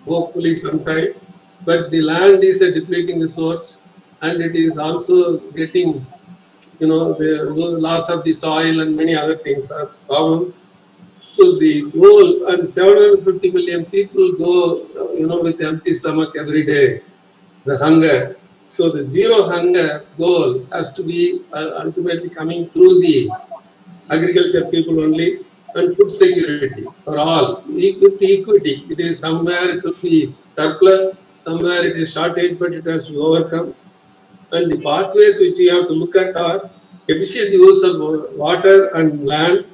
hopefully sometime. But the land is a depleting resource, and it is also getting, the loss of the soil and many other things are problems. So the goal, and 750 million people go, with empty stomach every day, the hunger. So the zero hunger goal has to be ultimately coming through the agriculture people only, and food security for all, with equity. It is somewhere it will be surplus, somewhere it is shortage, but it has to be overcome. And the pathways which we have to look at are efficient use of water and land,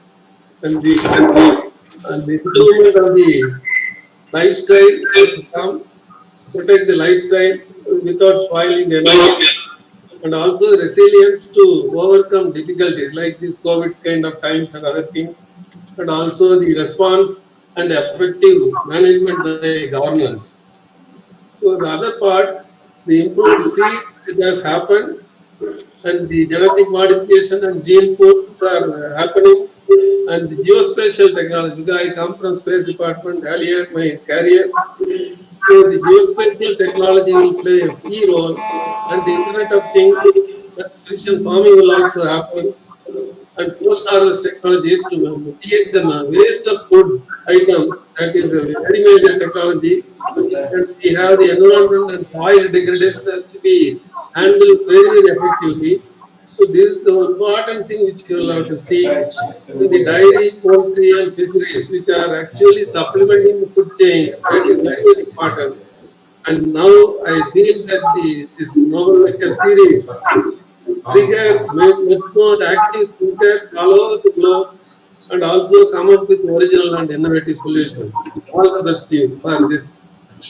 and the improvement of the lifestyle has to come, protect the lifestyle without spoiling the environment, and also resilience to overcome difficulties like this COVID kind of times and other things, and also the response and effective management by governance. So the other part, the improved seeds, it has happened, and the genetic modification and gene pools are happening, and the geospatial technology, because I come from space department earlier, my career, so the geospatial technology will play a key role, and the Internet of Things, precision farming will also happen, and post-harvest technologies to mitigate the waste of food items. That is a very major technology, and we have the environment and soil degradation has to be handled very, very effectively. So this is the important thing which you will have to see. And the dairy, poultry, and fisheries, which are actually supplementing the food chain, that is very, very important. And now I feel that this Nobel lecture series trigger much more active thinkers all over the globe, and also come up with original and innovative solutions. All the best to you for this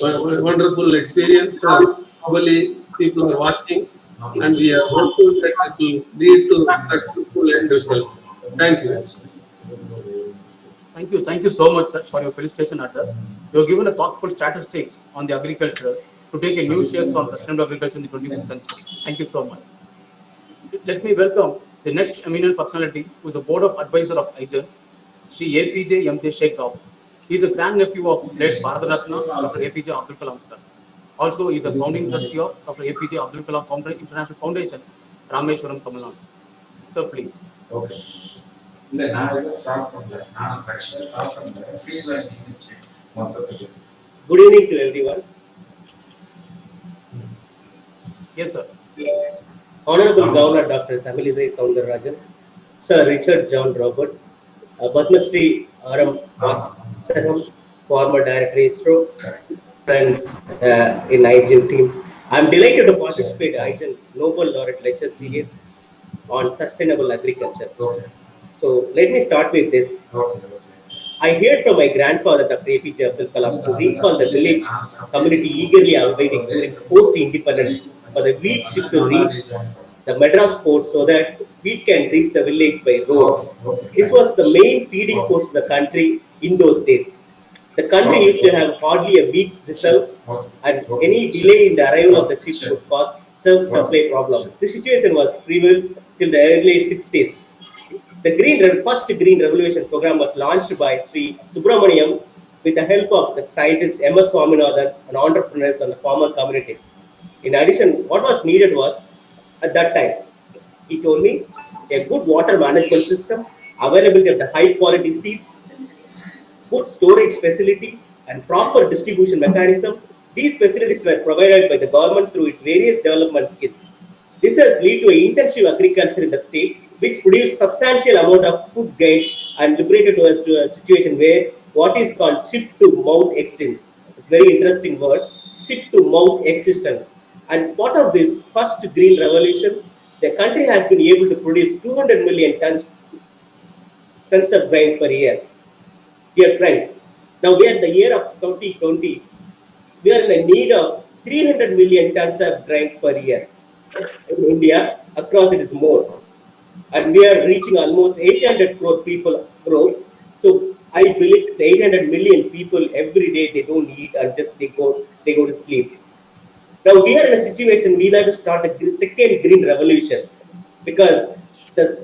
wonderful experience. Probably people are watching, and we are hopeful that it will lead to successful end results. Thank you. Thank you so much, sir, for your felicitation address. You have given a thoughtful statistics on the agriculture to take a new shape on sustainable agriculture in the 21st century. Thank you so much. Let me welcome the next eminent personality, who is the board of advisor of IGEN, Sri APJ M.J. Sheikh Dao. He is the grandnephew of late Bharat Ratna, Dr. APJ Abdul Kalam sir. Also, he is a founding trustee of Dr. APJ Abdul Kalam International Foundation, Rameshwaram, Tamil Nadu. Sir, please. Okay. இல்லை நான் எதுவும் start பண்ணல நான் start பண்ணல feedback மொத்தத்துக்கு Good evening to everyone. Yes, sir. Honorable Governor Dr. Tamilisai Soundararajan, Sir Richard John Roberts, Padma Shri R.M. Vasarham, former Director ISRO, friends in IGEN team. I am delighted to participate in IGEN Nobel Laureate Lecture Series on Sustainable Agriculture. Okay. So let me start with this. Okay. I heard from my grandfather, Dr. APJ Abdul Kalam, to recall the village community eagerly awaiting during post-independence for the wheat ship to reach the Madras port so that wheat can reach the village by road. This was the main feeding force of the country in those days. The country used to have hardly a week's reserve, and any delay in the arrival of the ship would cause self-supply problem. This situation was prevalent till the early 60s. The first Green Revolution program was launched by Sri Subramaniam with the help of the scientist M.S. Swaminathan and entrepreneurs and the farmer community. In addition, what was needed was, at that time, he told me, a good water management system, availability of the high quality seeds, good storage facility, and proper distribution mechanism. These facilities were provided by the government through its various development schemes. This has led to intensive agriculture in the state, which produced substantial amount of food gains and liberated us to a situation where what is called ship-to-mouth existence. It's a very interesting word, ship-to-mouth existence. And part of this first green revolution, the country has been able to produce 200 million tons of grains per year. Dear friends, now we are in the year of 2020. We are in the need of 300 million tons of grains per year. In India, across it is more. And we are reaching almost 800 crore people growth. So I believe it's 800 million people every day they don't eat and just they go to sleep. Now we are in a situation we have to start a second green revolution, because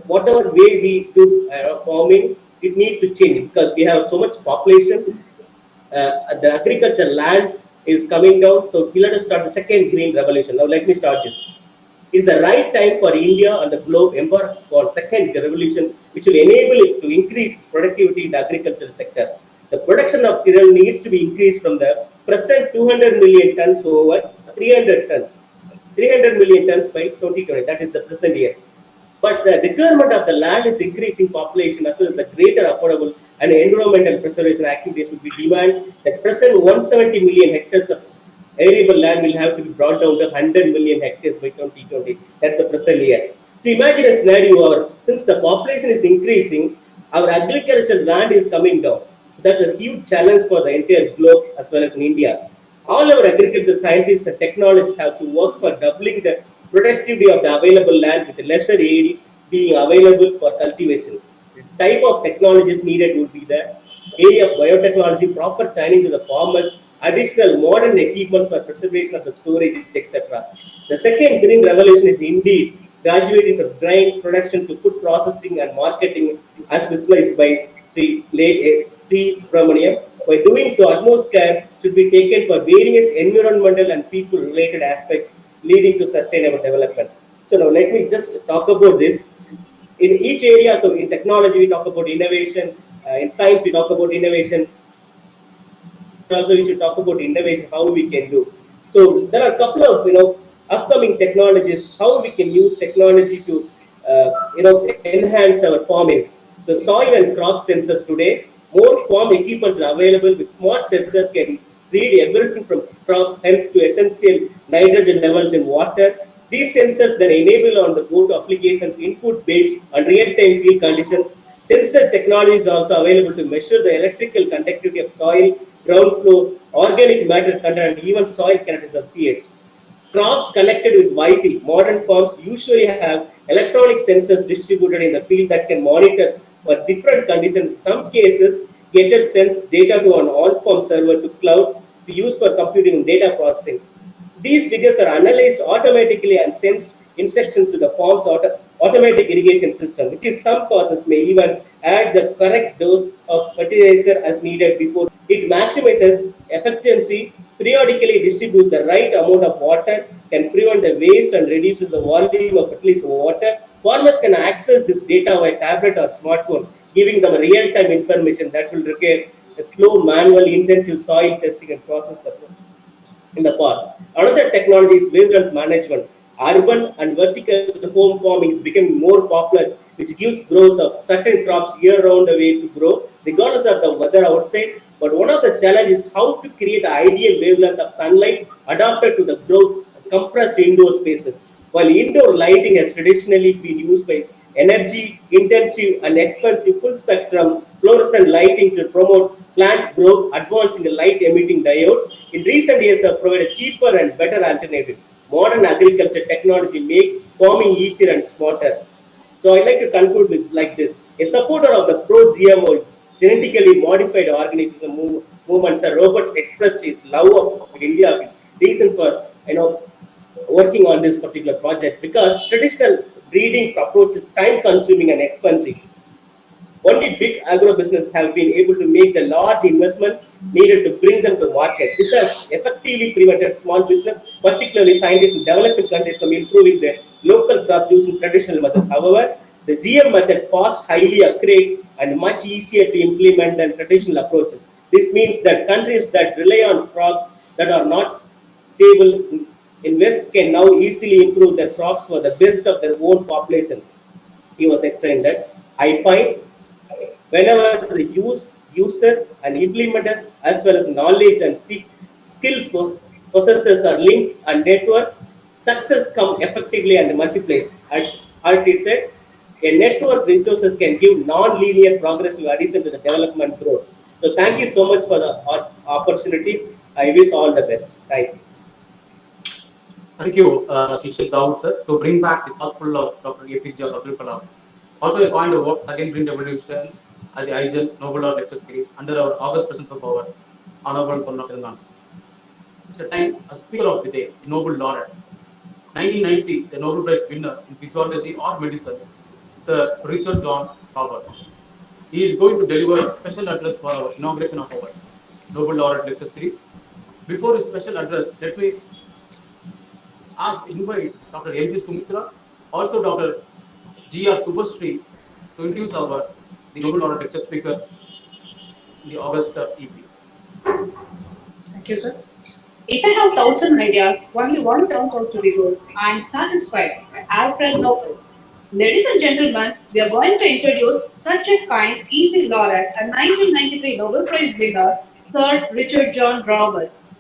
whatever way we do farming, it needs to change because we have so much population. The agriculture land is coming down. So we let us start the second green revolution. Now let me start this. It's the right time for India and the globe embark on second revolution, which will enable it to increase productivity in the agricultural sector. The production of cereal needs to be increased from the present 200 million tons over 300 tons. 300 million tons by 2020. That is the present year. But the requirement of the land is increasing population as well as the greater affordable and environmental preservation activities would be demand that present 170 million hectares of arable land will have to be brought down to 100 million hectares by 2020. That's the present year. So imagine a scenario where since the population is increasing, our agricultural land is coming down. So that's a huge challenge for the entire globe as well as in India. All our agricultural scientists and technologists have to work for doubling the productivity of the available land with lesser area being available for cultivation. The type of technologies needed would be the area of biotechnology, proper training to the farmers, additional modern equipments for preservation of the storage, etc. The second green revolution is indeed graduating from grain production to food processing and marketing as visualized by Sri Subramaniam. By doing so, utmost care should be taken for various environmental and people-related aspects leading to sustainable development. So now let me just talk about this. In each area, so in technology, we talk about innovation. In science, we talk about innovation. Also, we should talk about innovation, how we can do. So there are a couple of upcoming technologies, how we can use technology to enhance our farming. So soil and crop sensors today, more farm equipments are available with smart sensor can read everything from crop health to essential nitrogen levels in water. These sensors then enable on the go to applications input based on real-time field conditions. Sensor technology is also available to measure the electrical conductivity of soil, ground flow, organic matter content, and even soil characteristics of pH. Crops connected with Wi-Fi, modern farms usually have electronic sensors distributed in the field that can monitor for different conditions. In some cases, gadgets sends data to an on-farm server to cloud to use for computing and data processing. These figures are analyzed automatically and sends instructions to the farm's automatic irrigation system, which is some causes may even add the correct dose of fertilizer as needed before it maximizes efficiency, periodically distributes the right amount of water, can prevent the waste and reduces the volume of fertilizer water. Farmers can access this data via tablet or smartphone, giving them real-time information that will require a slow, manual, intensive soil testing and process the in the past. Another technology is wavelength management. Urban and vertical home farming is becoming more popular, which gives growers of certain crops year-round a way to grow, regardless of the weather outside. But one of the challenges is how to create the ideal wavelength of sunlight adapted to the growth of compressed indoor spaces. While indoor lighting has traditionally been used by energy intensive and expensive full spectrum fluorescent lighting to promote plant growth, advancing light emitting diodes in recent years have provided cheaper and better alternative. Modern agriculture technology make farming easier and smarter. So I'd like to conclude with like this. A supporter of the pro-GMO genetically modified organism movement, Sir Roberts expressed his love of India, his reason for working on this particular project because traditional breeding approach is time consuming and expensive. Only big agro businesses have been able to make the large investment needed to bring them to market. This has effectively prevented small business, particularly scientists in developing countries, from improving their local crops using traditional methods. However, the GM method fast, highly accurate, and much easier to implement than traditional approaches. This means that countries that rely on crops that are not stable in West can now easily improve their crops for the best of their own population. He was explaining that I find whenever the users and implementers as well as knowledge and skill possessors are linked and network, success come effectively and multiplies. As he said, a network resources can give non-linear progressive addition to the development growth. So thank you so much for the opportunity. I wish all the best. Thank you. Thank you, Shishir Dawood, sir, to bring back the thoughtful of Dr. APJ Abdul Kalam. Also, a point of work, second green revolution at the IGEN Nobel Law Lecture Series under our August President for Power, Honorable Purnam Telangana. It's a time, a speaker of the day, the Nobel Laureate. 1990, the Nobel Prize winner in physiology or medicine, Sir Richard John Howard. He is going to deliver a special address for our inauguration of our Nobel Laureate Lecture Series. Before his special address, let me invite Dr. M.G. Sumitra, also Dr. G.R. Subhasri to introduce the Nobel Laureate lecture speaker in the August evening. Thank you, sir. If I have 1,000 ideas, only one turns out to be good, I am satisfied. Alfred Nobel. Ladies and gentlemen, we are going to introduce such a kind, easy laureate, a 1993 Nobel Prize winner, Sir Richard John Roberts.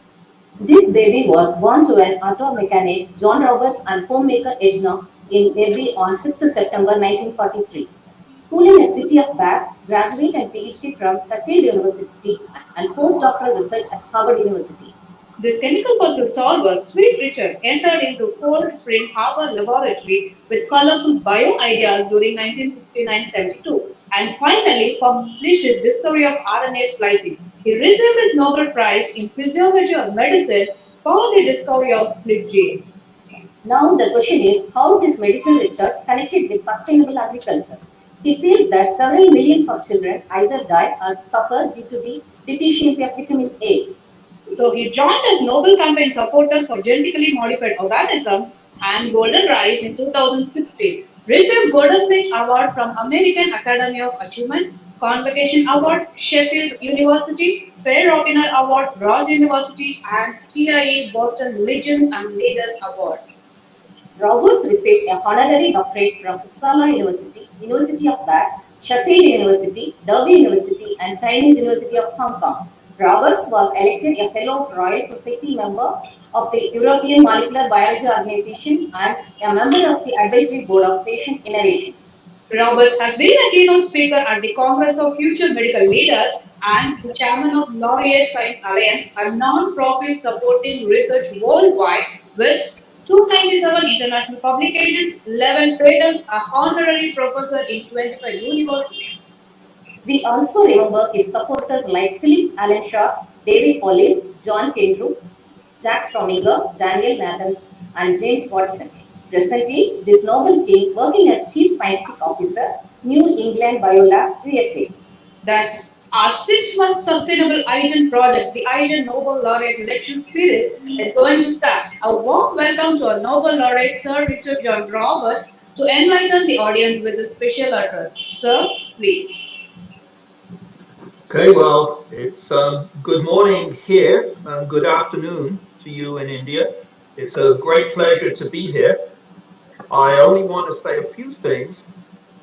This baby was born to an auto mechanic, John Roberts, and homemaker Edna in Derby on 6th September 1943. Schooling at City of Bath, graduate and PhD from Sheffield University, and postdoctoral research at Harvard University. This chemical puzzle solver, Sweet Richard, entered into Cold Spring Harbor Laboratory with colorful bio ideas during 1969-72 and finally published his discovery of RNA splicing. He received his Nobel Prize in Physiology or Medicine for the discovery of split genes. Now the question is how this medicine Richard connected with sustainable agriculture. He feels that several millions of children either die or suffer due to the deficiency of vitamin A. So he joined as Nobel campaign supporter for genetically modified organisms and Golden Rice in 2016. Received Golden Finch Award from American Academy of Achievement, Convocation Award, Sheffield University, Fair Rockefeller Award, Ross University, and TIE Boston Legends and Leaders Award. Roberts received a honorary doctorate from Uppsala University, University of Bath, Sheffield University, Derby University, and Chinese University of Hong Kong. Roberts was elected a Fellow of Royal Society member of the European Molecular Biology Organization and a member of the Advisory Board of Patient Innovation. Roberts has been a keynote speaker at the Congress of Future Medical Leaders and the chairman of Laureate Science Alliance, a non-profit supporting research worldwide with 297 international publications, 11 patents, an honorary professor in 25 universities. We also remember his supporters like Philip Allen Shaw, David Hollis, John Kendrew, Jack Strominger, Daniel Nathans, and James Watson. Presently, this Nobel came working as Chief Scientific Officer, New England Biolabs, USA. That's our 6-month sustainable IGEN project, the IGEN Nobel Laureate Lecture Series, is going to start. A warm welcome to our Nobel Laureate, Sir Richard John Roberts, to enlighten the audience with a special address. Sir, please. Okay, well, it's good morning here and good afternoon to you in India. It's a great pleasure to be here. I only want to say a few things,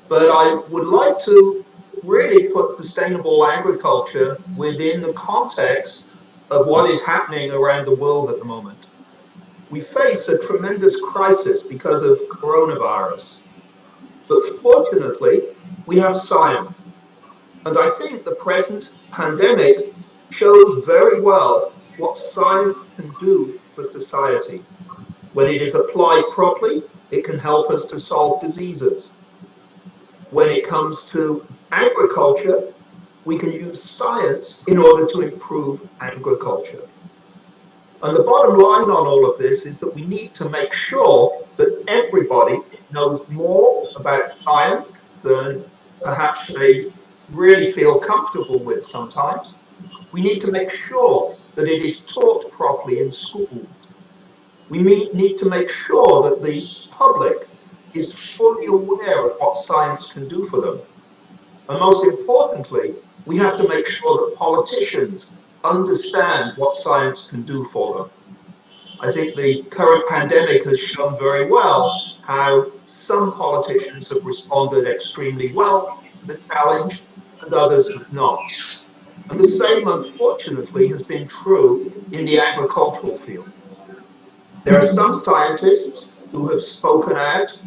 but I would like to really put sustainable agriculture within the context of what is happening around the world at the moment. We face a tremendous crisis because of coronavirus, but fortunately, we have science. And I think the present pandemic shows very well what science can do for society. When it is applied properly, it can help us to solve diseases. When it comes to agriculture, we can use science in order to improve agriculture. And the bottom line on all of this is that we need to make sure that everybody knows more about science than perhaps they really feel comfortable with sometimes. We need to make sure that it is taught properly in schools. We need to make sure that the public is fully aware of what science can do for them. And most importantly, we have to make sure that politicians understand what science can do for them. I think the current pandemic has shown very well how some politicians have responded extremely well to the challenge and others have not. And the same, unfortunately, has been true in the agricultural field. There are some scientists who have spoken out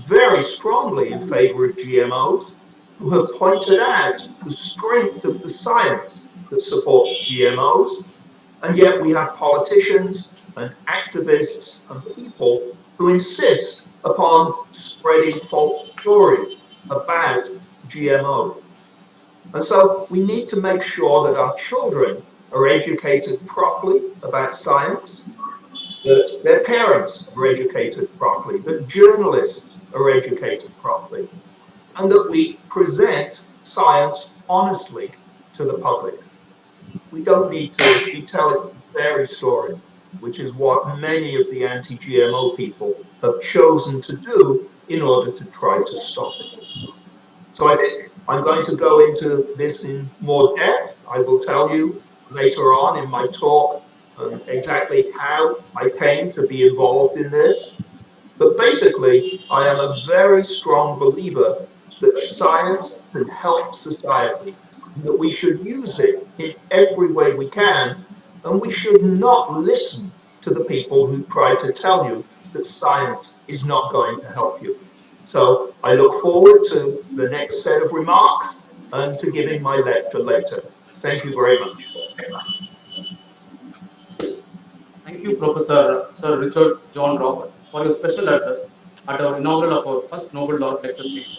very strongly in favor of GMOs, who have pointed out the strength of the science that supports GMOs, and yet we have politicians and activists and people who insist upon spreading false stories about GMO. And so we need to make sure that our children are educated properly about science, that their parents are educated properly, that journalists are educated properly, and that we present science honestly to the public. We don't need to be very story, which is what many of the anti-GMO people have chosen to do in order to try to stop it. So I think I'm going to go into this in more depth. I will tell you later on in my talk exactly how I came to be involved in this. But basically, I am a very strong believer that science can help society, that we should use it in every way we can, and we should not listen to the people who try to tell you that science is not going to help you. So I look forward to the next set of remarks and to giving my lecture later. Thank you very much. Thank you, Professor Sir Richard John Robert, for your special address at our inaugural of our first Nobel Laureate lecture series.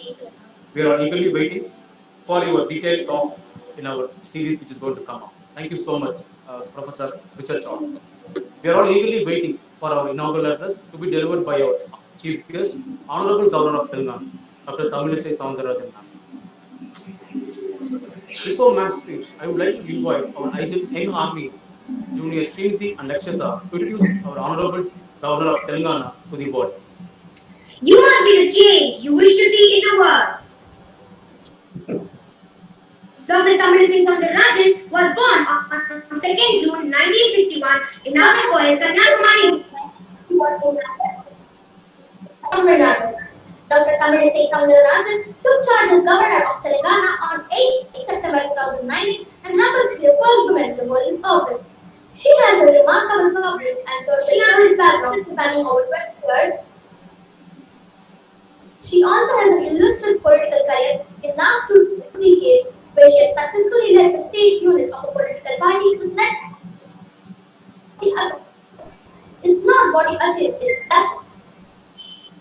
We are eagerly waiting for your detailed talk in our series, which is going to come up. Thank you so much, Professor Richard John. We are all eagerly waiting for our inaugural address to be delivered by our chief guest, Honorable Governor of Telangana, Dr. Tamilisai Soundararajan ma'am. Before ma'am's speech, I would like to invite our IGEN Young Army Junior Srinidhi and Lakshata to introduce our Honorable Governor of Telangana to the body. You must be the change you wish to see in the world. Dr. Tamilisai Soundararajan was born on 2nd June 1961 in Nagarkoil, Kanyakumari. Tamil Nadu. Dr. Tamilisai Soundararajan took charge as Governor of Telangana on 8 September 2019 and happens to be the first woman to hold this office. She has a remarkable public and social service background spanning over 20 years. She also has an illustrious political career in last 2 decades, where she has successfully led the state unit of a political party with net. It's not what you achieve, it's that.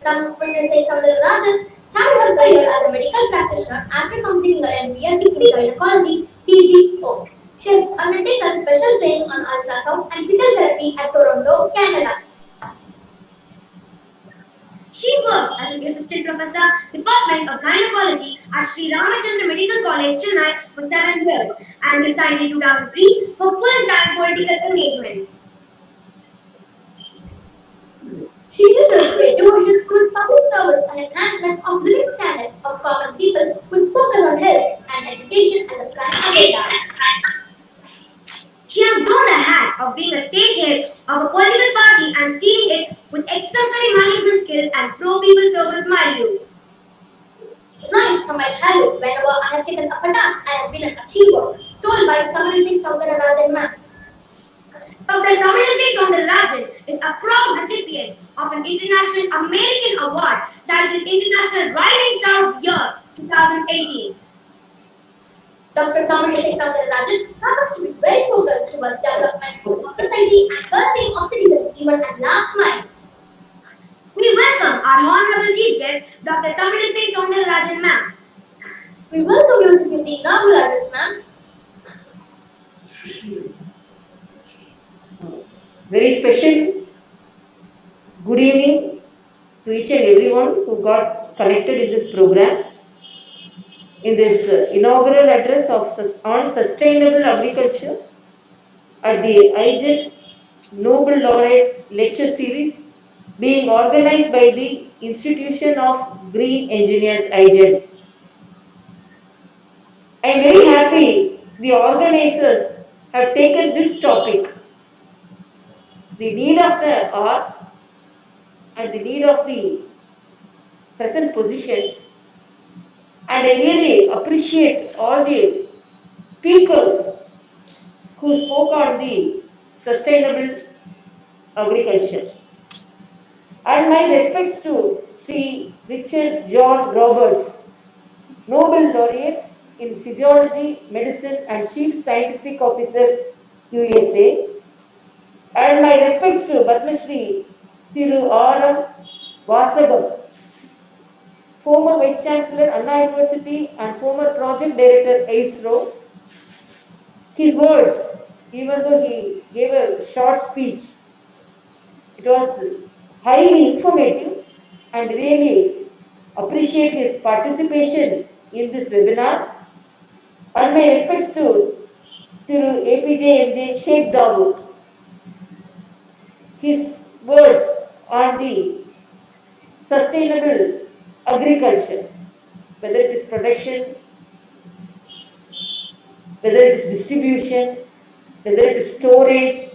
Tamilisai Soundararajan started her career as a medical practitioner after completing her MBA in gynecology (PGO). She has undertaken special training on ultrasound and physical therapy at Toronto, Canada. She worked as an assistant professor, Department of Gynecology at Sri Ramachandra Medical College, Chennai for 7 years and resigned in 2003 for full-time political engagement. She usually paid devotion towards public service and enhancement of living standards of common people with focus on health and education as a prime agenda. She has worn the hat of being a state head of a political party and steering it with exemplary management skills and pro-people service value. Right from my childhood, whenever I have taken up a task, I have been an achiever, told by Tamilisai Soundararajan ma'am. Dr. Tamilisai Soundararajan is a proud recipient of an International American Award titled International Rising Star of the Year 2018. Dr. Tamilisai Soundararajan happens to be very focused towards development of society and well-being of citizens even at last mile. We welcome our Honorable Chief Guest, Dr. Tamilisai Soundararajan ma'am. We welcome you to give the inaugural address, ma'am. Very special good evening to each and everyone who got connected in this program. In this inaugural address on sustainable agriculture at the IGEN Nobel Laureate lecture series being organized by the Institution of Green Engineers IGEN. I am very happy the organizers have taken this topic, the need of the hour and the need of the present position, and I really appreciate all the speakers who spoke on the sustainable agriculture. And my respects to Sri Richard John Roberts, Nobel Laureate in Physiology, Medicine and Chief Scientific Officer, USA. And my respects to Padma Shri Thiru R. Vasagam, former Vice Chancellor, Anna University and former Project Director, ISRO. His words, even though he gave a short speech, it was highly informative and really appreciate his participation in this webinar. And my respects to APJ MJ Sheikh Dawood, his words on the sustainable agriculture, whether it is production, whether it is distribution, whether it is storage.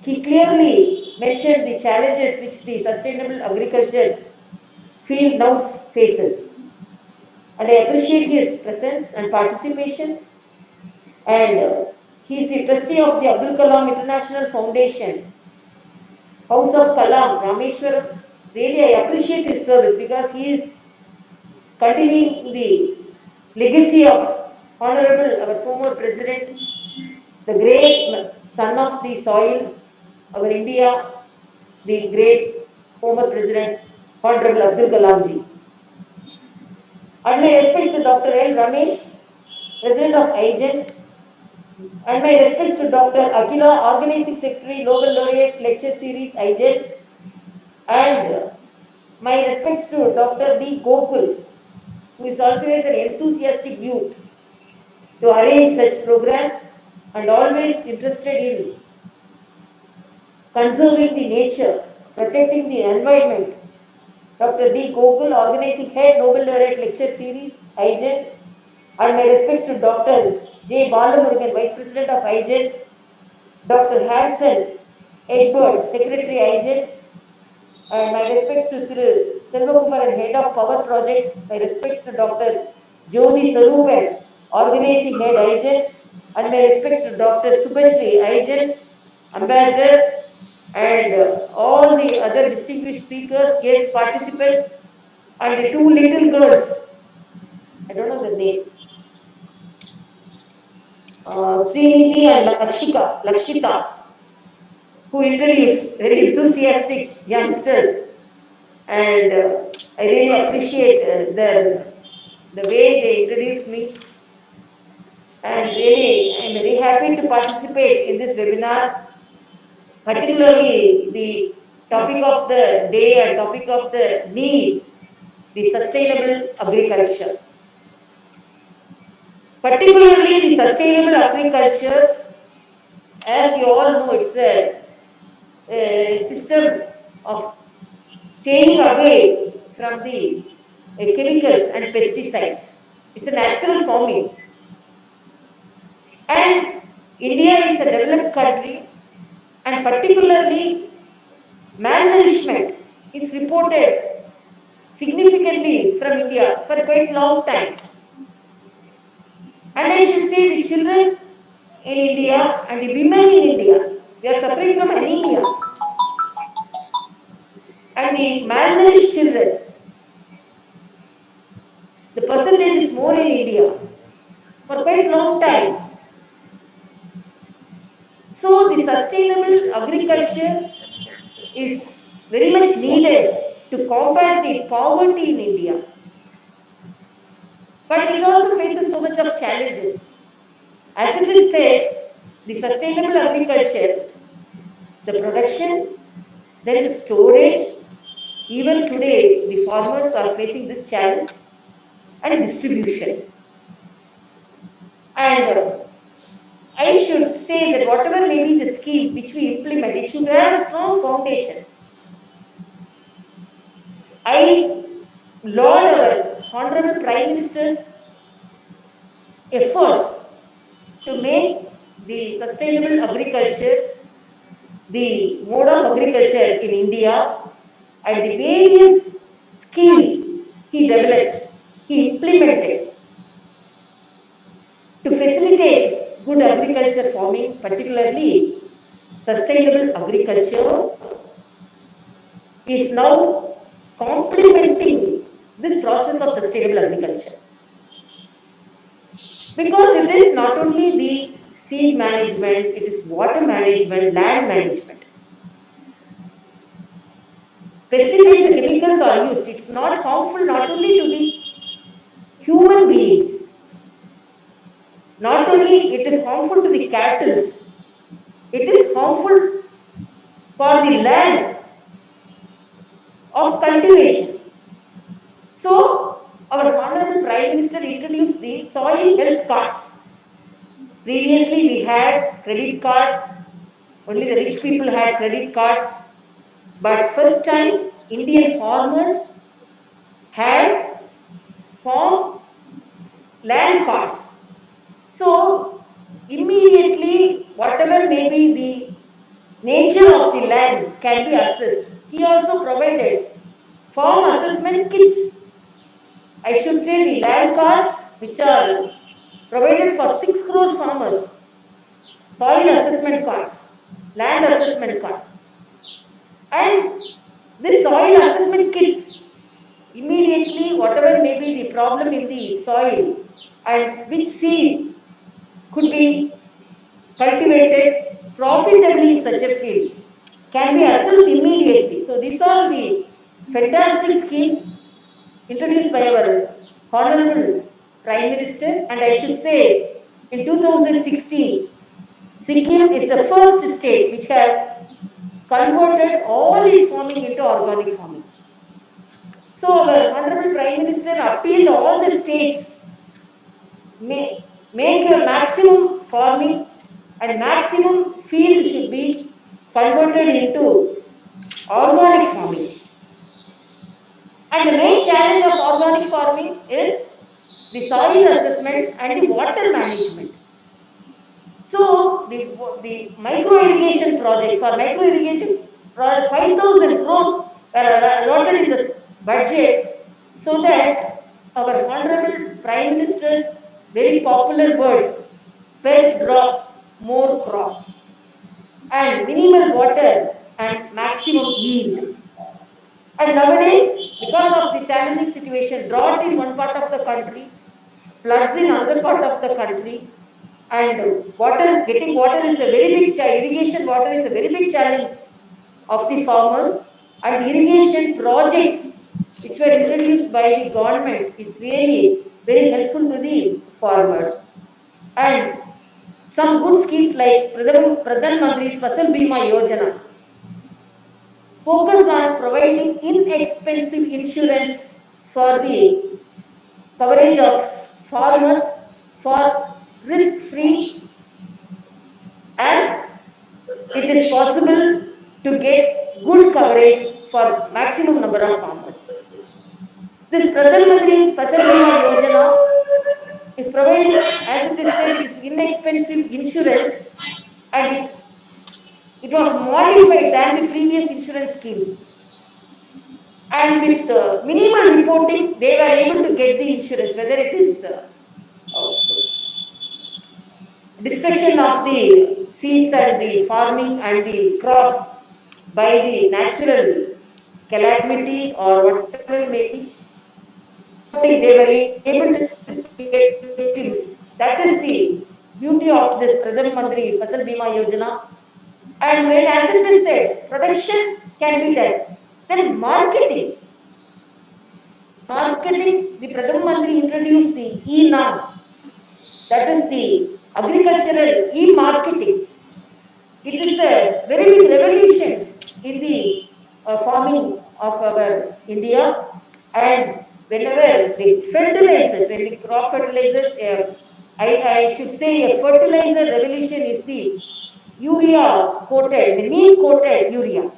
He clearly mentioned the challenges which the sustainable agriculture field now faces. And I appreciate his presence and participation. And he is the trustee of the Abdul Kalam International Foundation, House of Kalam, Rameshwaram. Really, I appreciate his service because he is continuing the legacy of Honorable, our former President, the great son of the soil, our India, the great former President, Honorable Abdul Kalam ji. And my respects to Dr. L. Ramesh, President of IGEN, and my respects to Dr. Akila, Organizing Secretary, Nobel Laureate Lecture Series, IGEN, and my respects to Dr. D. Gokul, who is also an enthusiastic youth to arrange such programs and always interested in conserving the nature, protecting the environment. Dr. D. Gokul, Organizing Head, Nobel Laureate Lecture Series, IGEN, and my respects to Dr. J. Balamurugan, Vice President of IGEN, Dr. Hansen Egbert, Secretary IGEN, and my respects to Thiru Selvakumaran, Head of Power Projects, my respects to Dr. Jyoti Sarupan, Organizing Head IGEN, and my respects to Dr. Subhashri, IGEN, Ambassador, and all the other distinguished speakers, guest participants, and the two little girls, I don't know the name, Srinidhi and Lakshita, who introduced very enthusiastic youngsters, and I really appreciate the way they introduced me, and really I am very happy to participate in this webinar, particularly the topic of the day and topic of the need, the sustainable agriculture. Particularly the sustainable agriculture, as you all know, it's a system of staying away from the chemicals and pesticides. It's a natural farming. And India is a developed country, and particularly malnourishment is reported significantly from India for a quite long time. And I should say the children in India and the women in India, they are suffering from anemia. And the malnourished children, the percentage is more in India for quite long time. So the sustainable agriculture is very much needed to combat the poverty in India. But it also faces so much of challenges. As it is said, the sustainable agriculture, the production, then the storage, even today the farmers are facing this challenge, and distribution. And I should say that whatever may be the scheme which we implement, it should have a strong foundation. I laud our Honorable Prime Minister's efforts to make the sustainable agriculture the mode of agriculture in India, and the various schemes he developed, he implemented to facilitate good agriculture farming, particularly sustainable agriculture, is now complementing this process of sustainable agriculture. Because it is not only the seed management, it is water management, land management. Pesticides and chemicals are used. It's not harmful not only to the human beings, not only it is harmful to the cattle, it is harmful for the land of cultivation. So, our Honorable Prime Minister introduced the soil health cards. Previously, we had credit cards, Only the rich people had credit cards. But first time, Indian farmers had farm land cards. So immediately, whatever may be the nature of the land can be assessed. He also provided farm assessment kits. I should say the land cards which are provided for 6 crore farmers, soil assessment cards, land assessment cards. And this soil assessment kits, immediately whatever may be the problem in the soil and which seed could be cultivated profitably in such a field can be assessed immediately. So these are the fantastic schemes introduced by our Honorable Prime Minister, and I should say in 2016, Sikkim is the first state which has converted all its farming into organic farming. So our Honorable Prime Minister appealed all the states make a maximum farming and maximum field should be converted into organic farming. And the main challenge of organic farming is the soil assessment and the water management. So the micro irrigation project, for micro irrigation, 5,000 crores were allotted in the budget so that our Honorable Prime Minister's very popular words, per drop more crop, and minimal water and maximum yield. And nowadays, because of the challenging situation, drought in one part of the country, floods in another part of the country, and getting water is a very big challenge. Irrigation water is a very big challenge of the farmers, and irrigation projects which were introduced by the government is really very helpful to the farmers. And some good schemes like Pradhan Mantri's Fasal Bima Yojana focus on providing inexpensive insurance for the coverage of farmers for risk-free, as it is possible to get good coverage for maximum number of farmers. This Pradhan Mantri Fasal Bima Yojana is providing, as it is said, it is inexpensive insurance, and it was modified than the previous insurance schemes. And with minimal reporting, they were able to get the insurance, whether it is destruction of the seeds and the farming and the crops by the natural calamity or whatever it may be, they were able to get. That is the beauty of this Pradhan Mantri Fasal Bima Yojana. And when, as it is said, production can be done, then marketing, the Pradhan Mantri introduced the e-NAM, that is the agricultural e-marketing. It is a very big revolution in the farming of our India. And whenever the fertilizers, when the crop fertilizers, I should say a fertilizer revolution is the urea coated, the neem coated urea.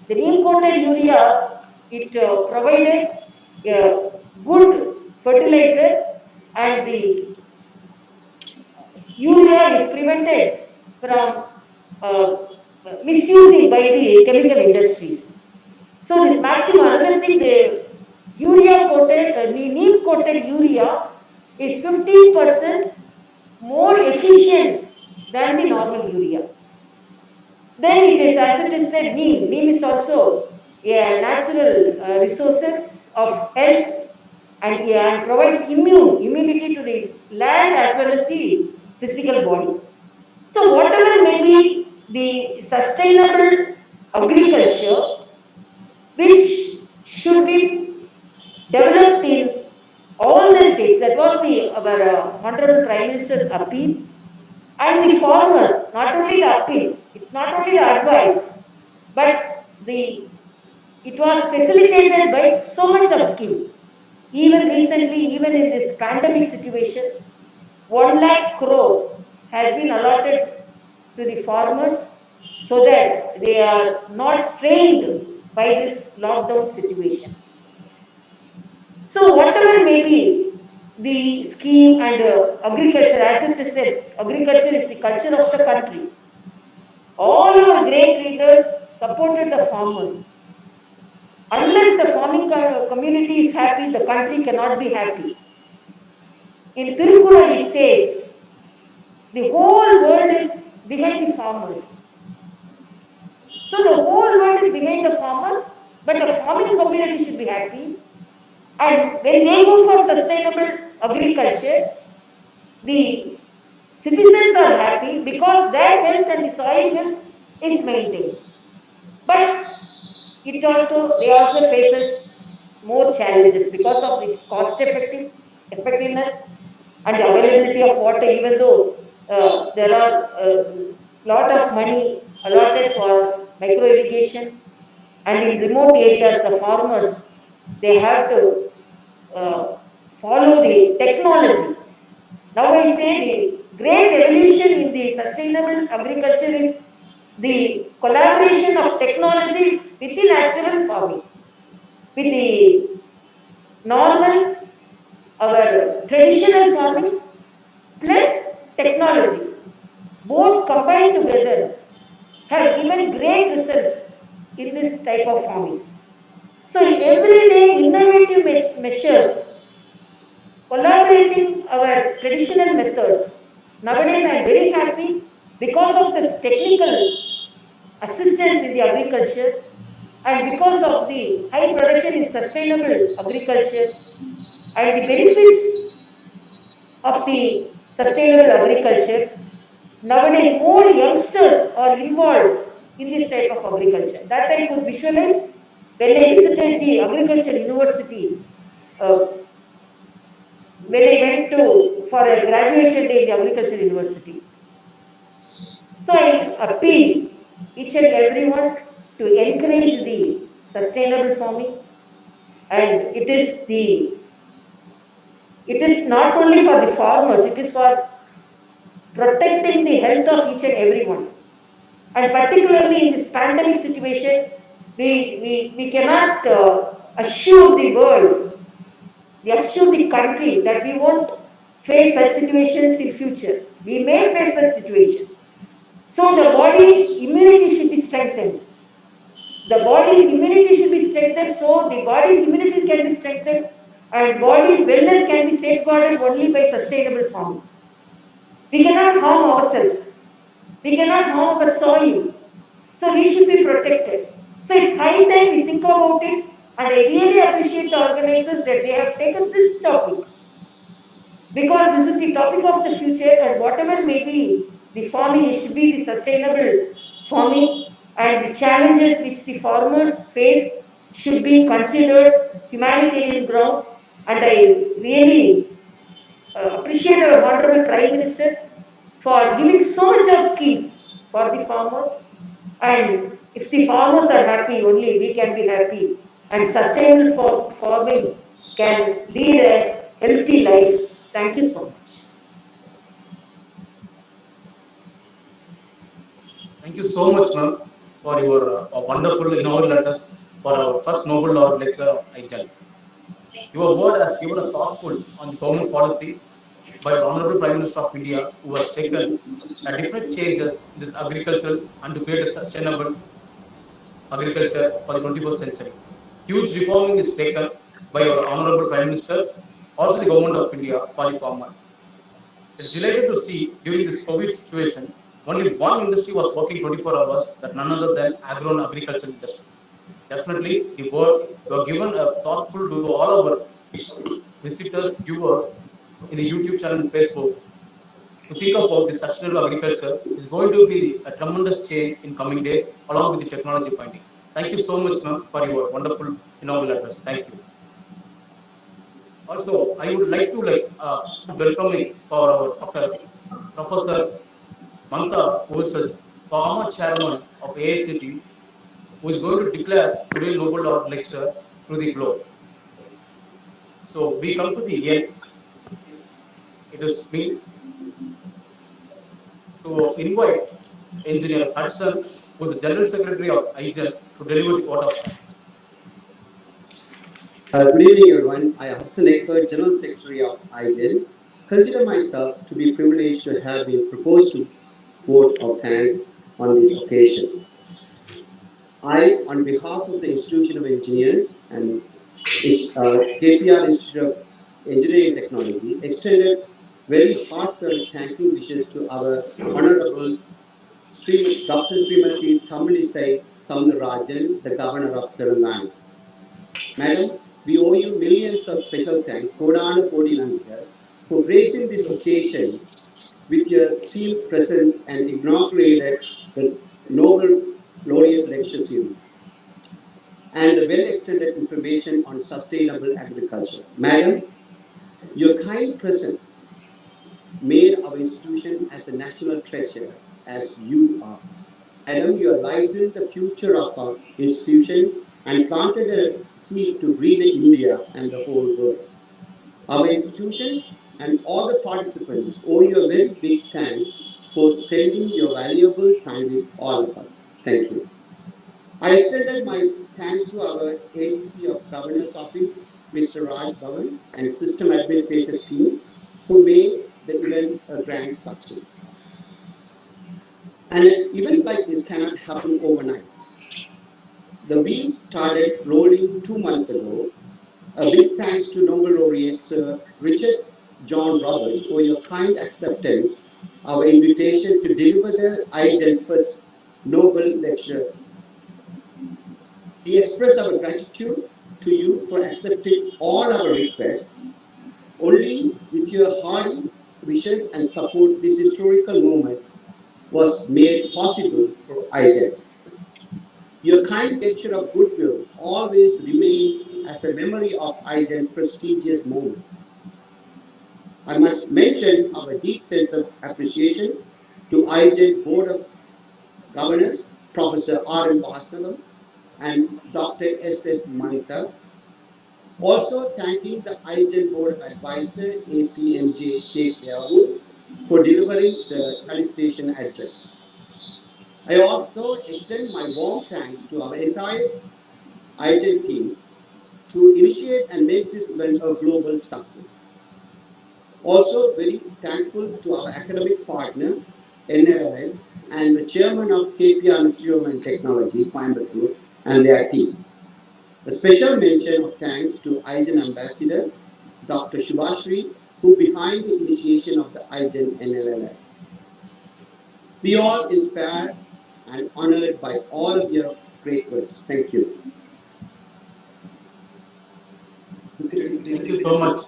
The neem coated urea, it provided a good fertilizer, and the urea is prevented from uh, misusing by the chemical industries. So this maximum, another thing, the urea coated, the neem coated urea is 15% more efficient than the normal urea. Then it is, as it is said, neem. Neem is also a natural resources of health, and provides immunity to the land as well as the physical body. So whatever may be the sustainable agriculture which should be developed in all the states, that was our Honorable Prime Minister's appeal. And the farmers, not only the appeal, it's not only the advice, but it was facilitated by so much of schemes. Even recently, even in this pandemic situation, 1 lakh crore has been allotted to the farmers so that they are not strained by this lockdown situation. So whatever may be the scheme and agriculture, as it is said, agriculture is the culture of the country. All our great leaders supported the farmers. Unless the farming community is happy, the country cannot be happy. In Tirukural it says, the whole world is behind the farmers. So the whole world is behind the farmers, but the farming community should be happy. And when they go for sustainable agriculture, the citizens are happy because their health and the soil health is maintained. But they also faces more challenges because of its effectiveness and the availability of water, even though there are a lot of money allotted for micro irrigation, and in remote areas the farmers, they have to uh, follow the technology. Now I say the great evolution in the sustainable agriculture is the collaboration of technology with the natural farming, with the normal, our traditional farming plus technology. Both combined together have given great results in this type of farming. So everyday innovative measures, collaborating our traditional methods. Nowadays I am very happy because of this technical assistance in the agriculture and because of the high production in sustainable agriculture and the benefits of the sustainable agriculture. Nowadays more youngsters are involved in this type of agriculture. That I could visualize when I visited the agriculture university, uh, when I went to for a graduation day in the agriculture university. So I appeal each and everyone to encourage the sustainable farming, and it is not only for the farmers, it is for protecting the health of each and everyone. And particularly in this pandemic situation, we cannot assure the world, we assure the country that we won't face such situations in future. We may face such situations. So the body's immunity should be strengthened. The body's immunity should be strengthened, so the body's immunity can be strengthened and body's wellness can be safeguarded only by sustainable farming. We cannot harm ourselves. We cannot harm our soil. So we should be protected. So it's high time we think about it, and I really appreciate the organizers that they have taken this topic, because this is the topic of the future, and whatever may be the farming, it should be the sustainable farming, and the challenges which the farmers face should be considered humanitarian ground. And I really appreciate our Honorable Prime Minister for giving so much of schemes for the farmers. And if the farmers are happy, only we can be happy. And sustainable farming can lead a healthy life. Thank you so much. Thank you so much, ma'am, for your wonderful inaugural address for our first Nobel Laureate lecture of IGEN. Your word has given a thoughtful on the government policy by our Honorable Prime Minister of India, who has taken a different changes in this agriculture and to create a sustainable agriculture for the 21st century. Huge reforming is taken by our Honorable Prime Minister, also the Government of India for the farmer. It's delighted to see during this COVID situation, only one industry was working 24 hours, that none other than agro and agricultural industry. Definitely, the word you are given a thoughtful to all our visitors, viewers in the YouTube channel and Facebook to think about the sustainable agriculture is going to be a tremendous change in coming days along with the technology finding. Thank you so much, ma'am, for your wonderful inaugural address. Thank you. Also, I would like to welcoming for our Dr. Professor Mamta, who is the former chairman of AICT, who is going to declare today's Nobel Laureate lecture through the globe. So we come to the end. It is me to invite Engineer Hudson who is the General Secretary of IGEN, to deliver the vote of thanks. Good evening, everyone. I am Hudson Eckert, General Secretary of IGEN. Consider myself to be privileged to have been proposed to vote of thanks on this occasion. I, on behalf of the Institution of Engineers and KPR Institute of Engineering Technology, extended very heartfelt thanking wishes to our Honorable Dr. Srimati Tamilisai Soundararajan, the Governor of Telangana. Madam, we owe you millions of special thanks, Kodana Kodi Nandikar, for gracing this occasion with your esteemed presence and inaugurated the Nobel Laureate Lecture Series and the well-extended information on sustainable agriculture. Madam, your kind presence made our institution as a national treasure as you are. Madam, you have lightened the future of our institution and planted a seed to green India and the whole world. Our institution and all the participants owe you a very big thanks for spending your valuable time with all of us. Thank you. I extended my thanks to our ADC of Governor's Office, Mr. Raj Bhavan, and System Administrators team who made the event a grand success. And an event like this cannot happen overnight. The wheels started rolling 2 months ago. A big thanks to Nobel Laureate Sir Richard John Roberts for your kind acceptance of our invitation to deliver the IGEN's first Nobel lecture. We express our gratitude to you for accepting all our requests. Only with your hearty wishes and support this historical moment was made possible for IGEN. Your kind gesture of goodwill always remains as a memory of IGEN's prestigious moment. I must mention our deep sense of appreciation to IGEN Board of Governors, Professor R.M. Vasavam and Dr. S.S. Manita. Also thanking the IGEN Board of Advisors, APMJ Sheikh Yahoo, for delivering the felicitation address. I also extend my warm thanks to our entire IGEN team to initiate and make this event a global success. Also very thankful to our academic partner, NLS, and the chairman of KPR Institute of Technology, Coimbatore, and their team. A special mention of thanks to IGEN Ambassador, Dr. Shubhashri, who behind the initiation of the IGEN NLLS. We all inspired and honored by all of your great words. Thank you. Thank you so much,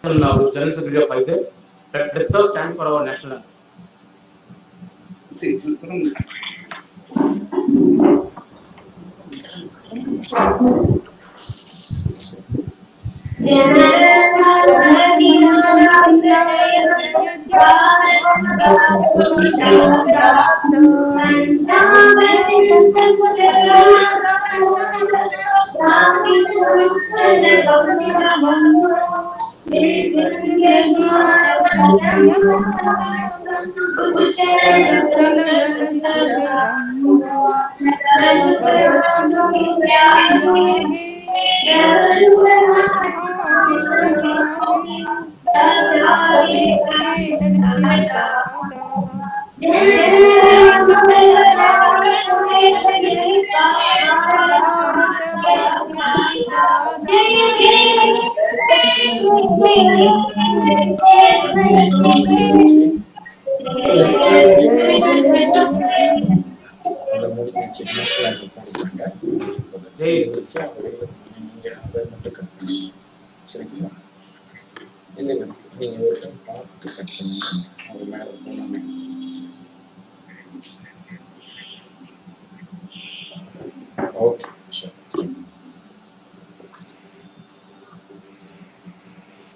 General Secretary of IGEN. Let's all stand for our national anthem. அதை முடிஞ்சிச்சு national பண்ணிட்டாங்க. இப்போதைக்கு நீங்க அதை மட்டும் cut பண்ணி சரிங்களா? இல்லை நீங்க ஒரு டைம் பார்த்துட்டு கட் பண்ணுங்க. அது மேலே போனோமே okay sure.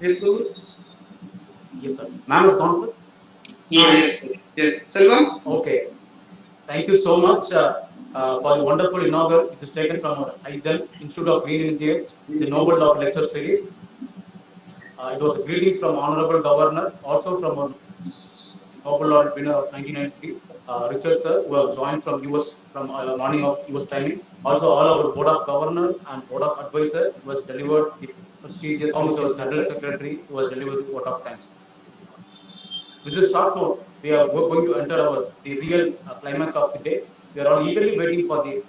Yes, sir. Yes, sir. Ma'am is on, sir? Yes, sir. Yes. Selvam? Okay. Thank you so much for the wonderful inaugural. It is taken from our IGEN Institute of Green Engineering, the Nobel of Lecture Series. It was a greetings from Honorable Governor, also from our Nobel Award winner of 1993, Richard sir, who have joined from US from morning of US timing. Also, all our board of governor and board of advisor was delivered the prestigious. Also, as general secretary was delivered the vote of thanks. With this short note, we are going to enter our the real climax of the day. We are all eagerly waiting for the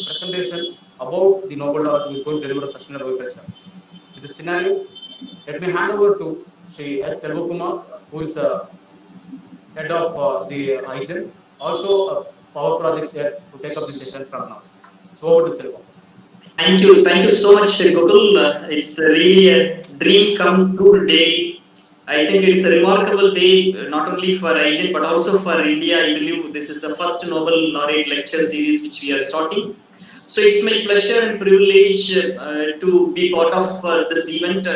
presentation about the Nobel laureate who is going to deliver sustainable agriculture. With this scenario, let me hand over to Sri S. Selvakumar, who is the head of the IGEN, also a power projects head, to take up the session from now. So over to Selvam. Thank you so much, Gokul. It's really a dream come true day. I think it's a remarkable day, not only for IGEN but also for India. I believe this is the first Nobel Laureate lecture series which we are starting. So it's my pleasure and privilege to be part of this event.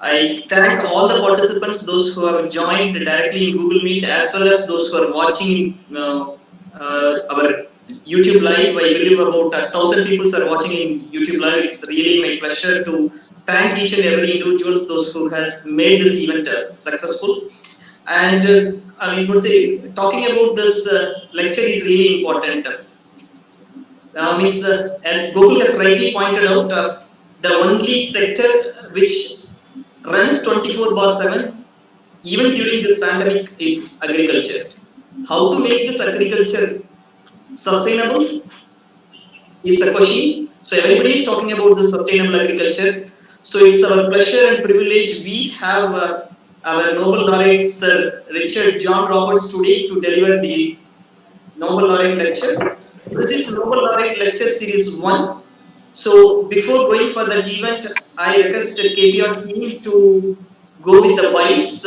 I thank all the participants, those who have joined directly in Google Meet, as well as those who are watching our YouTube Live. I believe about 1,000 people are watching in YouTube Live. It's really my pleasure to thank each and every individual, those who has made this event successful. And I would say, talking about this lecture is really important. As Gokul has rightly pointed out, the only sector which runs 24/7, even during this pandemic, is agriculture. How to make this agriculture sustainable is a question. So everybody is talking about the sustainable agriculture. So it's our pleasure and privilege. We have our Nobel laureate Sir Richard John Roberts today to deliver the Nobel laureate lecture. This is Nobel laureate lecture series 1. So before going for that event, I request KBR team to go with the bites.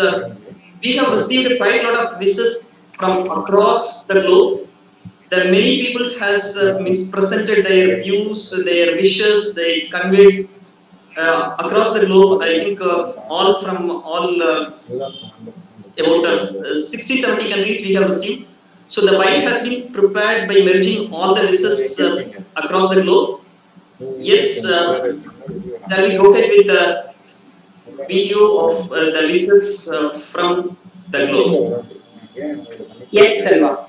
We have received quite a lot of wishes from across the globe. The many people has presented their views, their wishes, they conveyed across the globe. I think all from all about 60-70 countries we have received. So the bite has been prepared by merging all the wishes across the globe. Yes, shall we go ahead with the video of the wishes from the globe? Yes, Selva.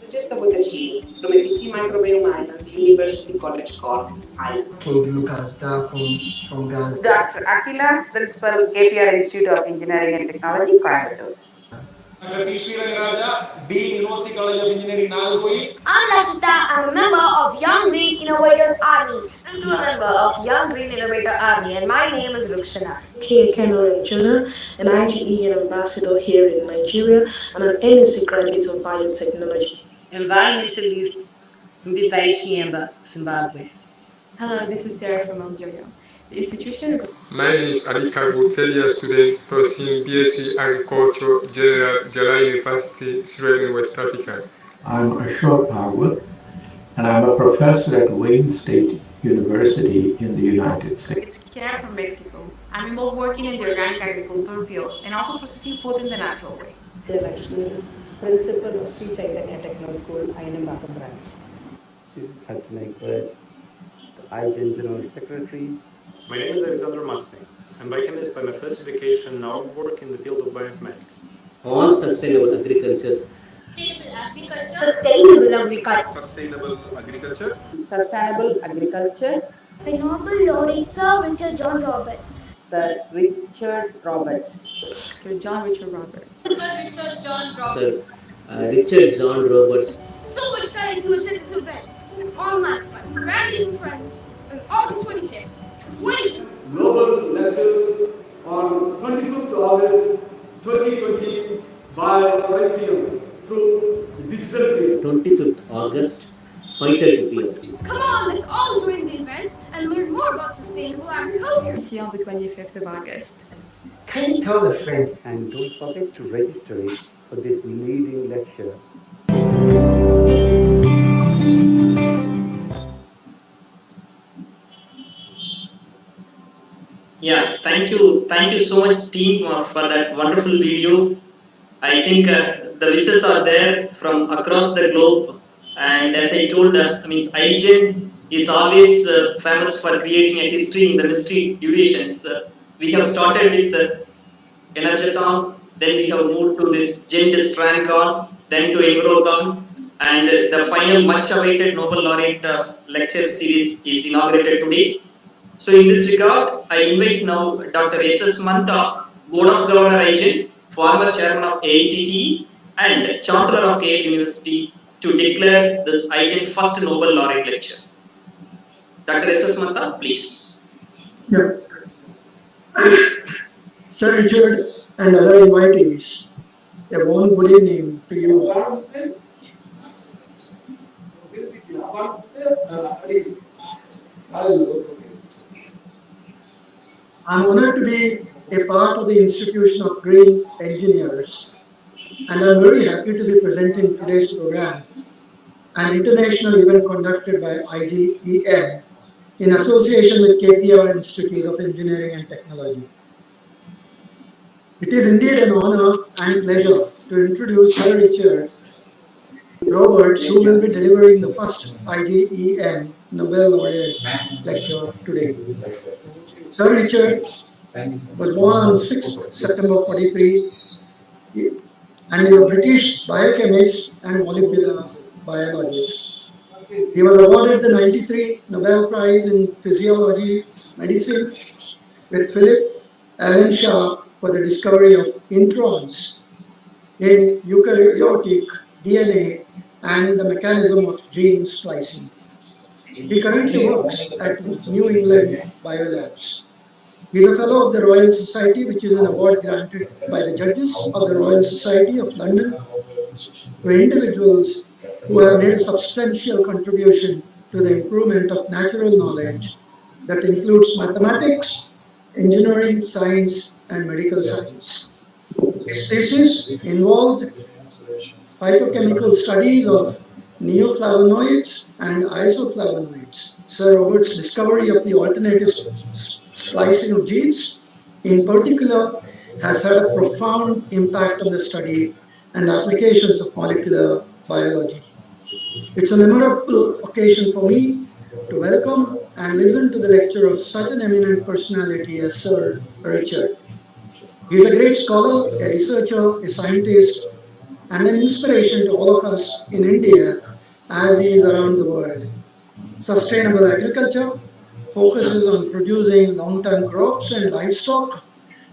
Regista Bottacini, from APC Microbiome Island, University College Cork, Ireland. King Lucas Da from Ghana. Dr. Akila, Principal, KPR Institute of Engineering and Technology, Coimbatore. P. Srirangaraja, Dean, University College of Engineering, Nagarkoi. I'm Rashita. I'm a member of Young Green Innovators Army. I'm a member of Young Green Innovator Army, and my name is Rukshana. Kenore Jonah, an IGEN ambassador here in Nigeria, and an MSc graduate of biotechnology. Environmentalist from Bizaitiamba, Zimbabwe. Hello, this is Sarah from Algeria. The institution. My name is Alika Butelia, student pursuing BSc Agriculture, Jalai University, Sierra Leone, West Africa. I'm Ashok Bhagwat, and I'm a professor at Wayne State University in the United States. It's Kiara from Mexico. I'm involved working in the organic agricultural fields and also processing food in the natural way. Lakshmi, principal of Sri Chaitanya Techno School, Ainambakam branch. This is Hudson Egbert, the IGEN General Secretary. My name is Alexander Mustang. I'm biochemist by my first education, now work in the field of bioinformatics. On sustainable agriculture. Sustainable agriculture. Sustainable agriculture. Sustainable agriculture. By Nobel laureate Sir Richard John Roberts. Sir Richard Roberts. Sir John Richard Roberts. Richard John Roberts. Richard John Roberts. So excited to attend this event. Online, my graduating friends, on August 25th. Nobel lecture on 25th August 2020 by 5 p.m. through digital media. 25th August, 5:30 p.m. Come on, let's all join the event and learn more about sustainable agriculture. See you on the 25th of August. Can you tell a friend? And don't forget to register it for this leading lecture. Yeah, thank you so much team for that wonderful video. I think the wishes are there from across the globe. And as I told, IGEN is always famous for creating a history in the mystery durations. We have started with Energeton, then we have moved to this Gen Strancon, then to Engrothon, and the final much awaited Nobel Laureate lecture series is inaugurated today. So in this regard, I invite now Dr. S.S. Mantha, Board of Governor IGEN, former chairman of AICTE and Chancellor of Yale University to declare this IGEN first Nobel Laureate lecture. Dr. S.S. Mantha, please. Yeah. Sir Richard and other invitees, a warm good evening to you all. I'm honored to be a part of the Institution of Green Engineers, and I'm very happy to be presenting today's program, an international event conducted by IGEN in association with KPR Institute of Engineering and Technology. It is indeed an honor and pleasure to introduce Sir Richard Roberts, who will be delivering the first IGEN Nobel Laureate lecture today. Sir Richard was born on 6 September 43 and is a British biochemist and molecular biologist. He was awarded the 93 Nobel Prize in Physiology Medicine with Philip Allen Shaw for the discovery of introns in eukaryotic DNA and the mechanism of gene splicing. He currently works at New England Biolabs. He is a fellow of the Royal Society, which is an award granted by the judges of the Royal Society of London to individuals who have made a substantial contribution to the improvement of natural knowledge that includes mathematics, engineering, science, and medical science. His thesis involved phytochemical studies of neoflavonoids and isoflavonoids. Sir Roberts' discovery of the alternative splicing of genes, in particular, has had a profound impact on the study and applications of molecular biology. It's a memorable occasion for me to welcome and listen to the lecture of such an eminent personality as Sir Richard. He is a great scholar, a researcher, a scientist, and an inspiration to all of us in India as he is around the world. Sustainable agriculture focuses on producing long-term crops and livestock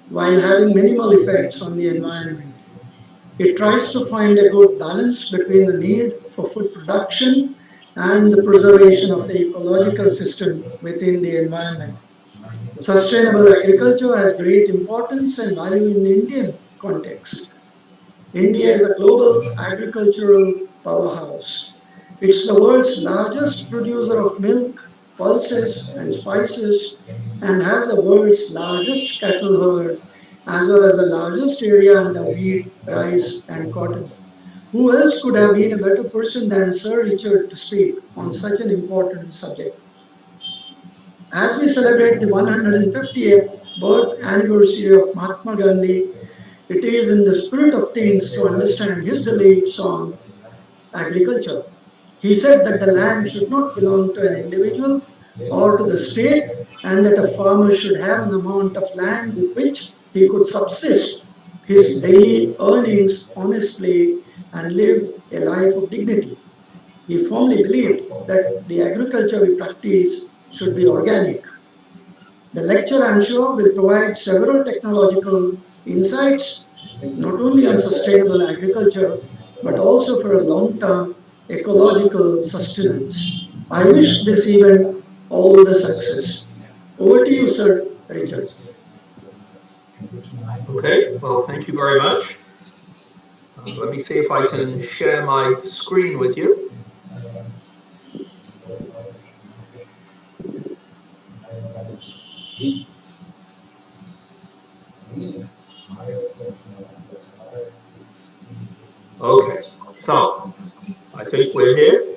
while having minimal effects on the environment. It tries to find a good balance between the need for food production and the preservation of the ecological system within the environment. Sustainable agriculture has great importance and value in the Indian context. India is a global agricultural powerhouse. It's the world's largest producer of milk, pulses, and spices, and has the world's largest cattle herd, as well as the largest area under wheat, rice, and cotton. Who else could have been a better person than Sir Richard to speak on such an important subject? As we celebrate the 150th birth anniversary of Mahatma Gandhi, it is in the spirit of things to understand his beliefs on agriculture. He said that the land should not belong to an individual or to the state, and that a farmer should have an amount of land with which he could subsist his daily earnings honestly and live a life of dignity. He firmly believed that the agriculture we practice should be organic. The lecture, I'm sure, will provide several technological insights, not only on sustainable agriculture, but also for a long-term ecological sustenance. I wish this event all the success. Over to you, Sir Richard. Okay, well, thank you very much. Let me see if I can share my screen with you. Okay, so I think we're here.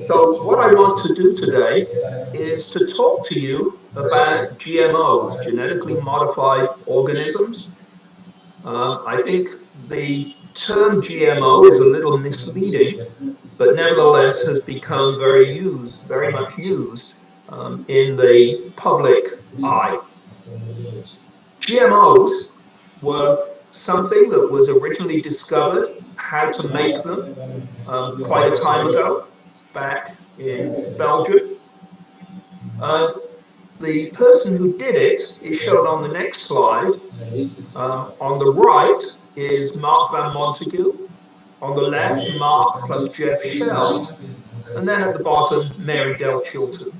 So what I want to do today is to talk to you about GMOs, genetically modified organisms. I think the term GMO is a little misleading, but nevertheless has become very much used in the public eye. GMOs were something that was originally discovered how to make them quite a time ago, back in Belgium. And the person who did it is shown on the next slide. On the right is Mark Van Montague. On the left, Mark plus Jeff Shell. And then at the bottom, Mary Del Chilton.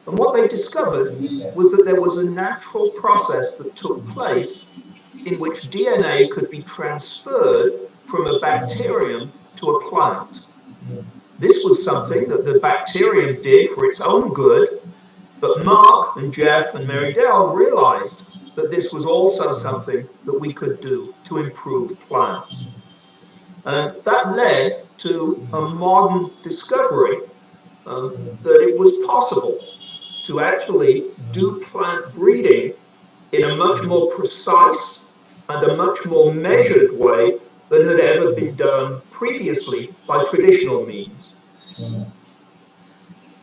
And what they discovered was that there was a natural process that took place in which DNA could be transferred from a bacterium to a plant. This was something that the bacterium did for its own good, but Mark and Jeff and Mary Del realized that this was also something that we could do to improve plants. And that led to a modern discovery that it was possible to actually do plant breeding in a much more precise and a much more measured way than had ever been done previously by traditional means.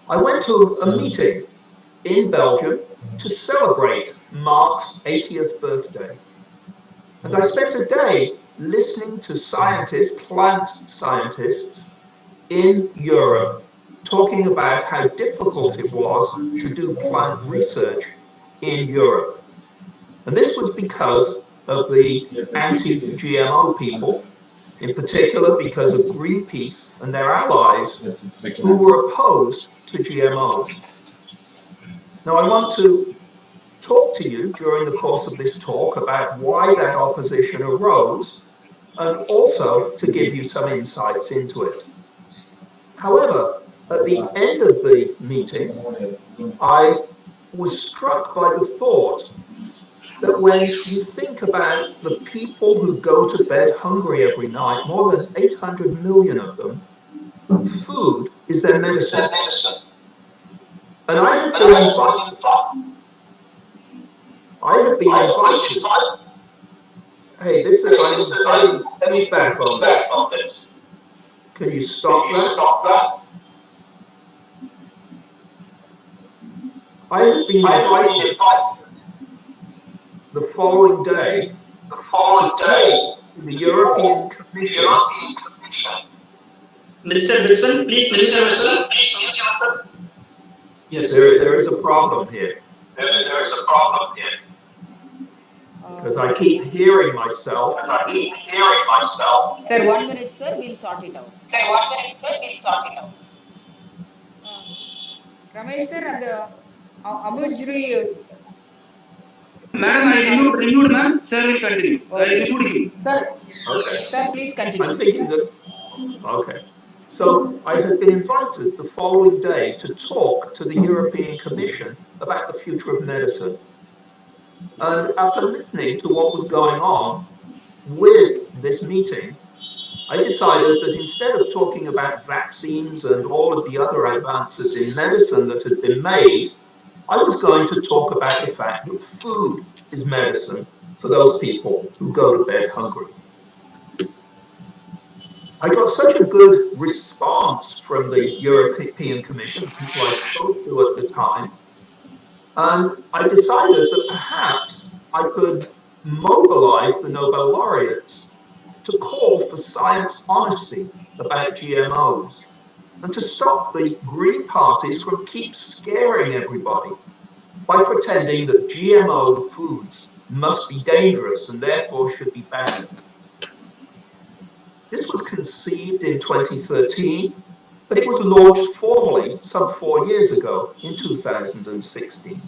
I went to a meeting in Belgium to celebrate Mark's 80th birthday. And I spent a day listening to scientists, plant scientists in Europe, talking about how difficult it was to do plant research in Europe. And this was because of the anti-GMO people, in particular because of Greenpeace and their allies who were opposed to GMOs. Now I want to talk to you during the course of this talk about why that opposition arose and also to give you some insights into it. However, at the end of the meeting, I was struck by the thought that when you think about the people who go to bed hungry every night, more than 800 million of them, food is their medicine. And I have been invited. Hey, this is, I'm getting feedback on this. Can you stop that? I have been invited the following day to the European Commission. Mr. Biswan, please mute yourself. Yes, there is a problem here. Because I keep hearing myself. Sir, 1 minute, sir. We'll sort it out. Ramesh, sir, and Amujri. Madam, I removed ma'am. Sir will continue. I removed him. Sir, okay. Sir, please continue. I'm thinking that, okay. So I had been invited the following day to talk to the European Commission about the future of medicine. And after listening to what was going on with this meeting, I decided that instead of talking about vaccines and all of the other advances in medicine that had been made, I was going to talk about the fact that food is medicine for those people who go to bed hungry. I got such a good response from the European Commission, people I spoke to at the time, and I decided that perhaps I could mobilize the Nobel laureates to call for science honesty about GMOs and to stop the green parties from keep scaring everybody by pretending that GMO foods must be dangerous and therefore should be banned. This was conceived in 2013, but it was launched formally some 4 years ago in 2016.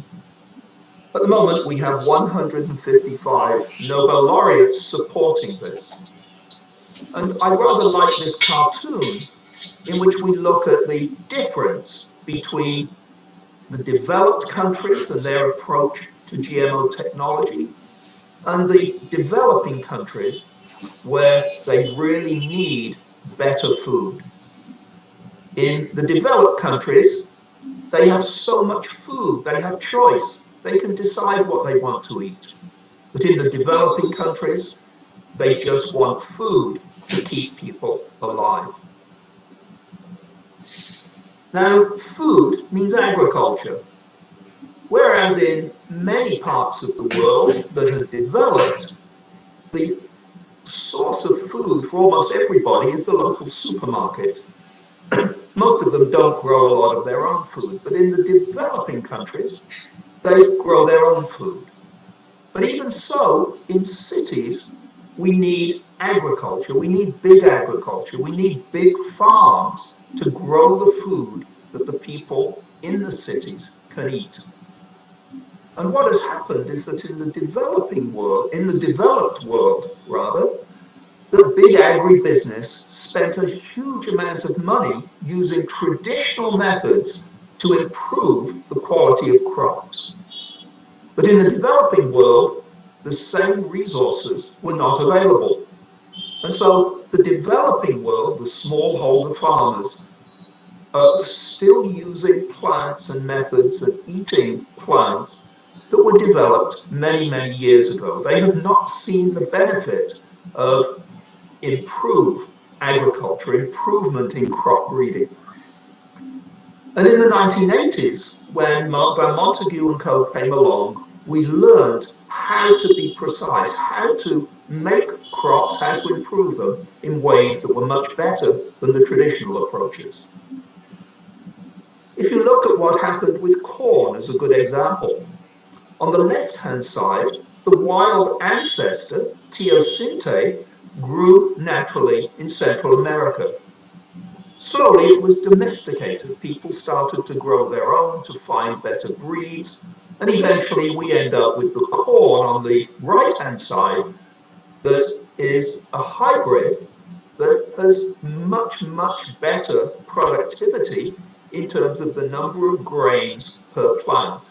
At the moment, we have 155 Nobel laureates supporting this. And I rather like this cartoon in which we look at the difference between the developed countries and their approach to GMO technology and the developing countries where they really need better food. In the developed countries, they have so much food, they have choice, they can decide what they want to eat. But in the developing countries, they just want food to keep people alive. Now, food means agriculture, whereas in many parts of the world that have developed, the source of food for almost everybody is the local supermarket. Most of them don't grow a lot of their own food, but in the developing countries, they grow their own food. But even so, in cities, we need agriculture, we need big agriculture, we need big farms to grow the food that the people in the cities can eat. And what has happened is that in the developing world, in the developed world rather, the big agribusiness spent a huge amount of money using traditional methods to improve the quality of crops. But in the developing world, the same resources were not available. And so the developing world, the smallholder farmers, are still using plants and methods and eating plants that were developed many, many years ago. They have not seen the benefit of improved agriculture, improvement in crop breeding. And in the 1980s, when Van Montagu and co came along, we learned how to be precise, how to make crops, how to improve them in ways that were much better than the traditional approaches. If you look at what happened with corn as a good example, on the left-hand side, the wild ancestor, teosinte, grew naturally in Central America. Slowly it was domesticated. People started to grow their own, to find better breeds, and eventually we end up with the corn on the right-hand side that is a hybrid that has much, much better productivity in terms of the number of grains per plant.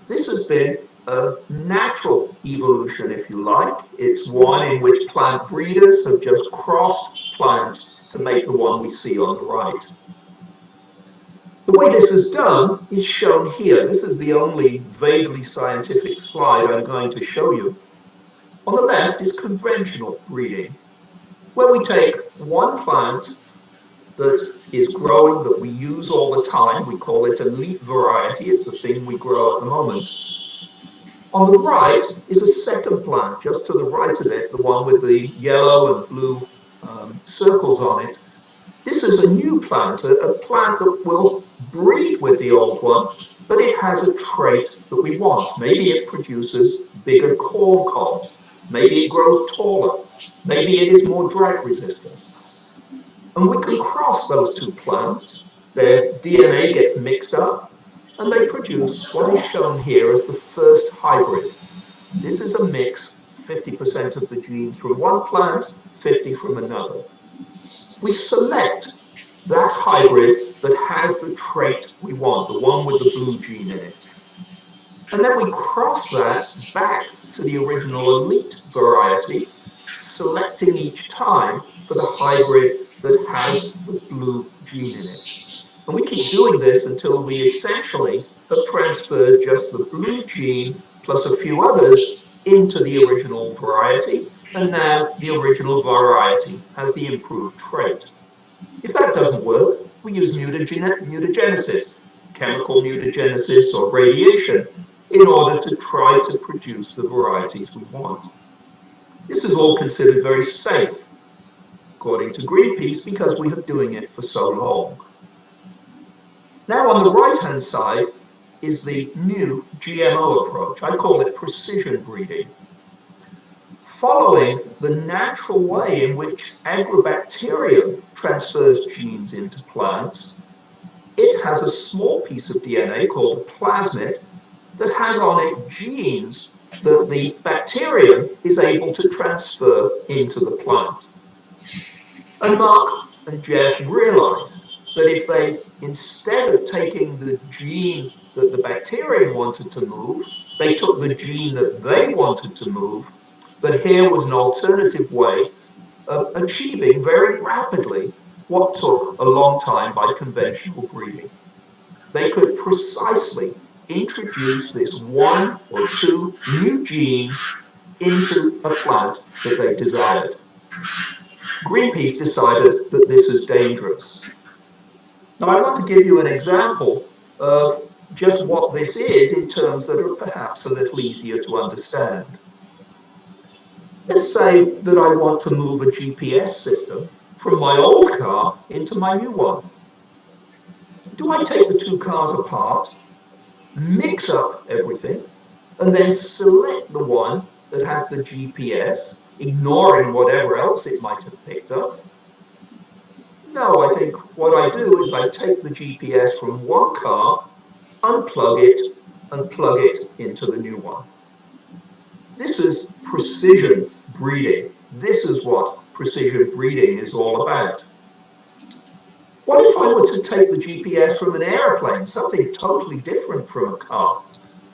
This has been a natural evolution, if you like. It's one in which plant breeders have just crossed plants to make the one we see on the right. The way this is done is shown here. This is the only vaguely scientific slide I'm going to show you. On the left is conventional breeding, where we take one plant that is growing, that we use all the time. We call it a leaf variety. It's the thing we grow at the moment. On the right is a second plant, just to the right of it, the one with the yellow and blue circles on it. This is a new plant, a plant that will breed with the old one, but it has a trait that we want. Maybe it produces bigger corn cobs. Maybe it grows taller. Maybe it is more drought resistant. And we can cross those two plants. Their DNA gets mixed up, and they produce what is shown here as the first hybrid. This is a mix, 50% of the genes from one plant, 50 from another. We select that hybrid that has the trait we want, the one with the blue gene in it. And then we cross that back to the original elite variety, selecting each time for the hybrid that has the blue gene in it. And we keep doing this until we essentially have transferred just the blue gene plus a few others into the original variety, and now the original variety has the improved trait. If that doesn't work, we use mutagenesis, chemical mutagenesis or radiation, in order to try to produce the varieties we want. This is all considered very safe, according to Greenpeace, because we have been doing it for so long. Now on the right-hand side is the new GMO approach. I call it precision breeding. Following the natural way in which agrobacterium transfers genes into plants, it has a small piece of DNA called a plasmid that has on it genes that the bacterium is able to transfer into the plant. And Mark and Jeff realized that if they, instead of taking the gene that the bacterium wanted to move, they took the gene that they wanted to move, that here was an alternative way of achieving very rapidly what took a long time by conventional breeding. They could precisely introduce this one or two new genes into a plant that they desired. Greenpeace decided that this is dangerous. Now, I want to give you an example of just what this is in terms that are perhaps a little easier to understand. Let's say that I want to move a GPS system from my old car into my new one. Do I take the two cars apart, mix up everything, and then select the one that has the GPS, ignoring whatever else it might have picked up? No, I think what I do is I take the GPS from one car, unplug it, and plug it into the new one. This is precision breeding. This is what precision breeding is all about. What if I were to take the GPS from an airplane, something totally different from a car,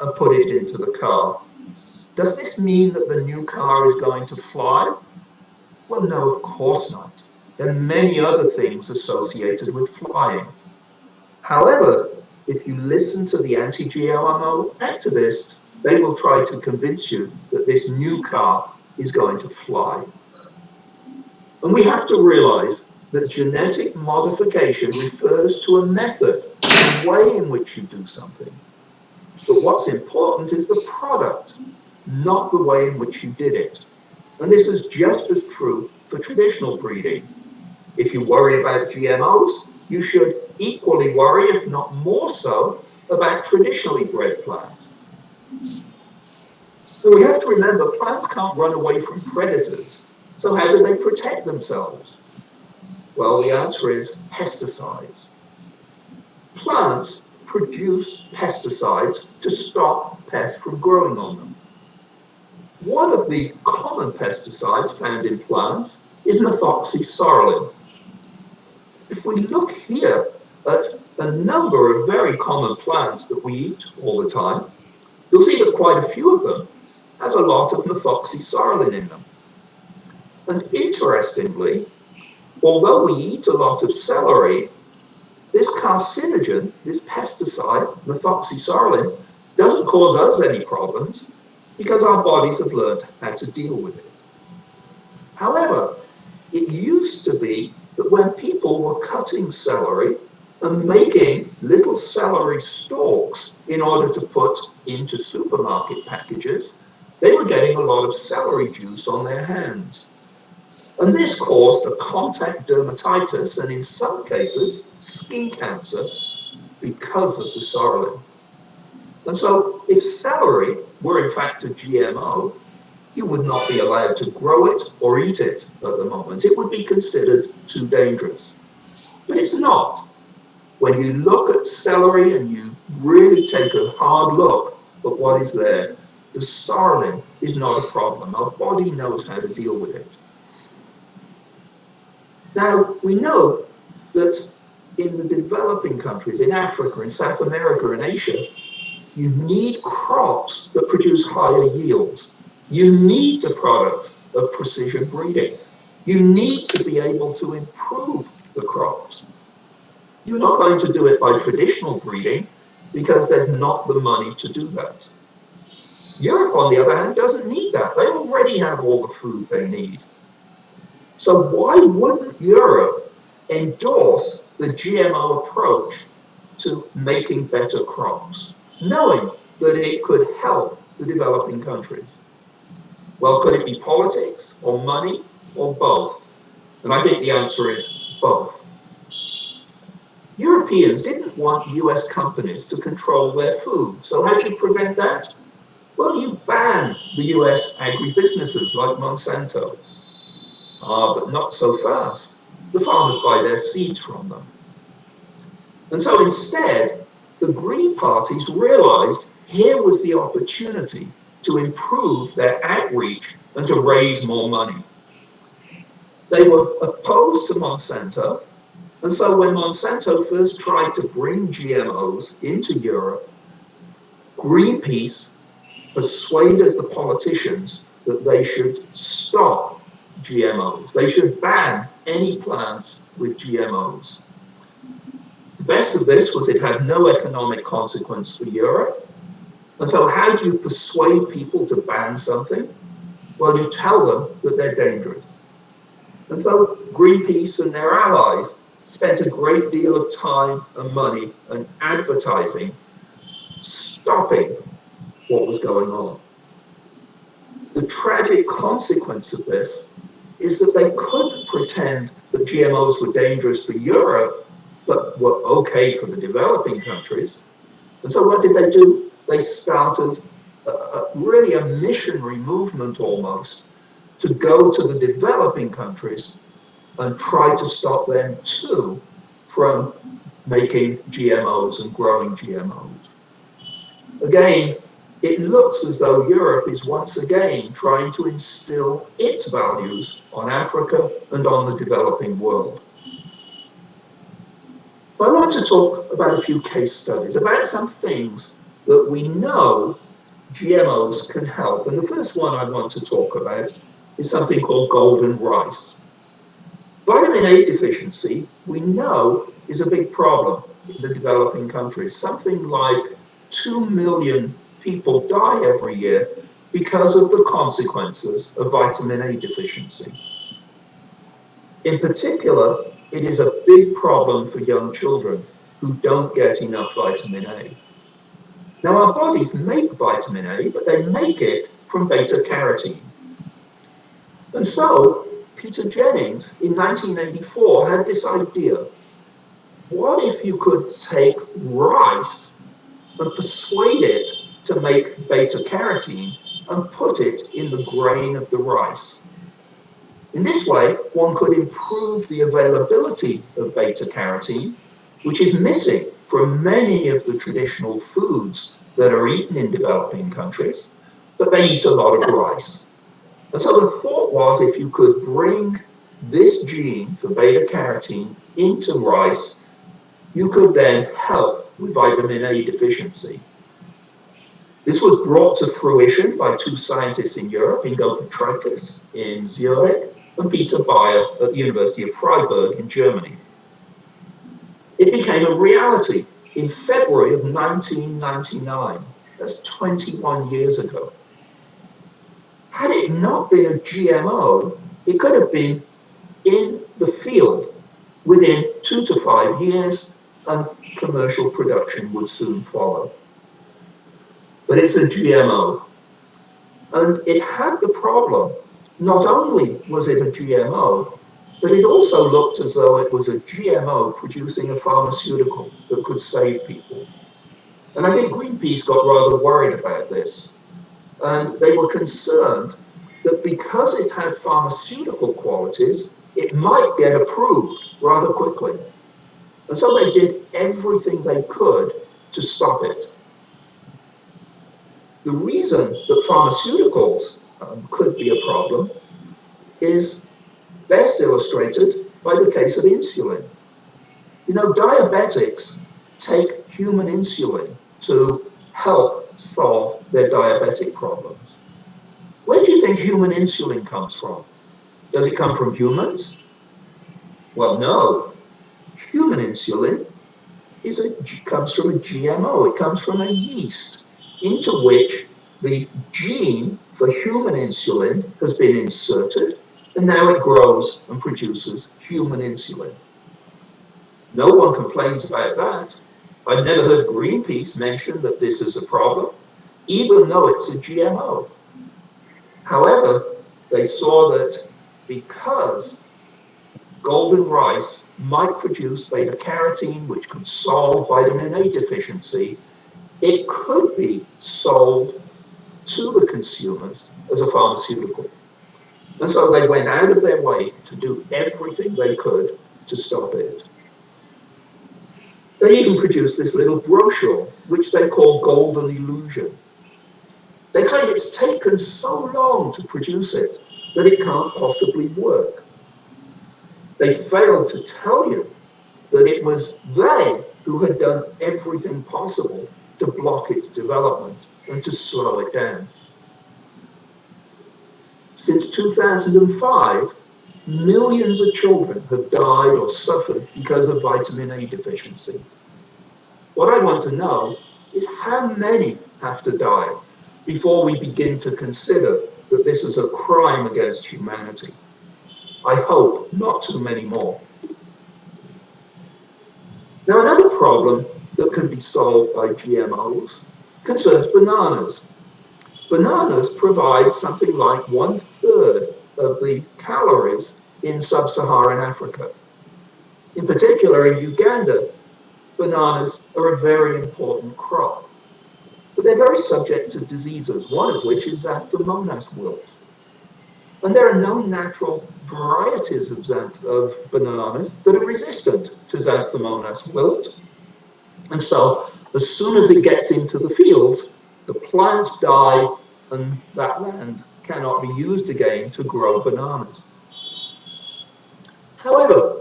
and put it into the car? Does this mean that the new car is going to fly? Well, no, of course not. There are many other things associated with flying. However, if you listen to the anti-GMO activists, they will try to convince you that this new car is going to fly. And we have to realize that genetic modification refers to a method, a way in which you do something. But what's important is the product, not the way in which you did it. And this is just as true for traditional breeding. If you worry about GMOs, you should equally worry, if not more so, about traditionally bred plants. So we have to remember, plants can't run away from predators. So how do they protect themselves? Well, the answer is pesticides. Plants produce pesticides to stop pests from growing on them. One of the common pesticides found in plants is methoxysorrelin. If we look here at a number of very common plants that we eat all the time, you'll see that quite a few of them has a lot of methoxysorrelin in them. And interestingly, although we eat a lot of celery, this carcinogen, this pesticide, methoxysorrelin, doesn't cause us any problems because our bodies have learned how to deal with it. However, it used to be that when people were cutting celery and making little celery stalks in order to put into supermarket packages, they were getting a lot of celery juice on their hands. And this caused a contact dermatitis and in some cases skin cancer because of the sorrelin. And so if celery were in fact a GMO, you would not be allowed to grow it or eat it at the moment. It would be considered too dangerous. But it's not. When you look at celery and you really take a hard look at what is there, the sorrelin is not a problem. Our body knows how to deal with it. Now, we know that in the developing countries, in Africa, in South America, and Asia, you need crops that produce higher yields. You need the products of precision breeding. You need to be able to improve the crops. You're not going to do it by traditional breeding because there's not the money to do that. Europe, on the other hand, doesn't need that. They already have all the food they need. So why wouldn't Europe endorse the GMO approach to making better crops, knowing that it could help the developing countries? Well, could it be politics or money or both? And I think the answer is both. Europeans didn't want US companies to control their food. So how do you prevent that? Well, you ban the US agribusinesses like Monsanto. But not so fast. The farmers buy their seeds from them. And so instead, the Green parties realized here was the opportunity to improve their outreach and to raise more money. They were opposed to Monsanto, and so when Monsanto first tried to bring GMOs into Europe, Greenpeace persuaded the politicians that they should stop GMOs. They should ban any plants with GMOs. The best of this was it had no economic consequence for Europe. And so how do you persuade people to ban something? Well, you tell them that they're dangerous. And so Greenpeace and their allies spent a great deal of time and money and advertising stopping what was going on. The tragic consequence of this is that they couldn't pretend that GMOs were dangerous for Europe, but were okay for the developing countries. And so what did they do? They started really a missionary movement almost to go to the developing countries and try to stop them too from making GMOs and growing GMOs. Again, it looks as though Europe is once again trying to instill its values on Africa and on the developing world. I want to talk about a few case studies, about some things that we know GMOs can help. And the first one I want to talk about is something called golden rice. Vitamin A deficiency, we know, is a big problem in the developing countries. Something like 2 million people die every year because of the consequences of vitamin A deficiency. In particular, it is a big problem for young children who don't get enough vitamin A. Now, our bodies make vitamin A, but they make it from beta-carotene. And so, Peter Jennings, in 1984, had this idea. What if you could take rice and persuade it to make beta-carotene and put it in the grain of the rice? In this way, one could improve the availability of beta-carotene, which is missing from many of the traditional foods that are eaten in developing countries, but they eat a lot of rice. And so the thought was, if you could bring this gene for beta-carotene into rice, you could then help with vitamin A deficiency. This was brought to fruition by two scientists in Europe, Ingo Petrakis in Zurich and Peter Bayer at the University of Freiburg in Germany. It became a reality in February of 1999. That's 21 years ago. Had it not been a GMO, it could have been in the field within 2 to 5 years, and commercial production would soon follow. But it's a GMO. And it had the problem, not only was it a GMO, but it also looked as though it was a GMO producing a pharmaceutical that could save people. And I think Greenpeace got rather worried about this. And they were concerned that because it had pharmaceutical qualities, it might get approved rather quickly. And so they did everything they could to stop it. The reason that pharmaceuticals could be a problem is best illustrated by the case of insulin. You know, diabetics take human insulin to help solve their diabetic problems. Where do you think human insulin comes from? Does it come from humans? Well, no. Human insulin comes from a GMO. It comes from a yeast into which the gene for human insulin has been inserted, and now it grows and produces human insulin. No one complains about that. I've never heard Greenpeace mention that this is a problem, even though it's a GMO. However, they saw that because golden rice might produce beta-carotene, which could solve vitamin A deficiency, it could be sold to the consumers as a pharmaceutical. And so they went out of their way to do everything they could to stop it. They even produced this little brochure, which they call Golden Illusion. They claim it's taken so long to produce it that it can't possibly work. They failed to tell you that it was they who had done everything possible to block its development and to slow it down. Since 2005, millions of children have died or suffered because of vitamin A deficiency. What I want to know is how many have to die before we begin to consider that this is a crime against humanity. I hope not too many more. Now, another problem that can be solved by GMOs concerns bananas. Bananas provide something like 1/3 of the calories in sub-Saharan Africa. In particular, in Uganda, bananas are a very important crop. But they're very subject to diseases, one of which is Xanthomonas wilt. And there are no natural varieties of bananas that are resistant to Xanthomonas wilt. And so, as soon as it gets into the fields, the plants die and that land cannot be used again to grow bananas. However,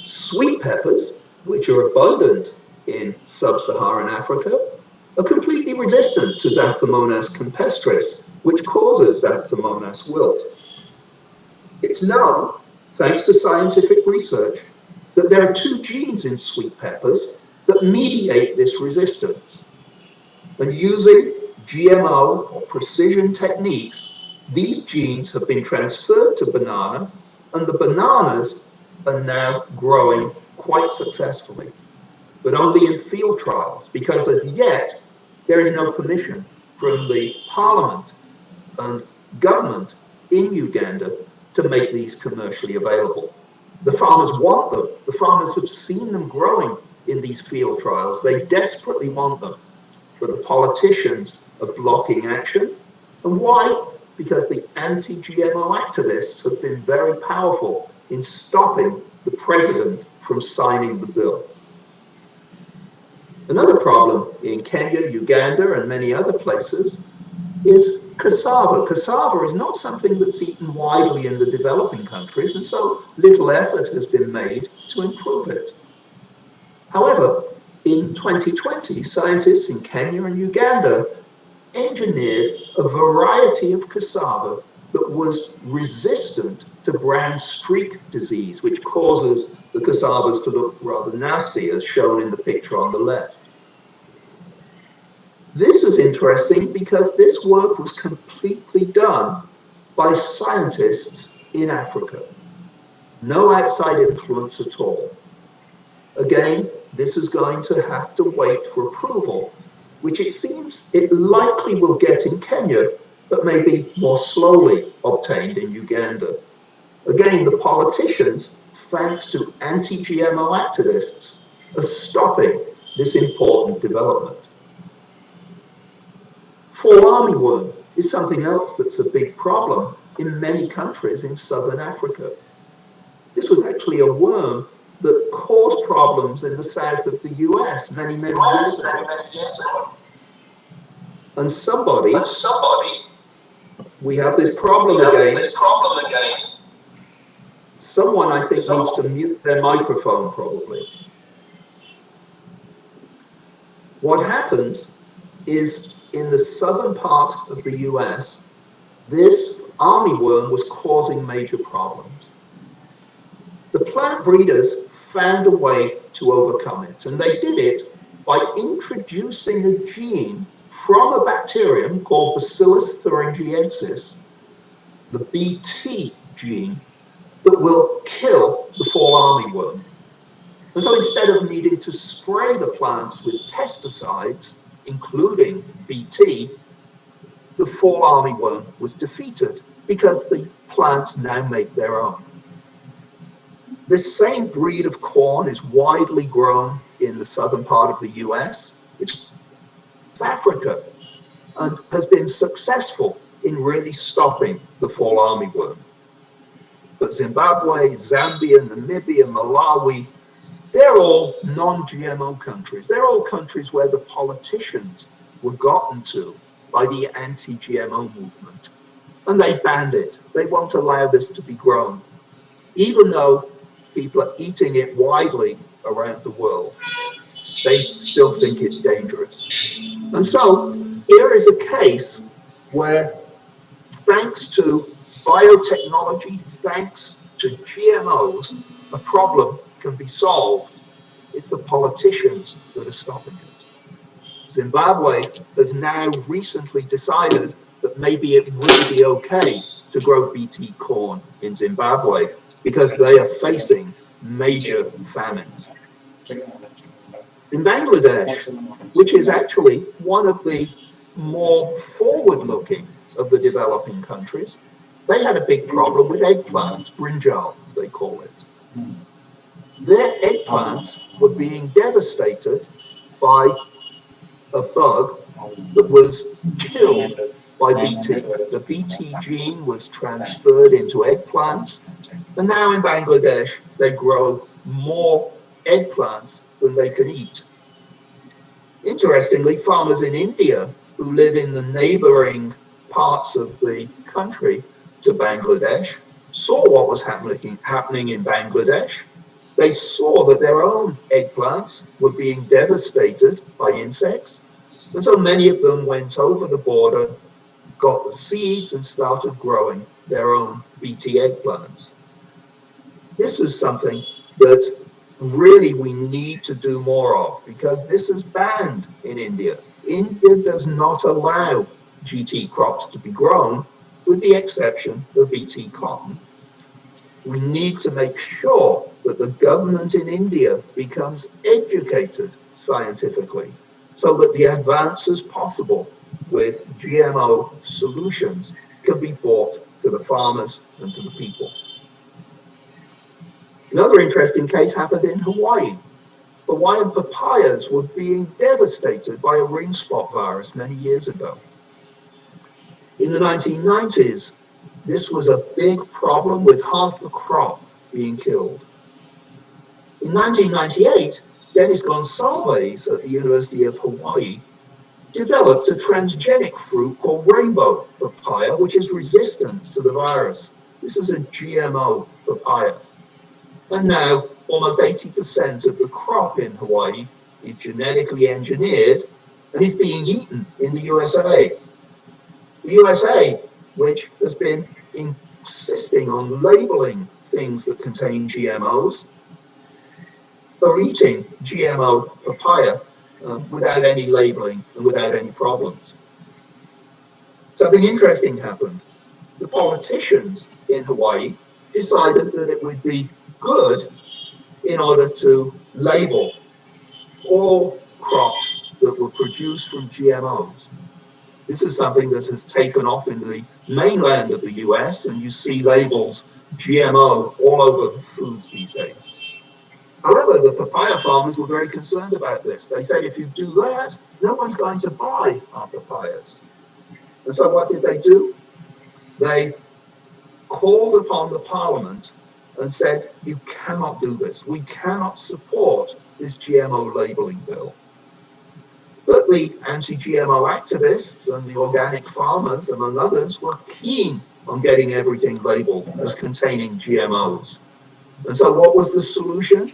sweet peppers, which are abundant in sub-Saharan Africa, are completely resistant to Xanthomonas campestris, which causes Xanthomonas wilt. It's known, thanks to scientific research, that there are 2 genes in sweet peppers that mediate this resistance. And using GMO or precision techniques, these genes have been transferred to banana, and the bananas are now growing quite successfully, but only in field trials, because as yet there is no permission from the parliament and government in Uganda to make these commercially available. The farmers want them. The farmers have seen them growing in these field trials. They desperately want them, but the politicians are blocking action. And why? Because the anti-GMO activists have been very powerful in stopping the president from signing the bill. Another problem in Kenya, Uganda, and many other places is cassava. Cassava is not something that's eaten widely in the developing countries, and so little effort has been made to improve it. However, in 2020, scientists in Kenya and Uganda engineered a variety of cassava that was resistant to brown streak disease, which causes the cassavas to look rather nasty, as shown in the picture on the left. This is interesting because this work was completely done by scientists in Africa. No outside influence at all. Again, this is going to have to wait for approval, which it seems it likely will get in Kenya, but may be more slowly obtained in Uganda. Again, the politicians, thanks to anti-GMO activists, are stopping this important development. Fall armyworm is something else that's a big problem in many countries in southern Africa. This was actually a worm that caused problems in the south of the US many years ago. And somebody, we have this problem again. Someone, I think, needs to mute their microphone, probably. What happens is, in the southern part of the US, this armyworm was causing major problems. The plant breeders found a way to overcome it, and they did it by introducing a gene from a bacterium called Bacillus thuringiensis, the BT gene, that will kill the fall armyworm. And so instead of needing to spray the plants with pesticides, including BT, the fall armyworm was defeated because the plants now make their own. This same breed of corn is widely grown in the southern part of the US. It's Africa and has been successful in really stopping the fall armyworm. But Zimbabwe, Zambia, Namibia, Malawi, they're all non-GMO countries. They're all countries where the politicians were gotten to by the anti-GMO movement. And they banned it. They won't allow this to be grown, even though people are eating it widely around the world. They still think it's dangerous. And so here is a case where, thanks to biotechnology, thanks to GMOs, a problem can be solved. It's the politicians that are stopping it. Zimbabwe has now recently decided that maybe it will be okay to grow BT corn in Zimbabwe. because they are facing major famines. In Bangladesh, which is actually one of the more forward-looking of the developing countries, they had a big problem with eggplants, brinjal, they call it. Their eggplants were being devastated by a bug that was killed by BT. The BT gene was transferred into eggplants, and now in Bangladesh, they grow more eggplants than they can eat. Interestingly, farmers in India who live in the neighboring parts of the country to Bangladesh saw what was happening in Bangladesh. They saw that their own eggplants were being devastated by insects. And so many of them went over the border, got the seeds, and started growing their own BT eggplants. This is something that really we need to do more of, because this is banned in India. India does not allow GT crops to be grown, with the exception of BT cotton. We need to make sure that the government in India becomes educated scientifically, so that the advances possible with GMO solutions can be brought to the farmers and to the people. Another interesting case happened in Hawaii. Hawaiian papayas were being devastated by a ring spot virus many years ago. In the 1990s, this was a big problem, with half the crop being killed. In 1998, Dennis Gonsalves at the University of Hawaii developed a transgenic fruit called rainbow papaya, which is resistant to the virus. This is a GMO papaya. And now almost 80% of the crop in Hawaii is genetically engineered and is being eaten in the USA. The USA, which has been insisting on labeling things that contain GMOs, are eating GMO papaya without any labeling and without any problems. Something interesting happened. The politicians in Hawaii decided that it would be good in order to label all crops that were produced from GMOs. This is something that has taken off in the mainland of the US, and you see labels GMO all over foods these days. However, the papaya farmers were very concerned about this. They said, if you do that, no one's going to buy our papayas. And so what did they do? They called upon the parliament and said, you cannot do this. We cannot support this GMO labeling bill. But the anti-GMO activists and the organic farmers, among others, were keen on getting everything labeled as containing GMOs. And so what was the solution?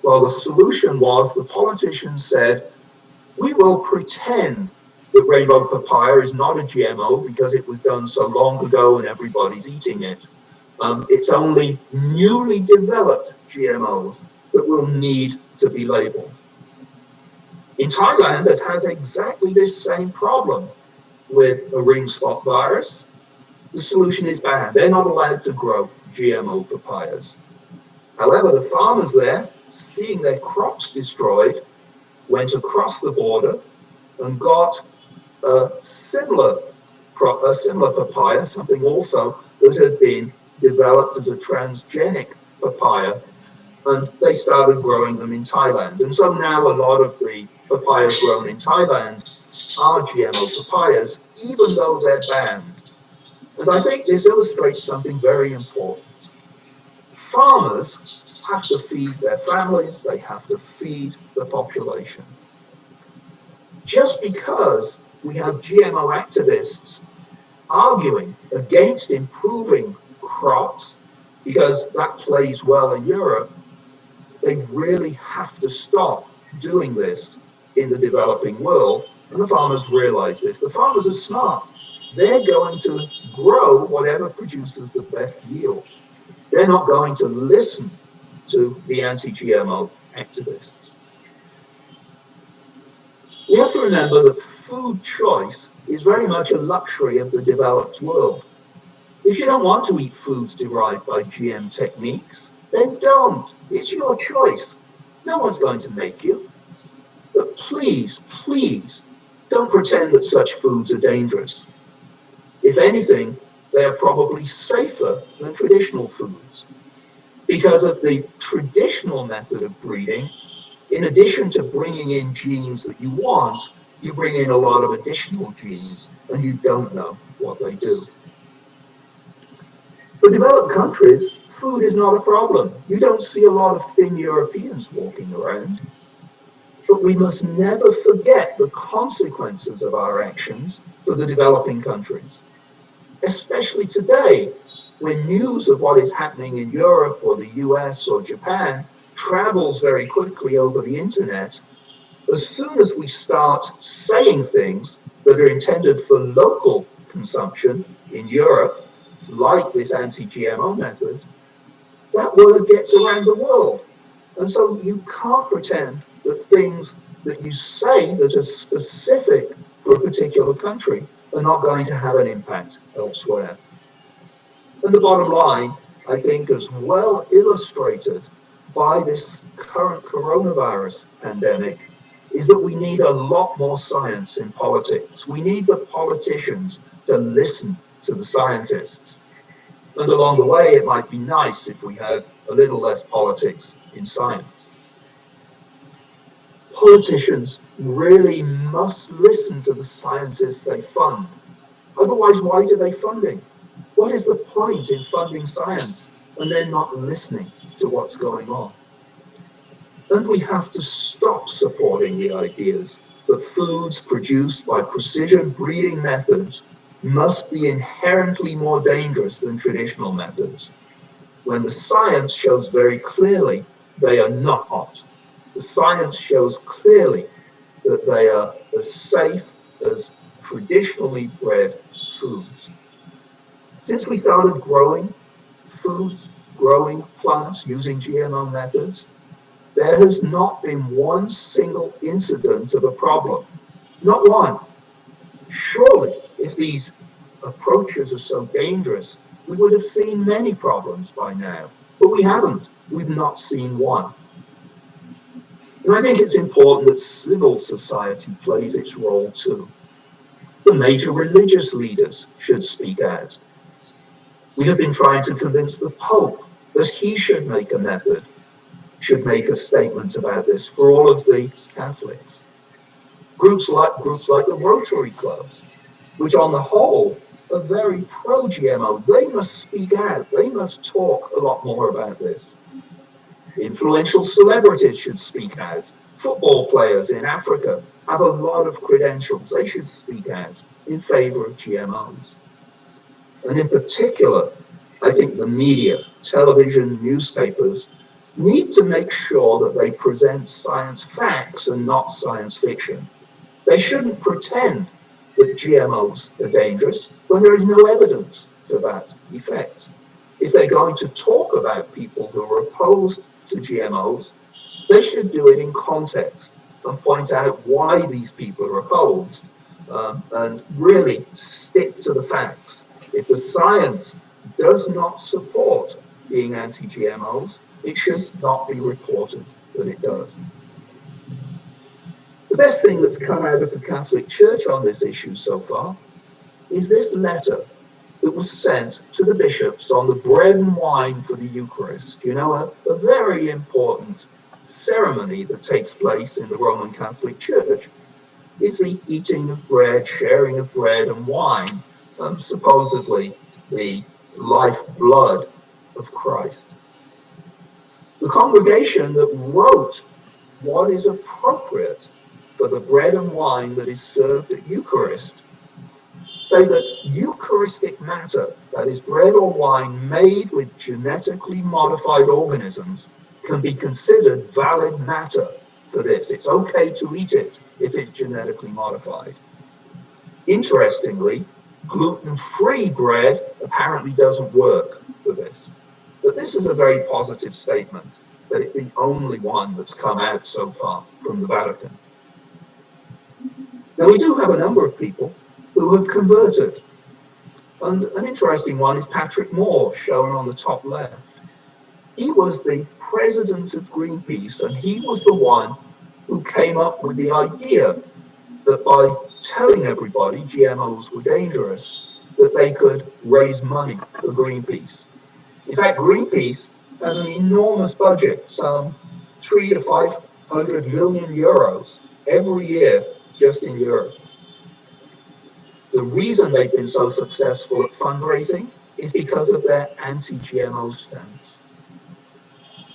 Well, the solution was the politicians said, we will pretend that rainbow papaya is not a GMO because it was done so long ago and everybody's eating it. It's only newly developed GMOs that will need to be labeled. In Thailand, it has exactly this same problem with a ring spot virus. The solution is bad. They're not allowed to grow GMO papayas. However, the farmers there, seeing their crops destroyed, went across the border and got a similar papaya, something also that had been developed as a transgenic papaya, and they started growing them in Thailand. And so now a lot of the papayas grown in Thailand are GMO papayas, even though they're banned. And I think this illustrates something very important. Farmers have to feed their families, they have to feed the population. Just because we have GMO activists arguing against improving crops, because that plays well in Europe, they really have to stop doing this in the developing world, and the farmers realize this. The farmers are smart. They're going to grow whatever produces the best yield. They're not going to listen to the anti-GMO activists. We have to remember that food choice is very much a luxury of the developed world. If you don't want to eat foods derived by GM techniques, then don't. It's your choice. No one's going to make you. But please, please, don't pretend that such foods are dangerous. If anything, they are probably safer than traditional foods. Because of the traditional method of breeding, in addition to bringing in genes that you want, you bring in a lot of additional genes, and you don't know what they do. For developed countries, food is not a problem. You don't see a lot of thin Europeans walking around. But we must never forget the consequences of our actions for the developing countries. Especially today, when news of what is happening in Europe or the US or Japan travels very quickly over the internet, as soon as we start saying things that are intended for local consumption in Europe, like this anti-GMO method, that word gets around the world. And so you can't pretend that things that you say that are specific for a particular country are not going to have an impact elsewhere. And the bottom line, I think, is well illustrated by this current coronavirus pandemic, is that we need a lot more science in politics. We need the politicians to listen to the scientists. And along the way, it might be nice if we had a little less politics in science. Politicians really must listen to the scientists they fund. Otherwise, why do they funding? What is the point in funding science and then not listening to what's going on? And we have to stop supporting the ideas that foods produced by precision breeding methods must be inherently more dangerous than traditional methods, when the science shows very clearly they are not. The science shows clearly that they are as safe as traditionally bred foods. Since we started growing foods, growing plants using GMO methods, there has not been one single incident of a problem. Not one. Surely, if these approaches are so dangerous, we would have seen many problems by now. But we haven't. We've not seen one. And I think it's important that civil society plays its role too. The major religious leaders should speak out. We have been trying to convince the Pope that he should make a method, should make a statement about this for all of the Catholics. Groups like the Rotary clubs, which on the whole are very pro-GMO, they must speak out. They must talk a lot more about this. Influential celebrities should speak out. Football players in Africa have a lot of credentials. They should speak out in favor of GMOs. And in particular, I think the media, television, newspapers, need to make sure that they present science facts and not science fiction. They shouldn't pretend that GMOs are dangerous when there is no evidence to that effect. If they're going to talk about people who are opposed to GMOs, they should do it in context and point out why these people are opposed, and really stick to the facts. If the science does not support being anti-GMOs, it should not be reported that it does. The best thing that's come out of the Catholic Church on this issue so far is this letter that was sent to the bishops on the bread and wine for the Eucharist. You know, a very important ceremony that takes place in the Roman Catholic Church is the eating of bread, sharing of bread and wine, supposedly the lifeblood of Christ. The congregation that wrote what is appropriate for the bread and wine that is served at Eucharist say that Eucharistic matter, that is bread or wine made with genetically modified organisms, can be considered valid matter for this. It's okay to eat it if it's genetically modified. Interestingly, gluten-free bread apparently doesn't work for this. But this is a very positive statement, that it's the only one that's come out so far from the Vatican. Now, we do have a number of people who have converted. And an interesting one is Patrick Moore, shown on the top left. He was the president of Greenpeace, and he was the one who came up with the idea that by telling everybody GMOs were dangerous, that they could raise money for Greenpeace. In fact, Greenpeace has an enormous budget, some 300 to 500 million euros every year just in Europe. The reason they've been so successful at fundraising is because of their anti-GMO stance.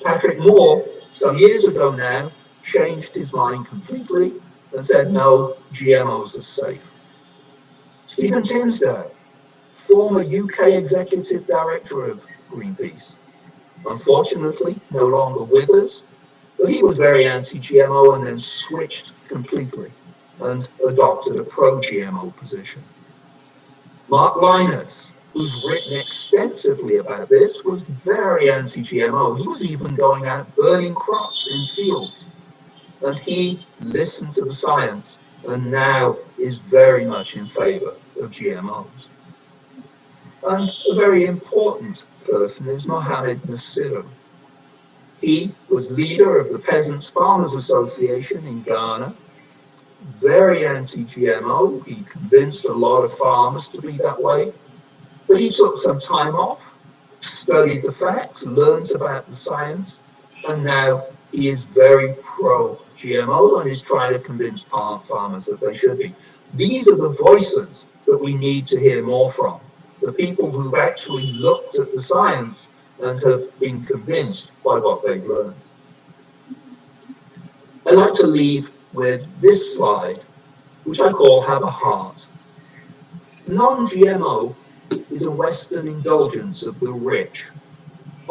Patrick Moore, some years ago now, changed his mind completely and said, no, GMOs are safe. Stephen Tinsdale, former UK Executive Director of Greenpeace, unfortunately no longer with us, but he was very anti-GMO and then switched completely and adopted a pro-GMO position. Mark Linus, who's written extensively about this, was very anti-GMO. He was even going out burning crops in fields. And he listened to the science and now is very much in favor of GMOs. And a very important person is Mohamed Nasiru. He was leader of the Peasants Farmers Association in Ghana, very anti-GMO. He convinced a lot of farmers to be that way. But he took some time off, studied the facts, learned about the science, and now he is very pro-GMO and is trying to convince farmers that they should be. These are the voices that we need to hear more from, the people who've actually looked at the science and have been convinced by what they've learned. I'd like to leave with this slide, which I call Have a Heart. Non-GMO is a Western indulgence of the rich.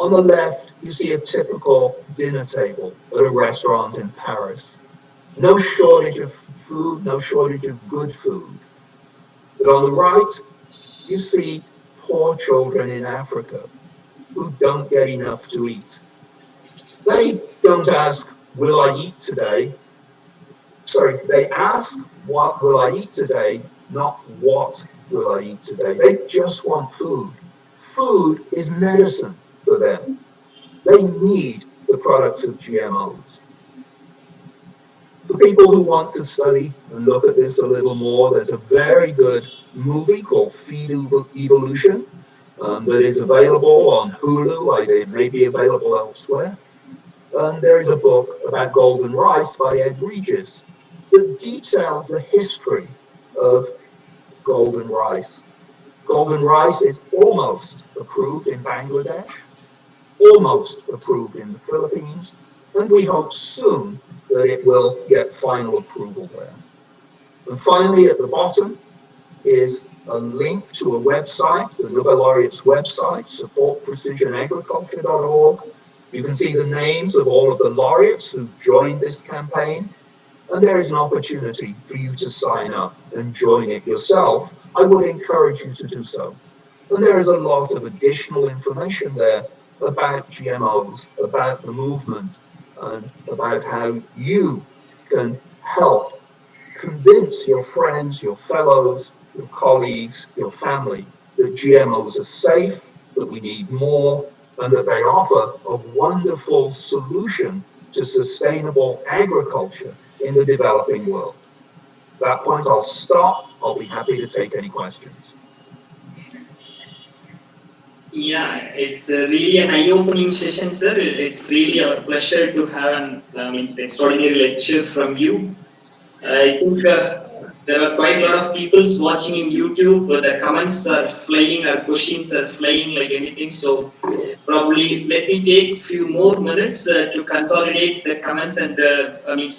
On the left, you see a typical dinner table at a restaurant in Paris. No shortage of food, no shortage of good food. But on the right, you see poor children in Africa who don't get enough to eat. They don't ask, will I eat today? Sorry, they ask, what will I eat today? Not what will I eat today? They just want food. Food is medicine for them. They need the products of GMOs. For people who want to study and look at this a little more, there's a very good movie called Feed Evolution that is available on Hulu. It may be available elsewhere. And there is a book about golden rice by Ed Regis that details the history of golden rice. Golden rice is almost approved in Bangladesh, almost approved in the Philippines, and we hope soon that it will get final approval there. And finally, at the bottom is a link to a website, the Nobel Laureate's website, supportprecisionagriculture.org. You can see the names of all of the laureates who joined this campaign, and there is an opportunity for you to sign up and join it yourself. I would encourage you to do so. And there is a lot of additional information there about GMOs, about the movement, and about how you can help convince your friends, your fellows, your colleagues, your family that GMOs are safe, that we need more, and that they offer a wonderful solution to sustainable agriculture in the developing world. At that point, I'll stop. I'll be happy to take any questions. Yeah, it's really an eye-opening session, sir. It's really our pleasure to have an extraordinary lecture from you. I think there are quite a lot of people watching in YouTube, but the comments are flying, our questions are flying like anything. So probably let me take a few more minutes to consolidate the comments and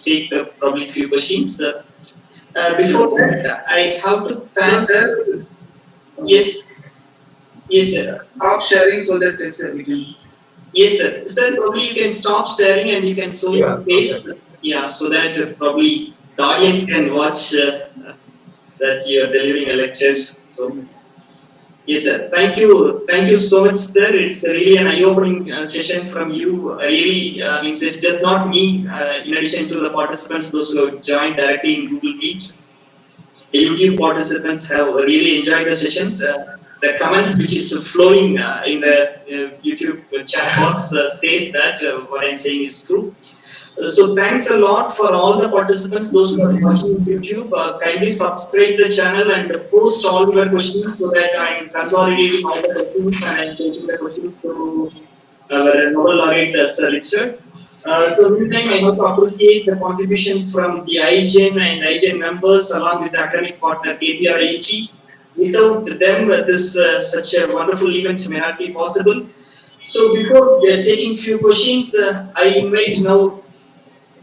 take probably few questions. Before that, I have to thank. Yes. Yes, sir. Stop sharing so that we can. Yes, sir. Sir, probably you can stop sharing and you can show your face. Okay. Yeah, so that probably the audience can watch that you are delivering a lecture. So, yes, sir. Thank you so much, sir. It's really an eye-opening session from you. Really, it's just not me. In addition to the participants, those who have joined directly in Google Meet, the YouTube participants have really enjoyed the sessions. the comments which is flowing in the YouTube chat box says that what I'm saying is true. So thanks a lot for all the participants, those who are watching YouTube. Kindly subscribe the channel and post all your questions so that I'm consolidating all the questions and I'm taking the questions to our Nobel laureate Sir Richard. So meantime, I want to appreciate the contribution from the IGEN and IGEN members along with the academic partner KPRIT. Without them, this such a wonderful event may not be possible. So before taking few questions, I invite now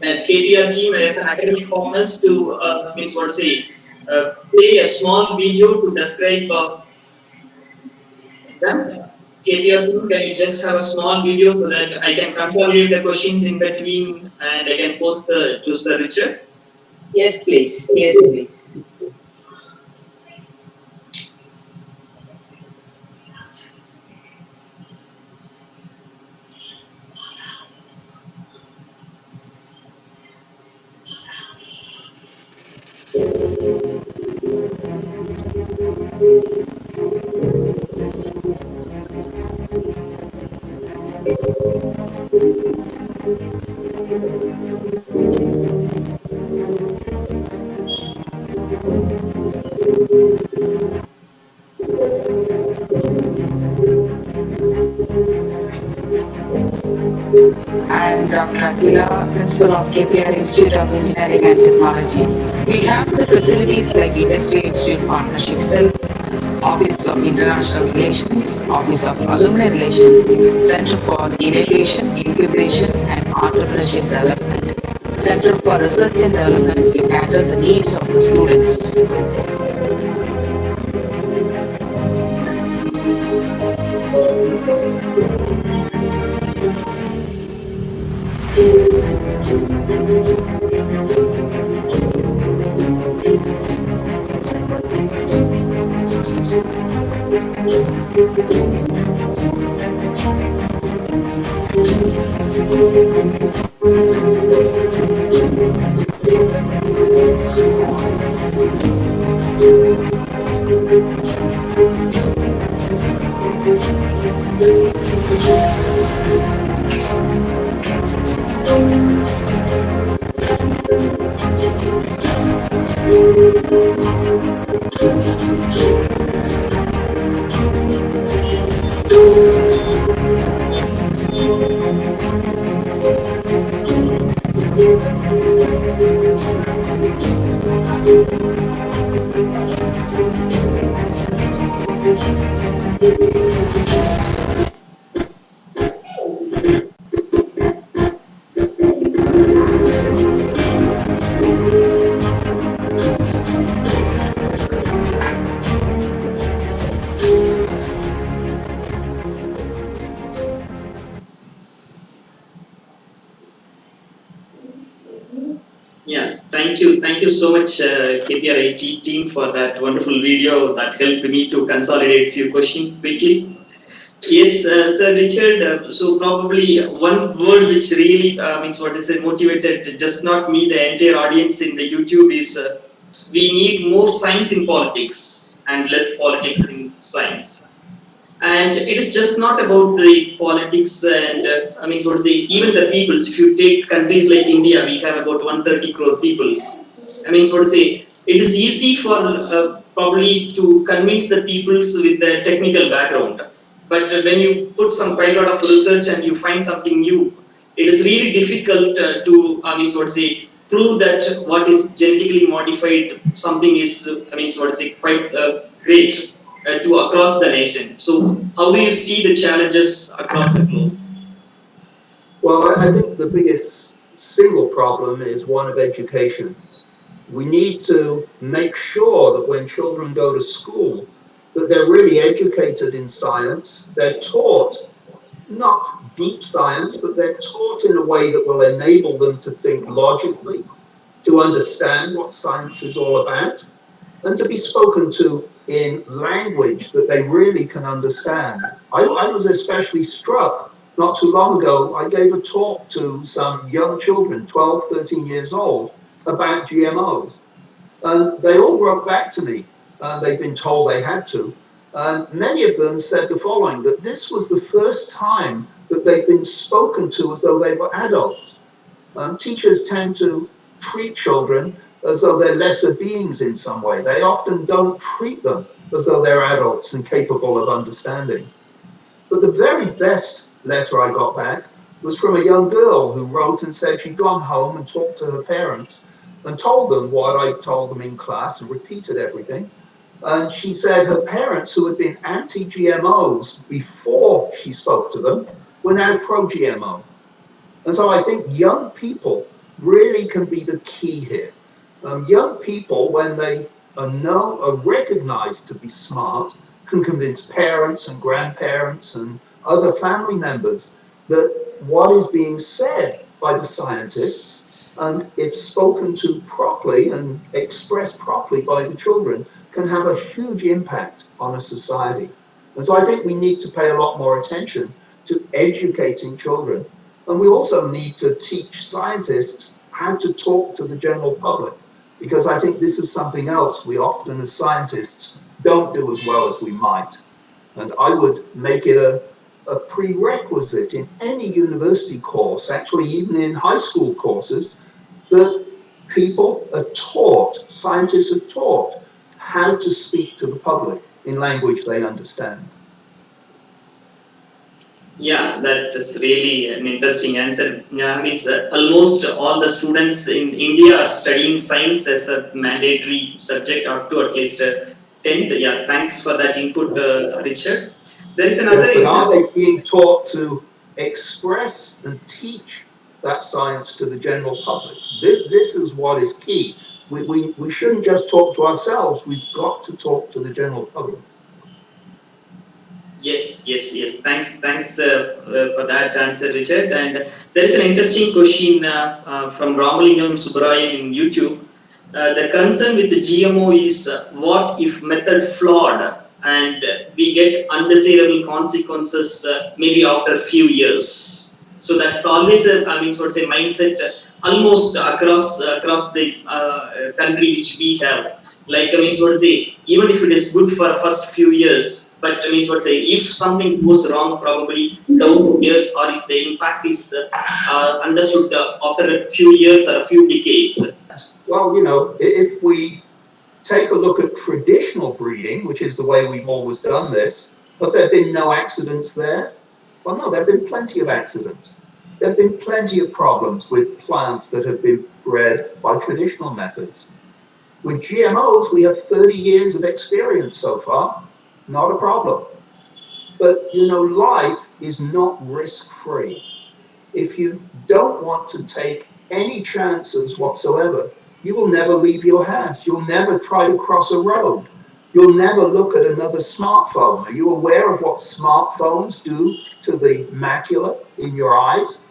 KPR team as an academic partners to means what say play a small video to describe them. KPR team, can you just have a small video so that I can consolidate the questions in between and I can post the to Sir Richard? Yes, please. Yes, please. I'm Dr. Akila, Principal of KPR Institute of Engineering and Technology. We have the facilities like Industry Institute Partnership Cell, Office of International Relations, Office of Alumni Relations, Center for Innovation, Incubation and Entrepreneurship Development, Center for Research and Development to cater the needs of the students. Yeah, thank you so much, KPRIT team, for that wonderful video that helped me to consolidate few questions quickly. Yes, Sir Richard. So probably one word which really means what is it motivated just not me, the entire audience in the YouTube is we need more science in politics and less politics in science. And it is just not about the politics and I mean, so to say, even the peoples. If you take countries like India, we have about 130 crore peoples. I mean, so to say, it is easy for probably to convince the peoples with the technical background. But when you put some quite a lot of research and you find something new, it is really difficult to, I mean, so to say, prove that what is genetically modified something is, I mean, so to say, quite great to across the nation. So, how do you see the challenges across the globe? Well, I think the biggest single problem is one of education. We need to make sure that when children go to school, that they're really educated in science. They're taught not deep science, but they're taught in a way that will enable them to think logically, to understand what science is all about, and to be spoken to in language that they really can understand. I was especially struck not too long ago. I gave a talk to some young children, 12, 13 years old, about GMOs. And they all wrote back to me. They've been told they had to. And many of them said the following, that this was the first time that they've been spoken to as though they were adults. Teachers tend to treat children as though they're lesser beings in some way. They often don't treat them as though they're adults and capable of understanding. But the very best letter I got back was from a young girl who wrote and said she'd gone home and talked to her parents and told them what I told them in class and repeated everything. And she said her parents, who had been anti-GMOs before she spoke to them, were now pro-GMO. And so I think young people really can be the key here. Young people, when they are recognized to be smart, can convince parents and grandparents and other family members that what is being said by the scientists, and if spoken to properly and expressed properly by the children, can have a huge impact on a society. And so I think we need to pay a lot more attention to educating children. And we also need to teach scientists how to talk to the general public, because I think this is something else we often as scientists don't do as well as we might. And I would make it a prerequisite in any university course, actually even in high school courses, that people are taught, scientists are taught how to speak to the public in language they understand. Yeah, that is really an interesting answer. Yeah, means almost all the students in India are studying science as a mandatory subject up to at least 10th. Yeah, thanks for that input, Richard. There is another. Yes, but are they being taught to express and teach that science to the general public? This is what is key. We shouldn't just talk to ourselves. We've got to talk to the general public. Yes. Thanks for that answer, Richard. And there is an interesting question from Ramalingam Subbarayan in YouTube. The concern with the GMO is what if method flawed and we get undesirable consequences maybe after a few years. So that's always a mindset almost across the country which we have. Like even if it is good for first few years, but if something goes wrong, probably down years, or if the impact is understood after a few years or a few decades. Well, if we take a look at traditional breeding, which is the way we've always done this, have there been no accidents there? Well, no, there have been plenty of accidents. There have been plenty of problems with plants that have been bred by traditional methods. With GMOs, we have 30 years of experience so far, not a problem. But, life is not risk-free. If you don't want to take any chances whatsoever, you will never leave your house. You'll never try to cross a road. You'll never look at another smartphone. Are you aware of what smartphones do to the macula in your eyes?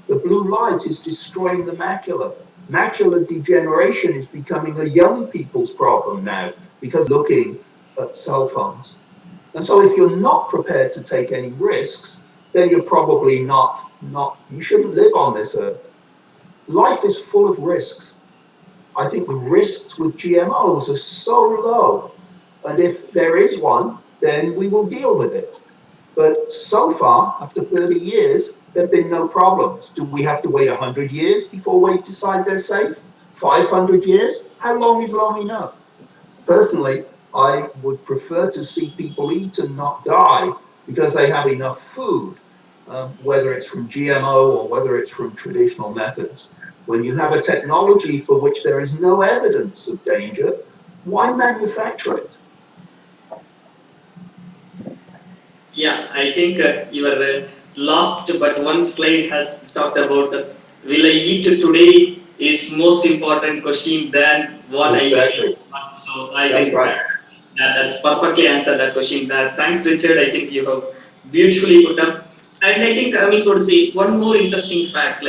The blue light is destroying the macula. Macular degeneration is becoming a young people's problem now because looking at cell phones. And so if you're not prepared to take any risks, then you're probably you shouldn't live on this earth. Life is full of risks. I think the risks with GMOs are so low, and if there is one, then we will deal with it. But so far, after 30 years, there have been no problems. Do we have to wait 100 years before we decide they're safe? 500 years? How long is long enough? Personally, I would prefer to see people eat and not die because they have enough food, whether it's from GMO or whether it's from traditional methods. When you have a technology for which there is no evidence of danger, why manufacture it? Yeah, I think your last but one slide has talked about will I eat today is most important question than what exactly. I eat. So I think that's perfectly answered that question. Thanks, Richard. I think you have beautifully put up. And I think one more interesting fact,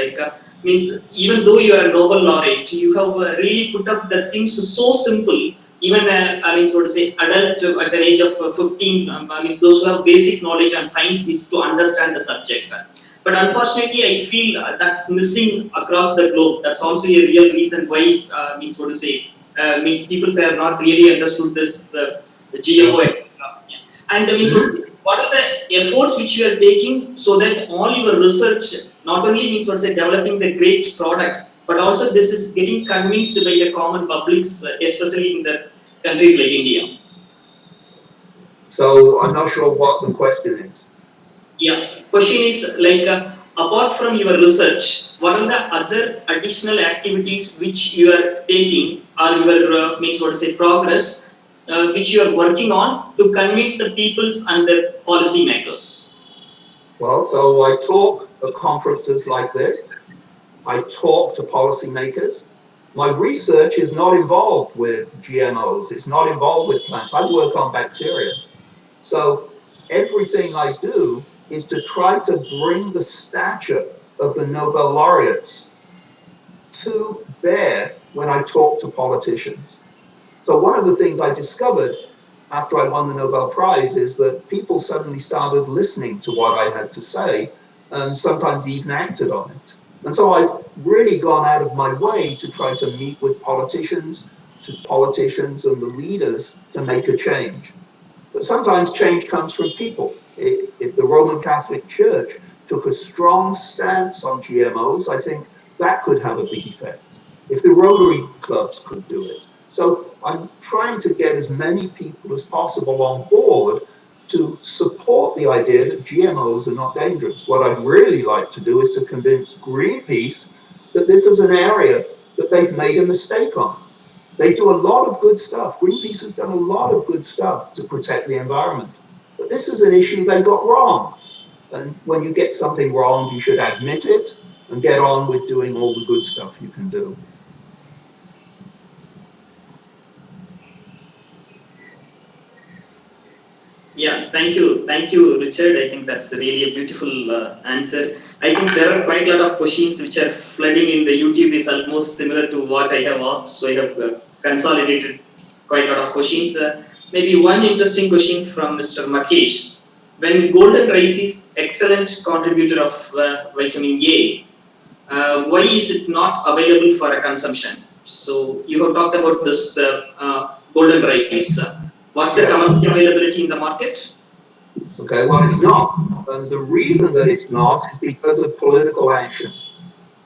means even though you are a Nobel laureate, you have really put up the things so simple. Even adult at the age of 15, those who have basic knowledge on science is to understand the subject. But unfortunately, I feel that's missing across the globe. That's also a real reason why means people say have not really understood this GMO. And I mean, what are the efforts which you are taking so that all your research not only means what say developing the great products, but also this is getting convinced by the common publics, especially in the countries like India. So I'm not sure what the question is. Yeah, question is like apart from your research, what are the other additional activities which you are taking or your means what to say progress which you are working on to convince the peoples and the policy makers? Well, so I talk at conferences like this. I talk to policymakers. My research is not involved with GMOs. It's not involved with plants. I work on bacteria. So everything I do is to try to bring the stature of the Nobel laureates to bear when I talk to politicians. So one of the things I discovered after I won the Nobel Prize is that people suddenly started listening to what I had to say and sometimes even acted on it. And so I've really gone out of my way to try to meet with politicians and the leaders to make a change. But sometimes change comes from people. If the Roman Catholic Church took a strong stance on GMOs, I think that could have a big effect. If the Rotary clubs could do it. So I'm trying to get as many people as possible on board to support the idea that GMOs are not dangerous. What I'd really like to do is to convince Greenpeace that this is an area that they've made a mistake on. They do a lot of good stuff. Greenpeace has done a lot of good stuff to protect the environment. But this is an issue they got wrong. And when you get something wrong, you should admit it and get on with doing all the good stuff you can do. Yeah, thank you, Richard. I think that's really a beautiful answer. I think there are quite a lot of questions which are flooding in the YouTube. Is almost similar to what I have asked, so I have consolidated quite a lot of questions. Maybe one interesting question from Mr. Makesh. When golden rice is excellent contributor of vitamin A, why is it not available for a consumption? So you have talked about this golden rice. What's the commercial availability in the market? Okay, well, it's not. And the reason that it's not is because of political action.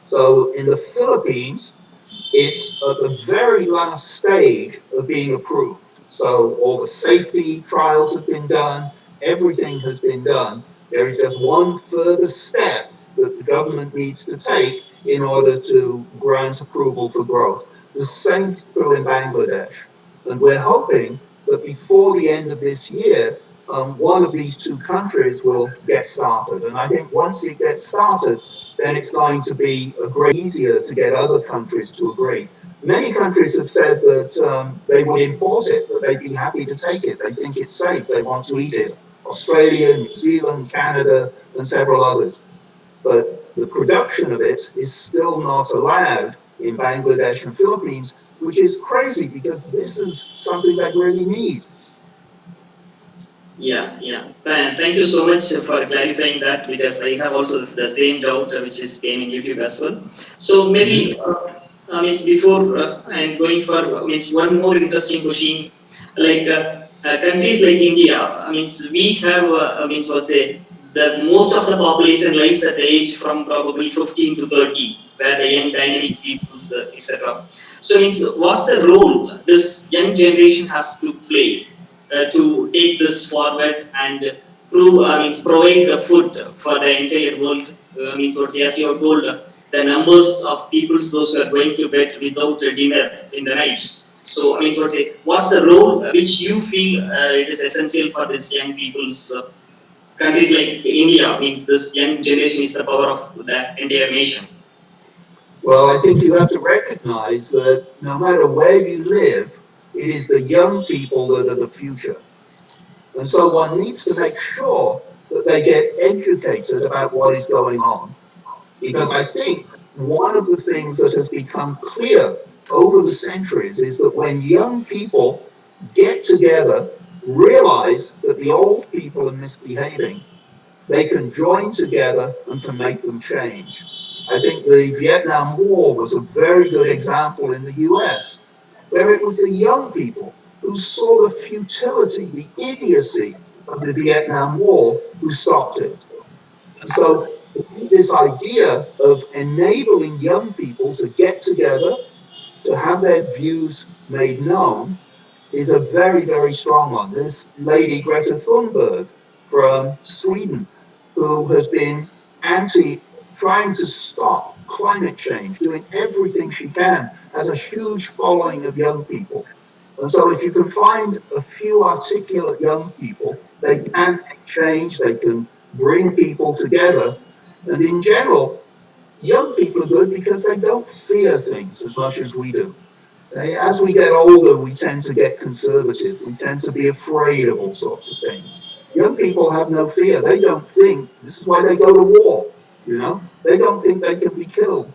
So in the Philippines, it's at the very last stage of being approved. So all the safety trials have been done, everything has been done. There is just one further step that the government needs to take in order to grant approval for growth. The same is true in Bangladesh. And we're hoping that before the end of this year, one of these two countries will get started. And I think once it gets started, then it's going to be a great easier to get other countries to agree. Many countries have said that they would import it, that they'd be happy to take it. They think it's safe. They want to eat it. Australia, New Zealand, Canada, and several others. But the production of it is still not allowed in Bangladesh and Philippines, which is crazy because this is something they really need. Yeah. Thank you so much for clarifying that because I have also the same doubt which is came in YouTube as well. So maybe means before I'm going for means one more interesting question, like countries like India. Means we have means what say the most of the population lies at the age from probably 15 to 30, where the young dynamic peoples etc. So means what's the role this young generation has to play to take this forward and provide the food for the entire world. Means what as you have told, the numbers of people those who are going to bed without a dinner in the night. So what's the role which you feel it is essential for these young people's countries like India? Means this young generation is the power of the entire nation. Well, I think you have to recognize that no matter where you live, it is the young people that are the future. And so one needs to make sure that they get educated about what is going on. Because I think one of the things that has become clear over the centuries is that when young people get together, realize that the old people are misbehaving, they can join together and can make them change. I think the Vietnam War was a very good example in the US, where it was the young people who saw the futility, the idiocy of the Vietnam War who stopped it. And so this idea of enabling young people to get together, to have their views made known, is a very, very strong one. This lady, Greta Thunberg from Sweden, who has been trying to stop climate change, doing everything she can, has a huge following of young people. And so if you can find a few articulate young people, they can make change, they can bring people together. And in general, young people are good because they don't fear things as much as we do. As we get older, we tend to get conservative. We tend to be afraid of all sorts of things. Young people have no fear. They don't think, this is why they go to war, you know? They don't think they can be killed.